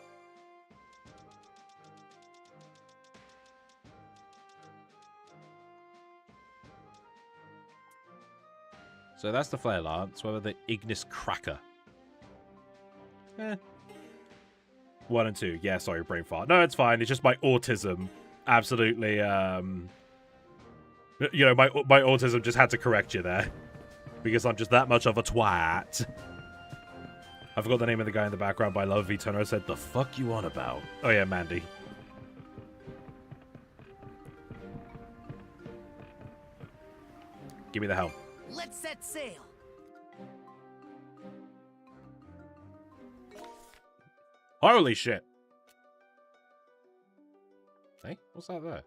Speaker 17: So that's the Flare Lance, what about the Ignis Cracker? 1 and 2. Yeah, sorry, brain fart. No, it's fine. It's just my autism. Absolutely, you know, my autism just had to correct you there. Because I'm just that much of a twat. I forgot the name of the guy in the background, but I love Vitono said, the fuck you on about? Oh yeah, Mandy. Give me the helm.
Speaker 18: Let's set sail.
Speaker 17: Holy shit. Hey, what's that there?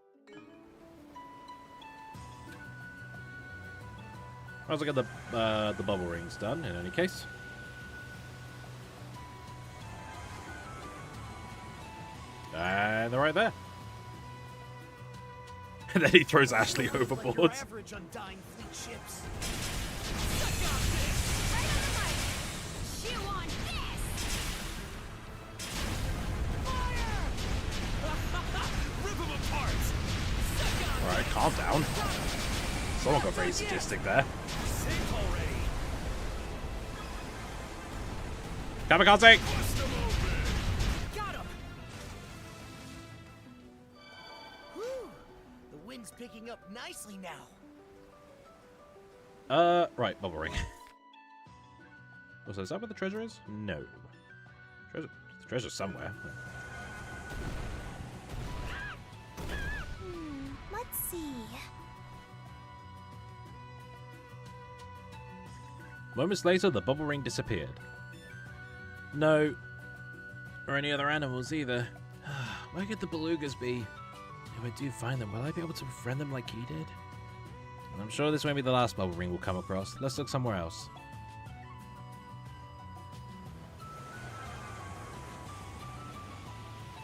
Speaker 17: I was looking at the bubble rings done, in any case. And they're right there. And then he throws Ashley overboard.
Speaker 18: Average undying fleet ships.
Speaker 17: Alright, calm down. Someone got very sadistic there. Kamikaze!
Speaker 18: Got him. Whew. The wind's picking up nicely now.
Speaker 17: Right, bubble ring. So is that where the treasure is? No. The treasure's somewhere.
Speaker 7: Let's see.
Speaker 17: Moments later, the bubble ring disappeared. No.
Speaker 14: Or any other animals either. Where could the belugas be? If I do find them, will I be able to befriend them like he did?
Speaker 17: And I'm sure this won't be the last bubble ring we'll come across. Let's look somewhere else.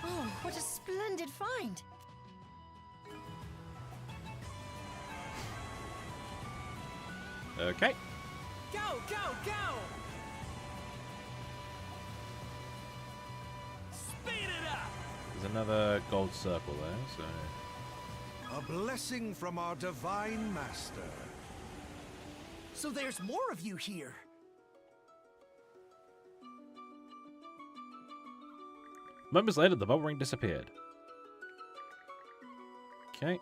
Speaker 3: Oh, what a splendid find!
Speaker 17: Okay.
Speaker 18: Go, go, go! Speed it up!
Speaker 17: There's another gold circle there, so...
Speaker 19: A blessing from our divine master.
Speaker 18: So there's more of you here.
Speaker 17: Moments later, the bubble ring disappeared. Okay.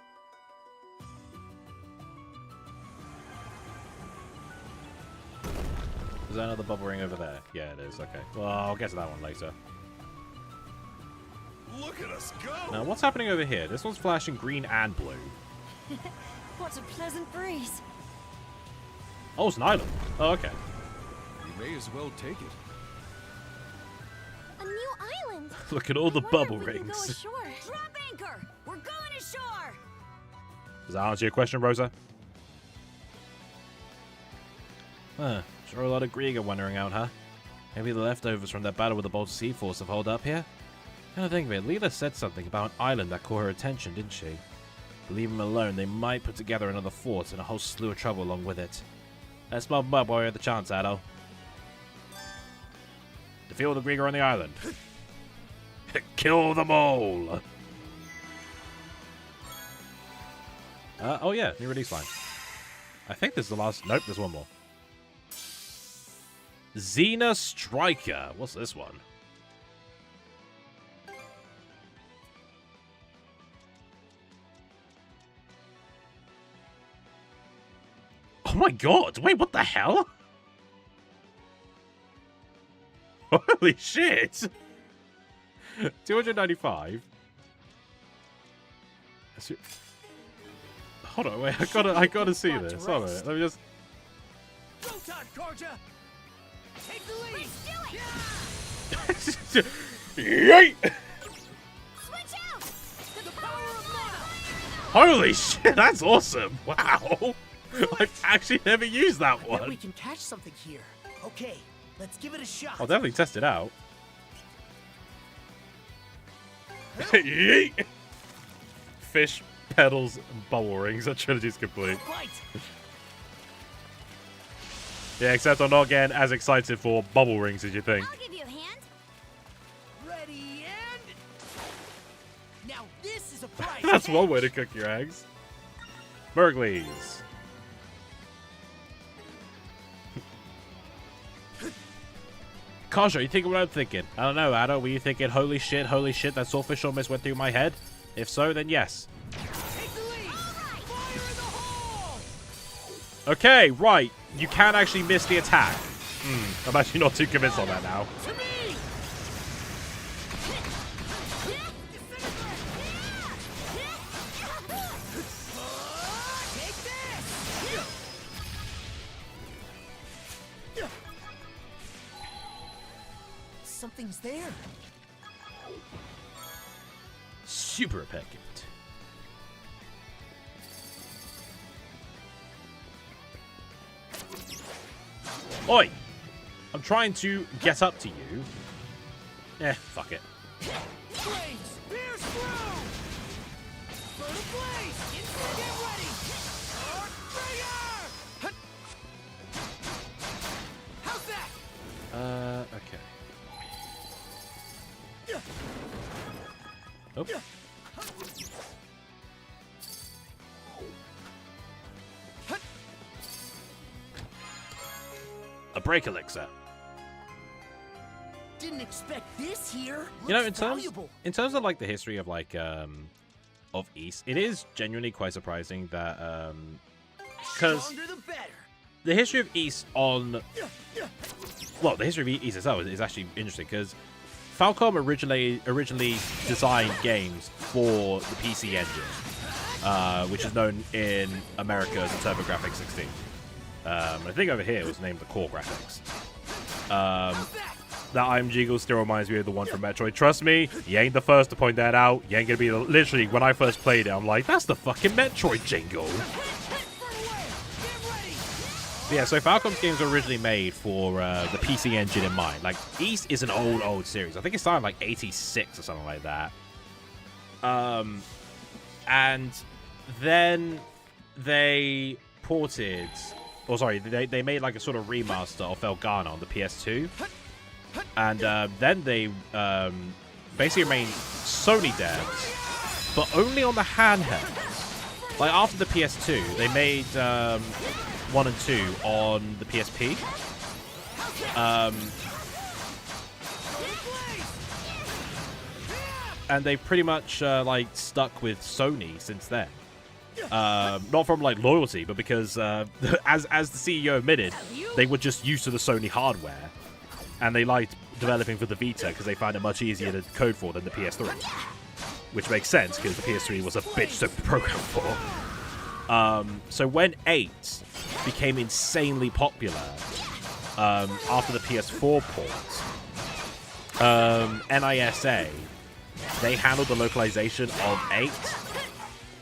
Speaker 17: Is there another bubble ring over there? Yeah, it is. Okay. Well, I'll get to that one later.
Speaker 9: Look at us go!
Speaker 17: Now, what's happening over here? This one's flashing green and blue.
Speaker 3: What a pleasant breeze.
Speaker 17: Oh, it's an island. Oh, okay.
Speaker 11: You may as well take it.
Speaker 7: A new island.
Speaker 17: Look at all the bubble rings.
Speaker 13: Go ashore. Drop anchor. We're going ashore.
Speaker 17: Does that answer your question, Rosa? Huh. Sure a lot of Grieger wandering out, huh? Maybe the leftovers from that battle with the Bolter Sea Force have holed up here? Kind of think of it, Leela said something about an island that caught her attention, didn't she? But leave them alone, they might put together another fort and a whole slew of trouble along with it. Let's mob them up while we have the chance, Addo. Defeat all the Grieger on the island. Kill them all! Oh yeah, new release line. I think this is the last... Nope, there's one more. Xena Striker. What's this one? Oh my god! Wait, what the hell? Holy shit! 295. Hold on, wait, I gotta see this. Hold on, let me just...
Speaker 16: Go time, Karja! Take the lead!
Speaker 17: Yeet!
Speaker 16: Switch out! The power of mana!
Speaker 17: Holy shit, that's awesome! Wow! I've actually never used that
Speaker 18: I bet
Speaker 17: one.
Speaker 18: we can catch something here. Okay, let's give it a shot.
Speaker 17: I'll definitely test it out. Yeet! Fish, pedals, and bubble rings. That trilogy's complete. Yeah, except I'm not getting as excited for bubble rings as you think.
Speaker 13: I'll give you a hand.
Speaker 18: Ready and now this is a prize.
Speaker 17: That's one way to cook your eggs. Burglies. Kasha, you thinking what I'm thinking? I don't know, Addo. Were you thinking, holy shit, that swordfish almost went through my head? If so, then yes. Okay, right. You can actually miss the attack. I'm actually not too convinced on that now.
Speaker 18: Something's there.
Speaker 17: Super packet. Oi! I'm trying to get up to you. Eh, fuck it.
Speaker 16: Blades, pierce through! Burn a blaze! Get ready! Arc How's that?
Speaker 17: Okay. Oh. A break elixir.
Speaker 18: Didn't expect this here.
Speaker 17: You know,
Speaker 18: Looks valuable.
Speaker 17: in terms of like the history of like of East, it is genuinely quite surprising that because
Speaker 18: Stronger the better.
Speaker 17: the history of East on well, the history of East itself is actually interesting because Falcom originally designed games for the PC engine, which is known in America as the TurboGrafx 16. I think over here it was named the Core Graphics. That I'm Jiggle still reminds me of the one from Metroid. Trust me, you ain't the first to point that out. You ain't gonna be literally when I first played it, I'm like, that's the fucking Metroid jingle. But yeah, so Falcom's games were originally made for the PC engine in mind. Like, East is an old series. I think it started like 86 or something like that. And then they ported, or sorry, they made like a sort of remaster of Felghana on the PS2. And then they basically remained Sony devs, but only on the handhelds. Like, after the PS2, they made 1 and 2 on the PSP.
Speaker 1: and they've pretty much like stuck with Sony since then. Not from like loyalty, but because as the CEO admitted, they were just used to the Sony hardware, and they liked developing for the Vita because they found it much easier to code for than the PS3, which makes sense because the PS3 was a bitch to program for. So when 8 became insanely popular after the PS4 port, NISA, they handled the localization of 8.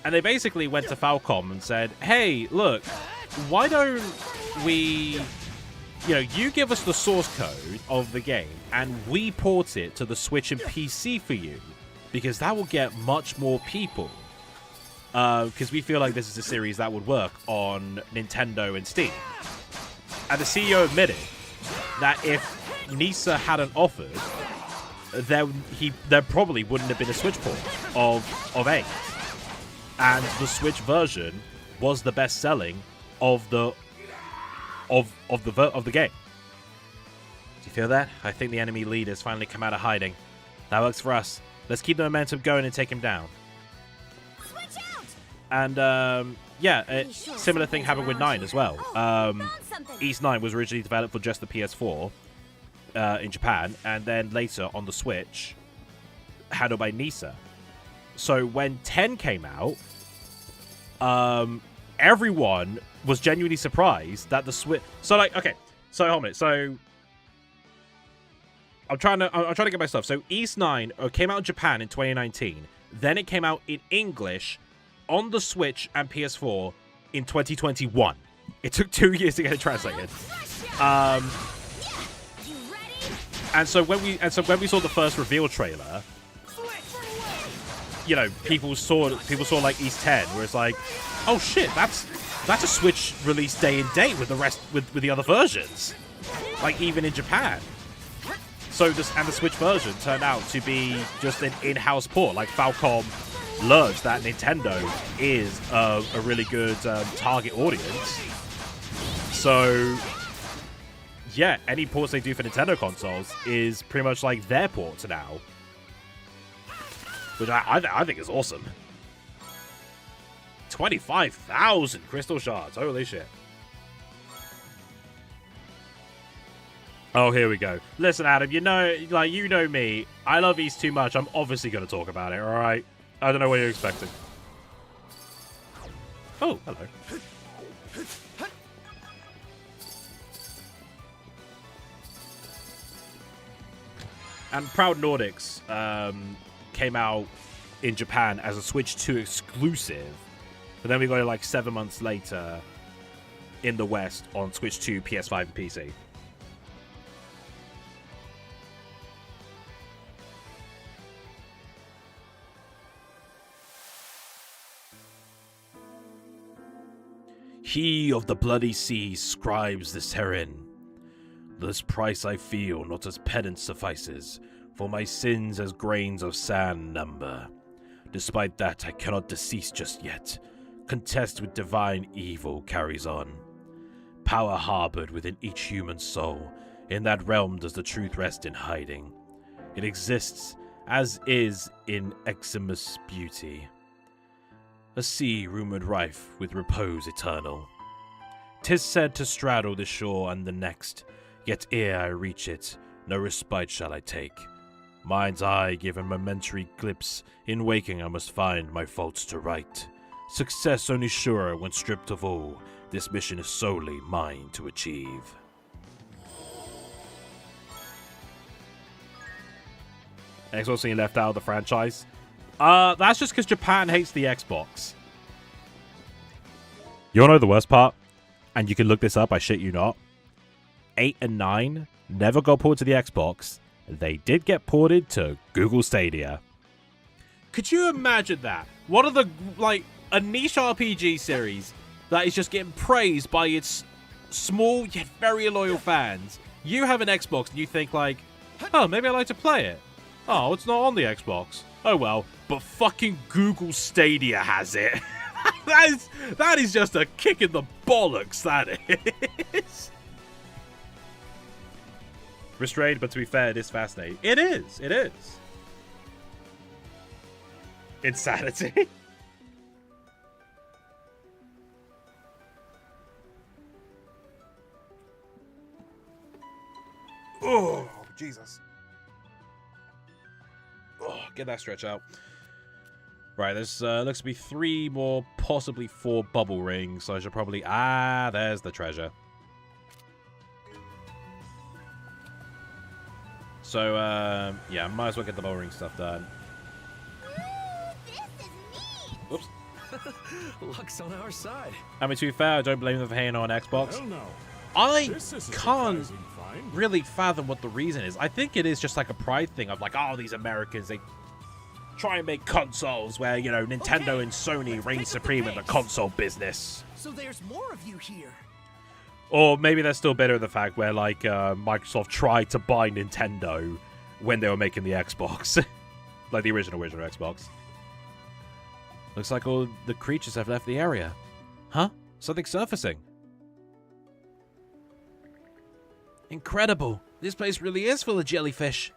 Speaker 1: And they basically went to Falcom and said, hey, look, why don't we, you give us the source code of the game and we port it to the Switch and PC for you, because that will get much more people. Because we feel like this is a series that would work on Nintendo and Steam. And the CEO admitted that if NISA hadn't offered, there probably wouldn't have been a Switch port of 8. And the Switch version was the best selling of the game. Do you feel that? I think the enemy leader's finally come out of hiding. That works for us. Let's keep the momentum going and take him down. Switch out! And similar thing happened with 9 as well. East 9 was originally developed for just the PS4 in Japan, and then later on the Switch, handled by NISA. So when 10 came out, everyone was genuinely surprised that the Switch. So like, okay, so hold on a minute. So I'm trying to get my stuff. So East 9 came out in Japan in 2019. Then it came out in English on the Switch and PS4 in 2021. It took 2 years to get it translated. And so when we saw the first reveal trailer, people saw like East 10, where it's like, oh shit, that's a Switch release day and date with the rest with the other versions, like even in Japan. So the Switch version turned out to be just an in-house port. Like Falcom learned that Nintendo is a really good target audience. So yeah, any ports they do for Nintendo consoles is pretty much like their ports now. Which I think is awesome. 25,000 crystal shards. Holy shit. Oh, here we go. Listen, Adam, you know me. I love East too much. I'm obviously going to talk about it, alright? I don't know what you're expecting. Oh, hello. And Proud Nordics came out in Japan as a Switch 2 exclusive, but then we got it like 7 months later in the West on Switch 2, PS5, and PC. He of the bloody sea scribes this herein. This price I feel not as penance suffices, for my sins as grains of sand number. Despite that, I cannot decease just yet. Contest with divine evil carries on. Power harbored within each human soul, in that realm does the truth rest in hiding. It exists, as is in eximous beauty. A sea rumored rife with repose eternal. 'Tis said to straddle the shore and the next, yet ere I reach it, no respite shall I take. Mind's eye give a momentary glimpse, in waking I must find my faults to right. Success only surer when stripped of all, this mission is solely mine to achieve. Xbox being left out of the franchise? That's just because Japan hates the Xbox. You wanna know the worst part? And you can look this up, I shit you not. 8 and 9 never got ported to the Xbox. They did get ported to Google Stadia. Could you imagine that? One of the, a niche RPG series that is just getting praised by its small yet very loyal fans. You have an Xbox and you think oh, maybe I'd like to play it. Oh, it's not on the Xbox. Oh well, but fucking Google Stadia has it. that is just a kick in the bollocks, that is. Restrained, but to be fair, it is fascinating. It is. insanity. Oh, Jesus. Oh, get that stretch out. Right, there's looks to be 3 more, possibly 4 bubble rings. So I should probably... Ah, there's the treasure. So, yeah, might as well get the bubble ring stuff done. Oops.
Speaker 5: Luck's on our side.
Speaker 1: I mean, to be fair, I don't blame them for hating on Xbox.
Speaker 9: Hell no.
Speaker 1: I
Speaker 9: This is a
Speaker 1: can't
Speaker 9: surprising find.
Speaker 1: really fathom what the reason is. I think it is just like a pride thing of like, oh, these Americans, they try and make consoles where, you know, Nintendo and Sony reign supreme in the console business.
Speaker 18: So there's more of you here.
Speaker 1: Or maybe they're still bitter of the fact where, like, Microsoft tried to buy Nintendo when they were making the Xbox. Like the original Xbox. Looks like all the creatures have left the area. Huh? Something's surfacing. Incredible. This place really is full of jellyfish.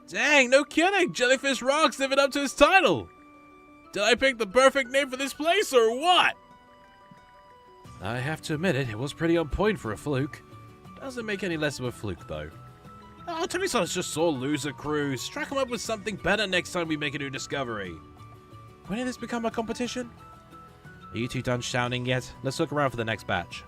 Speaker 1: Dang, no kidding. Jellyfish Rock's living up to his title. Did I pick the perfect name for this place or what? I have to admit it was pretty on point for a fluke. Doesn't make any less of a fluke, though. Oh, tell me someone's just saw loser crews. Strike them up with something better next time we make a new discovery. When did this become a competition? Are you two done shouting yet? Let's look around for the next batch.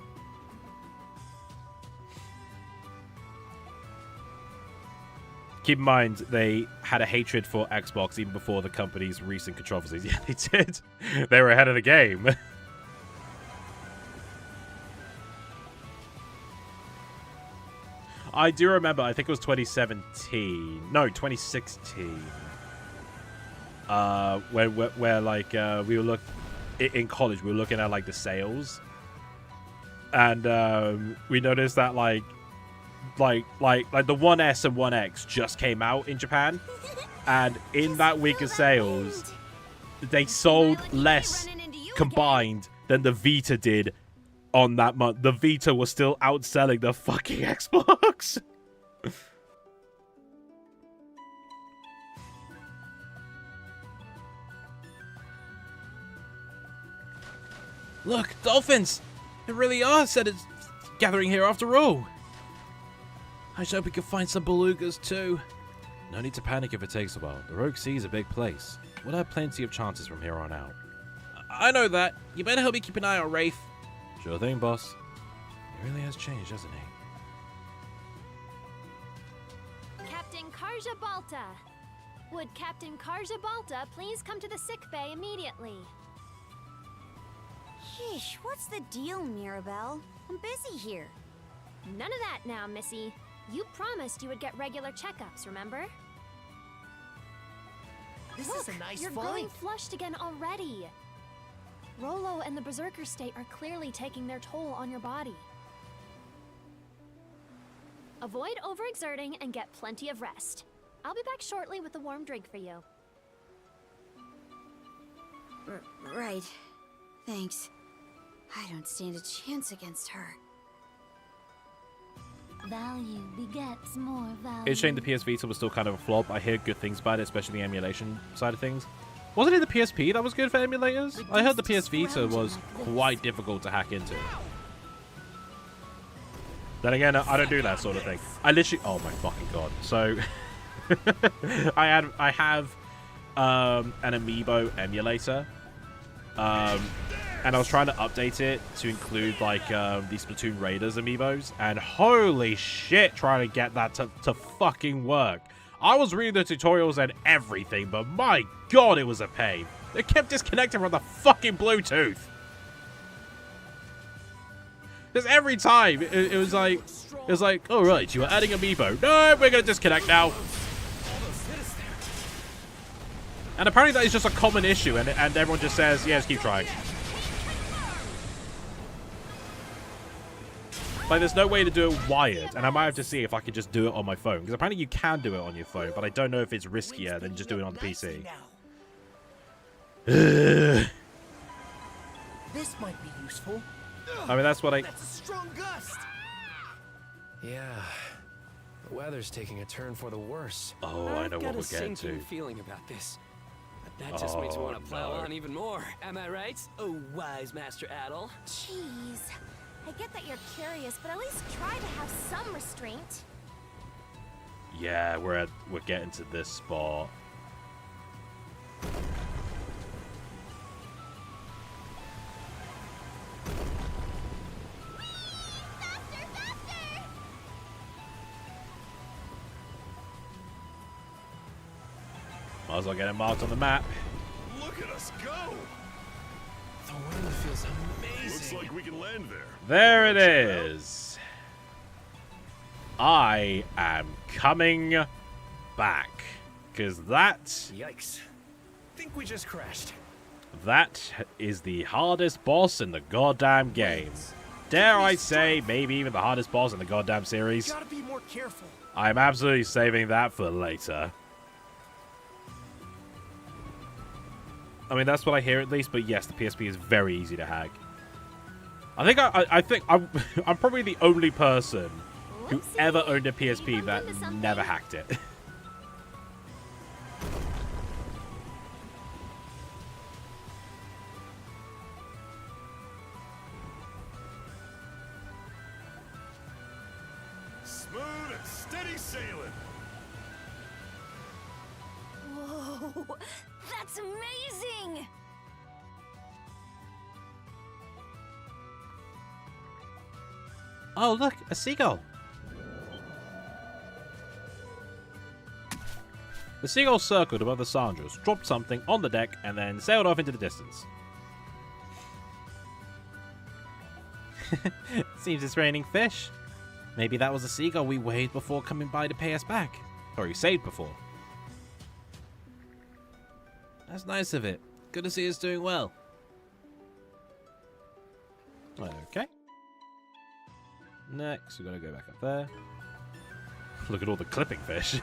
Speaker 1: Keep in mind, they had a hatred for Xbox even before the company's recent controversies. Yeah, they did. They were ahead of the game. I do remember, I think it was 2017. No, 2016. Where like, we were in college, we were looking at, like, the sales. And we noticed that, like the 1S and 1X just came out in Japan. And in that week of sales, they sold less combined than the Vita did on that month. The Vita was still outselling the fucking Xbox. Look, dolphins! They really are said it's gathering here after all. I just hope we can find some belugas too. No need to panic if it takes a while. The Rogue Sea is a big place. We'll have plenty of chances from here on out. I know that. You better help me keep an eye on Rafe. Sure thing, boss. He really has changed, hasn't he?
Speaker 4: Captain Karja Balta. Would Captain Karja Balta please come to the sick bay immediately?
Speaker 13: Sheesh, what's the deal, Mirabelle? I'm busy here.
Speaker 4: None of that now, Missy. You promised you would get regular checkups, remember?
Speaker 18: This
Speaker 4: Look,
Speaker 18: is a nice
Speaker 4: you're
Speaker 18: find.
Speaker 4: growing flushed again already. Rolo and the Berserker state are clearly taking their toll on your body. Avoid overexerting and get plenty of rest. I'll be back shortly with a warm drink for you.
Speaker 13: Right. Thanks. I don't stand a chance against her.
Speaker 15: Value begets more value.
Speaker 1: It's a shame the PS Vita was still kind of a flop. I hear good things about it, especially the emulation side of things. Wasn't it the PSP that was good for emulators? I heard the PS Vita was quite difficult to hack into. Then again, I don't do that sort of thing. I literally... Oh my fucking god. So... I have an Amiibo emulator. And I was trying to update it to include, like, the Splatoon Raiders amiibos. And holy shit, trying to get that to fucking work. I was reading the tutorials and everything, but my god, it was a pain. They kept disconnecting from the fucking Bluetooth. Because every time, it was like, oh right, you are adding amiibo. No, we're going to disconnect now. And apparently that is just a common issue, and everyone just says, yeah, just keep trying. Like, there's no way to do it wired, and I might have to see if I can just do it on my phone. Because apparently you can do it on your phone, but I don't know if it's riskier than just doing it on the PC.
Speaker 18: This might be useful.
Speaker 1: I mean, that's what I...
Speaker 18: That's a strong gust.
Speaker 5: Yeah. The weather's taking a turn for the worse.
Speaker 1: Oh, I know what we're getting to.
Speaker 6: I've got a sinking feeling about this. That just makes me want to plow
Speaker 17: no.
Speaker 6: on even more. Am I right? Oh, wise Master Adel.
Speaker 7: Jeez. I get that you're curious, but at least try to have some restraint.
Speaker 17: Yeah, we're getting to this spot. Might as well get it marked on the map.
Speaker 9: Look at us go!
Speaker 5: The wind feels amazing.
Speaker 9: Looks like we can land there.
Speaker 17: There it is. I am coming back. Because that...
Speaker 5: Yikes. Think we just crashed.
Speaker 17: That is the hardest boss in the goddamn game. Dare I say, maybe even the hardest boss in the goddamn series.
Speaker 18: Gotta be more careful.
Speaker 17: I'm absolutely saving that for later. I mean, that's what I hear at least, but yes, the PSP is very easy to hack. I think I'm probably the only person who ever owned a PSP that never hacked it.
Speaker 9: Smooth and steady sailing.
Speaker 12: Whoa, that's amazing!
Speaker 14: Oh, look, a seagull.
Speaker 17: The seagull circled above the Sandras, dropped something on the deck, and then sailed off into the distance.
Speaker 14: Seems it's raining fish. Maybe that was a seagull we weighed before coming by to pay us back.
Speaker 17: Or he saved before.
Speaker 14: That's nice of it. Good to see it's doing well.
Speaker 17: Okay. Next, we've got to go back up there. Look at all the clipping fish.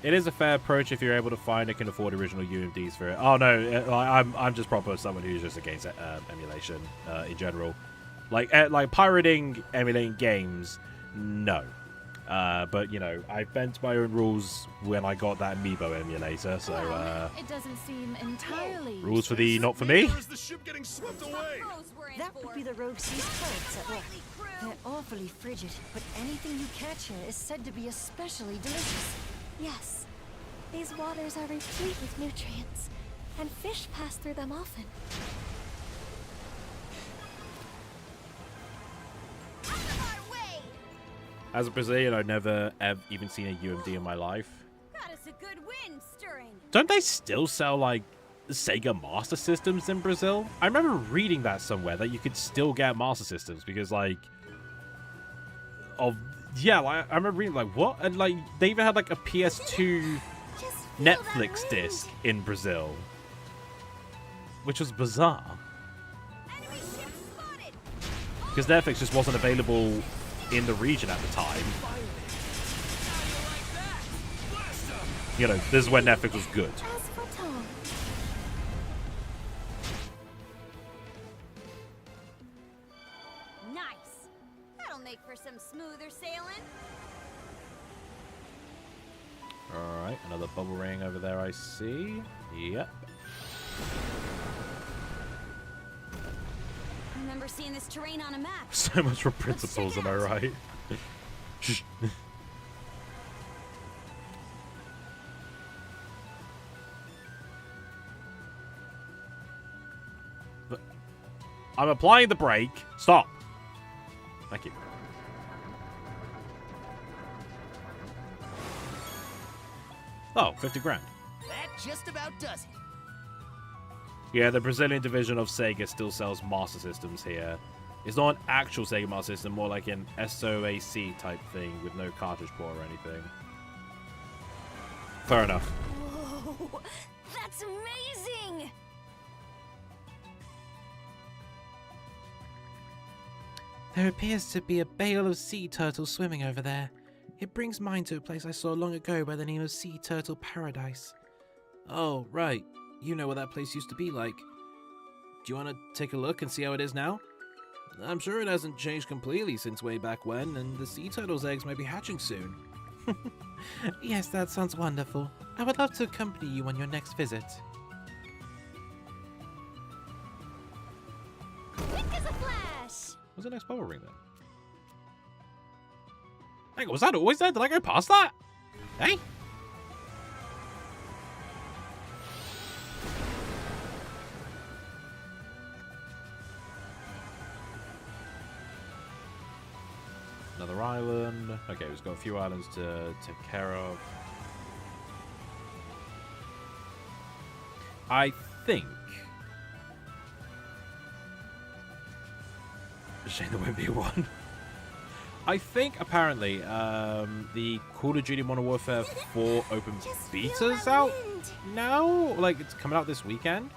Speaker 17: It is a fair approach if you're able to find and can afford original UMDs for it. Oh no, I'm just proper someone who's just against emulation in general. Like pirating, emulating games, no. But you know, I bent my own rules when I got that Amiibo emulator, so
Speaker 15: It doesn't seem entirely.
Speaker 17: rules for the not for me.
Speaker 9: Or is the ship getting swept away?
Speaker 3: That would be the Rogue Sea's currents at work. They're awfully frigid, but anything you catch here is said to be especially delicious.
Speaker 7: Yes. These waters are replete with nutrients, and fish pass through them often.
Speaker 17: As a Brazilian, I've never even seen a UMD in my life.
Speaker 13: Got us a good wind stirring.
Speaker 17: Don't they still sell like Sega Master Systems in Brazil? I remember reading that somewhere that you could still get Master Systems because like I remember reading like what, and like they even had like a PS2 Netflix disc in Brazil, which was bizarre because Netflix just wasn't available in the region at the time. You know, this is when Netflix was good.
Speaker 13: Nice. That'll make for some smoother sailing.
Speaker 17: Alright, another bubble ring over there I see. Yep.
Speaker 13: I remember seeing this terrain on a map.
Speaker 17: So much for principles, am I right? I'm applying the brake. Stop. Thank you. Oh, 50 grand.
Speaker 18: That just about does it.
Speaker 17: Yeah, the Brazilian division of Sega still sells Master Systems here. It's not an actual Sega Master System, more like an SOAC type thing with no cartridge port or anything. Fair enough.
Speaker 12: Whoa, that's amazing!
Speaker 14: There appears to be a bale of sea turtles swimming over there. It brings mind to a place I saw long ago by the name of Sea Turtle Paradise. Oh, right. You know what that place used to be like. Do you want to take a look and see how it is now? I'm sure it hasn't changed completely since way back when, and the sea turtle's eggs may be hatching soon. Yes, that sounds wonderful. I would love to accompany you on your next visit.
Speaker 7: Quick as a flash!
Speaker 1: What's the next bubble ring then? Hang on, was that always there? Did I go past that? Hey? Another island. Okay, we've got a few islands to take care of. I think... Shame there won't be one. I think, apparently, the Call of Duty Modern Warfare 4 open beta's out now? Like, it's coming out this weekend?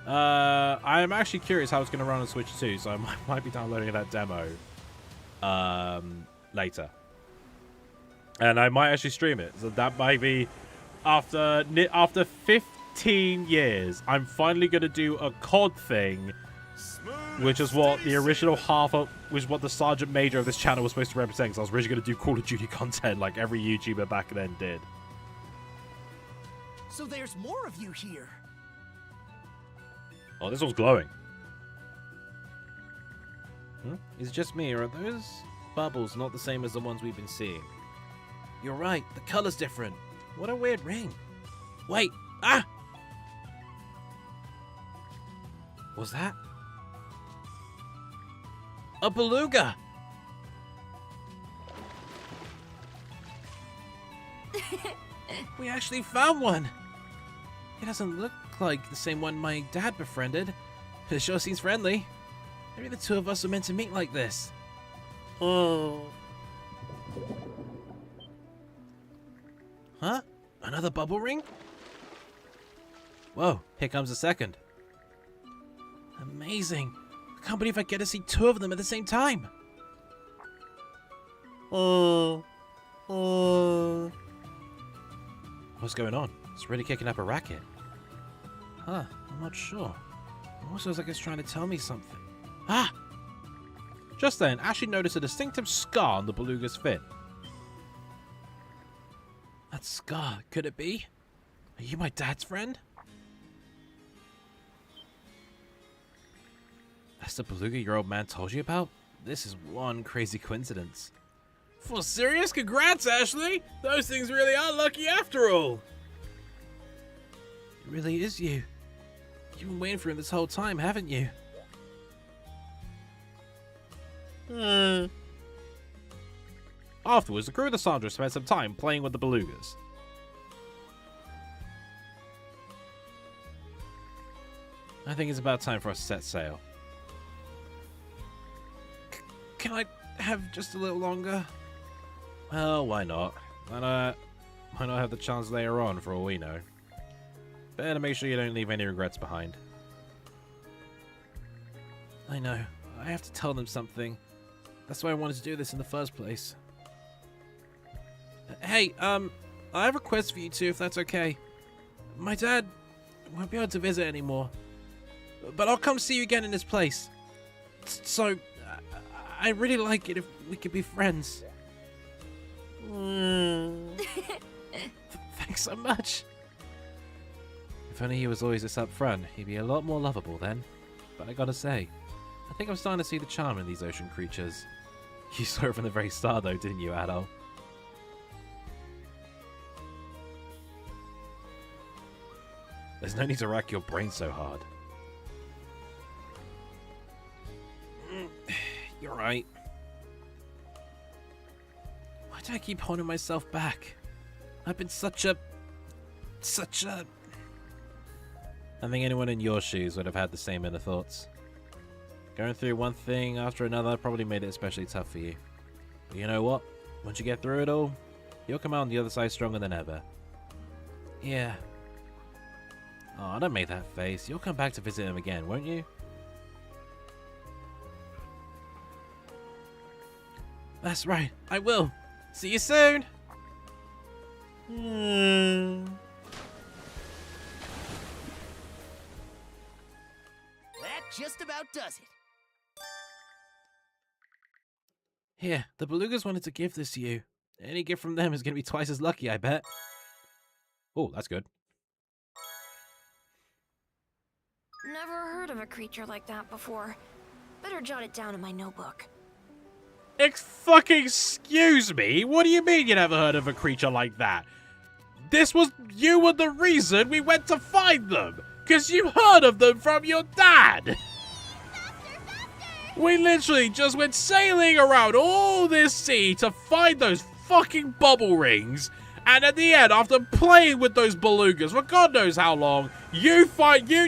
Speaker 1: I'm actually curious how it's going to run on Switch 2, so I might be downloading that demo later. And I might actually stream it, so that might be... After 15 years, I'm finally going to do a COD thing, which is what the original half of, which is what the Sergeant Major of this channel was supposed to represent, because I was originally going to do Call of Duty content like every YouTuber back then did.
Speaker 18: So there's more of you here.
Speaker 1: Oh, this one's glowing.
Speaker 14: Is it just me, or are those bubbles not the same as the ones we've been seeing? You're right, the color's different. What a weird ring. Wait, ah! Was that? A beluga! We actually found one! It doesn't look like the same one my dad befriended, but it sure seems friendly. Maybe the two of us are meant to meet like this. Oh. Huh? Another bubble ring? Whoa, here comes a second. Amazing. I can't believe I get to see two of them at the same time. Oh. Oh. What's going on? It's really kicking up a racket. Huh, I'm not sure. It almost feels like it's trying to tell me something. Ah! Just then, Ashley noticed a distinctive scar on the beluga's fin. That scar, could it be? Are you my dad's friend? That's the beluga your old man told you about? This is one crazy coincidence. For serious? Congrats, Ashley! Those things really are lucky after all! It really is you. You've been waiting for him this whole time, haven't you? Afterwards, the crew of the Sandra spent some time playing with the belugas. I think it's about time for us to set sail. Can I have just a little longer? Well, why not? Why not have the chance later on, for all we know? Better make sure you don't leave any regrets behind. I know. I have to tell them something. That's why I wanted to do this in the first place. Hey, I have a request for you two, if that's okay. My dad won't be able to visit anymore, but I'll come see you again in this place. So, I'd really like it if we could be friends. Thanks so much. If only he was always this upfront, he'd be a lot more lovable then. But I gotta say, I think I'm starting to see the charm in these ocean creatures. You saw it from the very start though, didn't you, Adol? There's no need to rack your brain so hard. You're right. Why do I keep holding myself back? I've been such a... I think anyone in your shoes would have had the same inner thoughts. Going through one thing after another probably made it especially tough for you. But you know what? Once you get through it all, you'll come out on the other side stronger than ever. Yeah. Oh, don't make that face. You'll come back to visit him again, won't you? That's right, I will. See you soon!
Speaker 18: That just about does it.
Speaker 14: Here, the belugas wanted to give this to you. Any gift from them is going to be twice as lucky, I bet.
Speaker 1: Oh, that's good.
Speaker 12: Never heard of a creature like that before. Better jot it down in my notebook.
Speaker 1: Fucking excuse me? What do you mean you never heard of a creature like that? You were the reason we went to find them! Because you heard of them from your dad! We literally just went sailing around all this sea to find those fucking bubble rings, and at the end, after playing with those belugas for God knows how long, you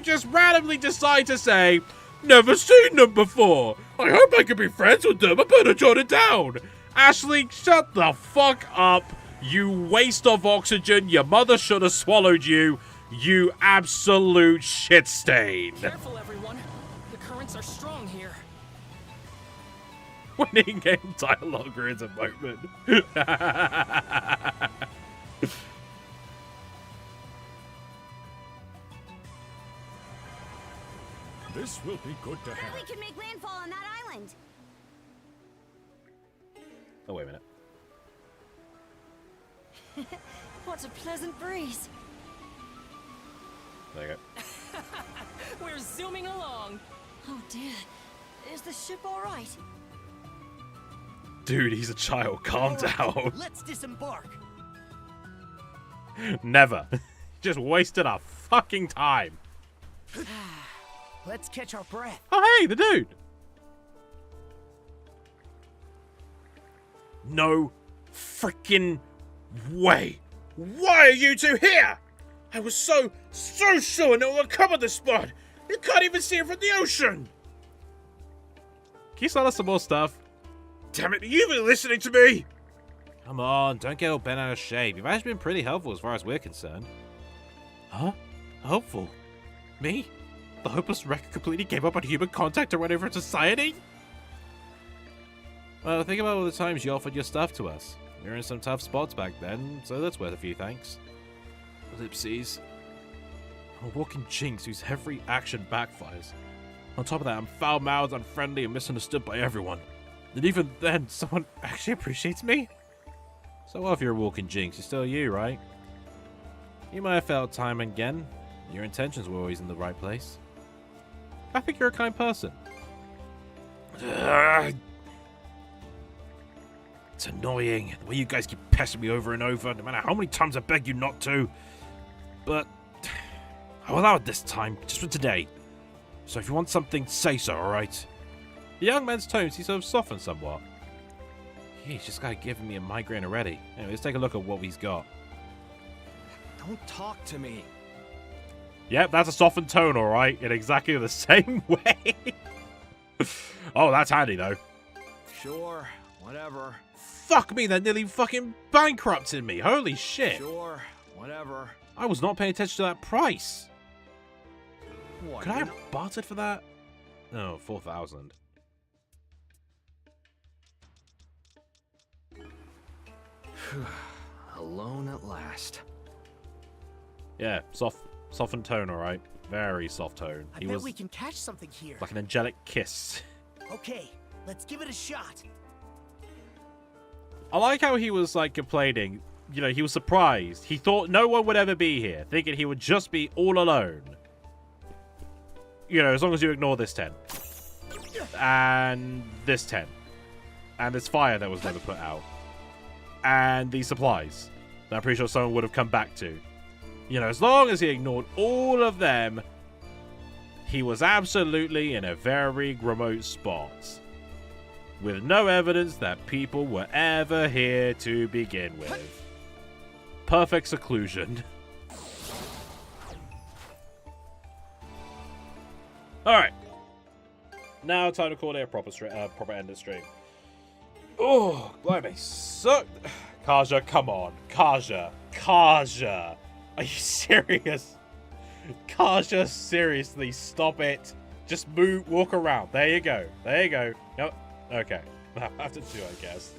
Speaker 1: just randomly decide to say, "Never seen them before. I hope I can be friends with them. I better jot it down." Ashley, shut the fuck up. You waste of oxygen. Your mother should have swallowed you. You absolute shit stain.
Speaker 2: Careful, everyone. The currents are strong here.
Speaker 1: When in-game dialogue is a moment.
Speaker 20: This will be good to have.
Speaker 13: We can make landfall on that island.
Speaker 1: Oh, wait a minute.
Speaker 3: What a pleasant breeze.
Speaker 1: There you go.
Speaker 2: We're zooming along.
Speaker 3: Oh dear. Is the ship all right?
Speaker 1: Dude, he's a child. Calm down.
Speaker 18: Let's disembark.
Speaker 1: Never. Just wasted our fucking time.
Speaker 18: Let's catch our breath.
Speaker 1: Oh, hey, the dude. No freaking way. Why are you two here? I was so sure no one would cover this spot. You can't even see it from the ocean. Can you sell us some more stuff? Damn it, are you even listening to me? Come on, don't get all bent out of shape. You've actually been pretty helpful as far as we're concerned. Huh? Helpful? Me? The hopeless wreck completely gave up on human contact and went over to society? Well, think about all the times you offered your stuff to us. We were in some tough spots back then, so that's worth a few thanks. Ellipses. I'm a walking jinx whose every action backfires. On top of that, I'm foul-mouthed, unfriendly, and misunderstood by everyone. And even then, someone actually appreciates me? So what if you're a walking jinx? You're still you, right? You might have failed time and again. Your intentions were always in the right place. I think you're a kind person. It's annoying, the way you guys keep pestering me over and over, no matter how many times I beg you not to. But I'll allow it this time, just for today. So if you want something, say so, alright? The young man's tone seems to have softened somewhat. He's just got giving me a migraine already. Anyway, let's take a look at what he's got.
Speaker 18: Don't talk to me.
Speaker 1: Yep, that's a softened tone, alright, in exactly the same way. Oh, that's handy, though.
Speaker 18: Sure, whatever.
Speaker 1: Fuck me, they're nearly fucking bankrupting me. Holy shit.
Speaker 18: Sure, whatever.
Speaker 1: I was not paying attention to that price.
Speaker 18: What?
Speaker 1: Could I have bartered for that? No, 4,000.
Speaker 5: Alone at last.
Speaker 1: Yeah, softened tone, alright. Very soft tone.
Speaker 18: I bet we can catch something here.
Speaker 1: Like an angelic kiss.
Speaker 18: Okay, let's give it a shot.
Speaker 1: I like how he was, like, complaining. You know, he was surprised. He thought no one would ever be here, thinking he would just be all alone. You know, as long as you ignore this tent. And this tent. And this fire that was never put out. And these supplies that I'm pretty sure someone would have come back to. You know, as long as he ignored all of them, he was absolutely in a very remote spot. With no evidence that people were ever here to begin with. Perfect seclusion. Alright. Now time to call it a proper end of stream. Oh, blimey. So... Kaja, come on. Kaja. Are you serious? Kaja, seriously, stop it. Just move, walk around. There you go. Nope. Okay. I'll have to do, I guess.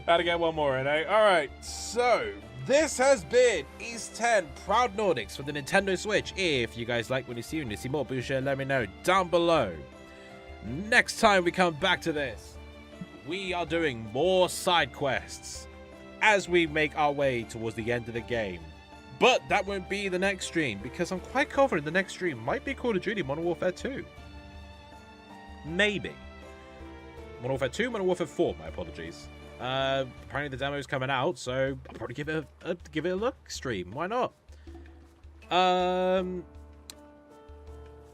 Speaker 1: Had to get one more in, eh? Alright, so this has been East 10 Proud Nordics for the Nintendo Switch. If you guys like what you see and you see more, be sure to let me know down below. Next time we come back to this, we are doing more side quests. as we make our way towards the end of the game. But that won't be the next stream, because I'm quite confident the next stream might be Call of Duty Modern Warfare 2. Maybe. Modern Warfare 2, Modern Warfare 4, my apologies. Apparently the demo is coming out, so I'll probably give it a look stream. Why not?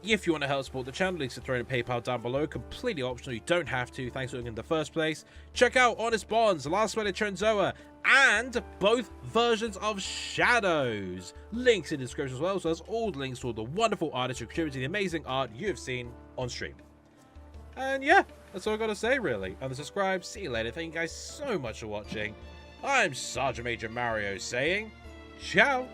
Speaker 1: If you want to help support the channel, links are thrown in PayPal down below. Completely optional. You don't have to. Thanks for looking in the first place. Check out Honest Bonds, The Last Way to Chonzoa, and both versions of Shadows. Links in the description as well, so there's all the links to all the wonderful artists who contribute to the amazing art you have seen on stream. And yeah, that's all I got to say, really. And subscribe. See you later. Thank you guys so much for watching. I'm Sergeant Major Mario saying, ciao.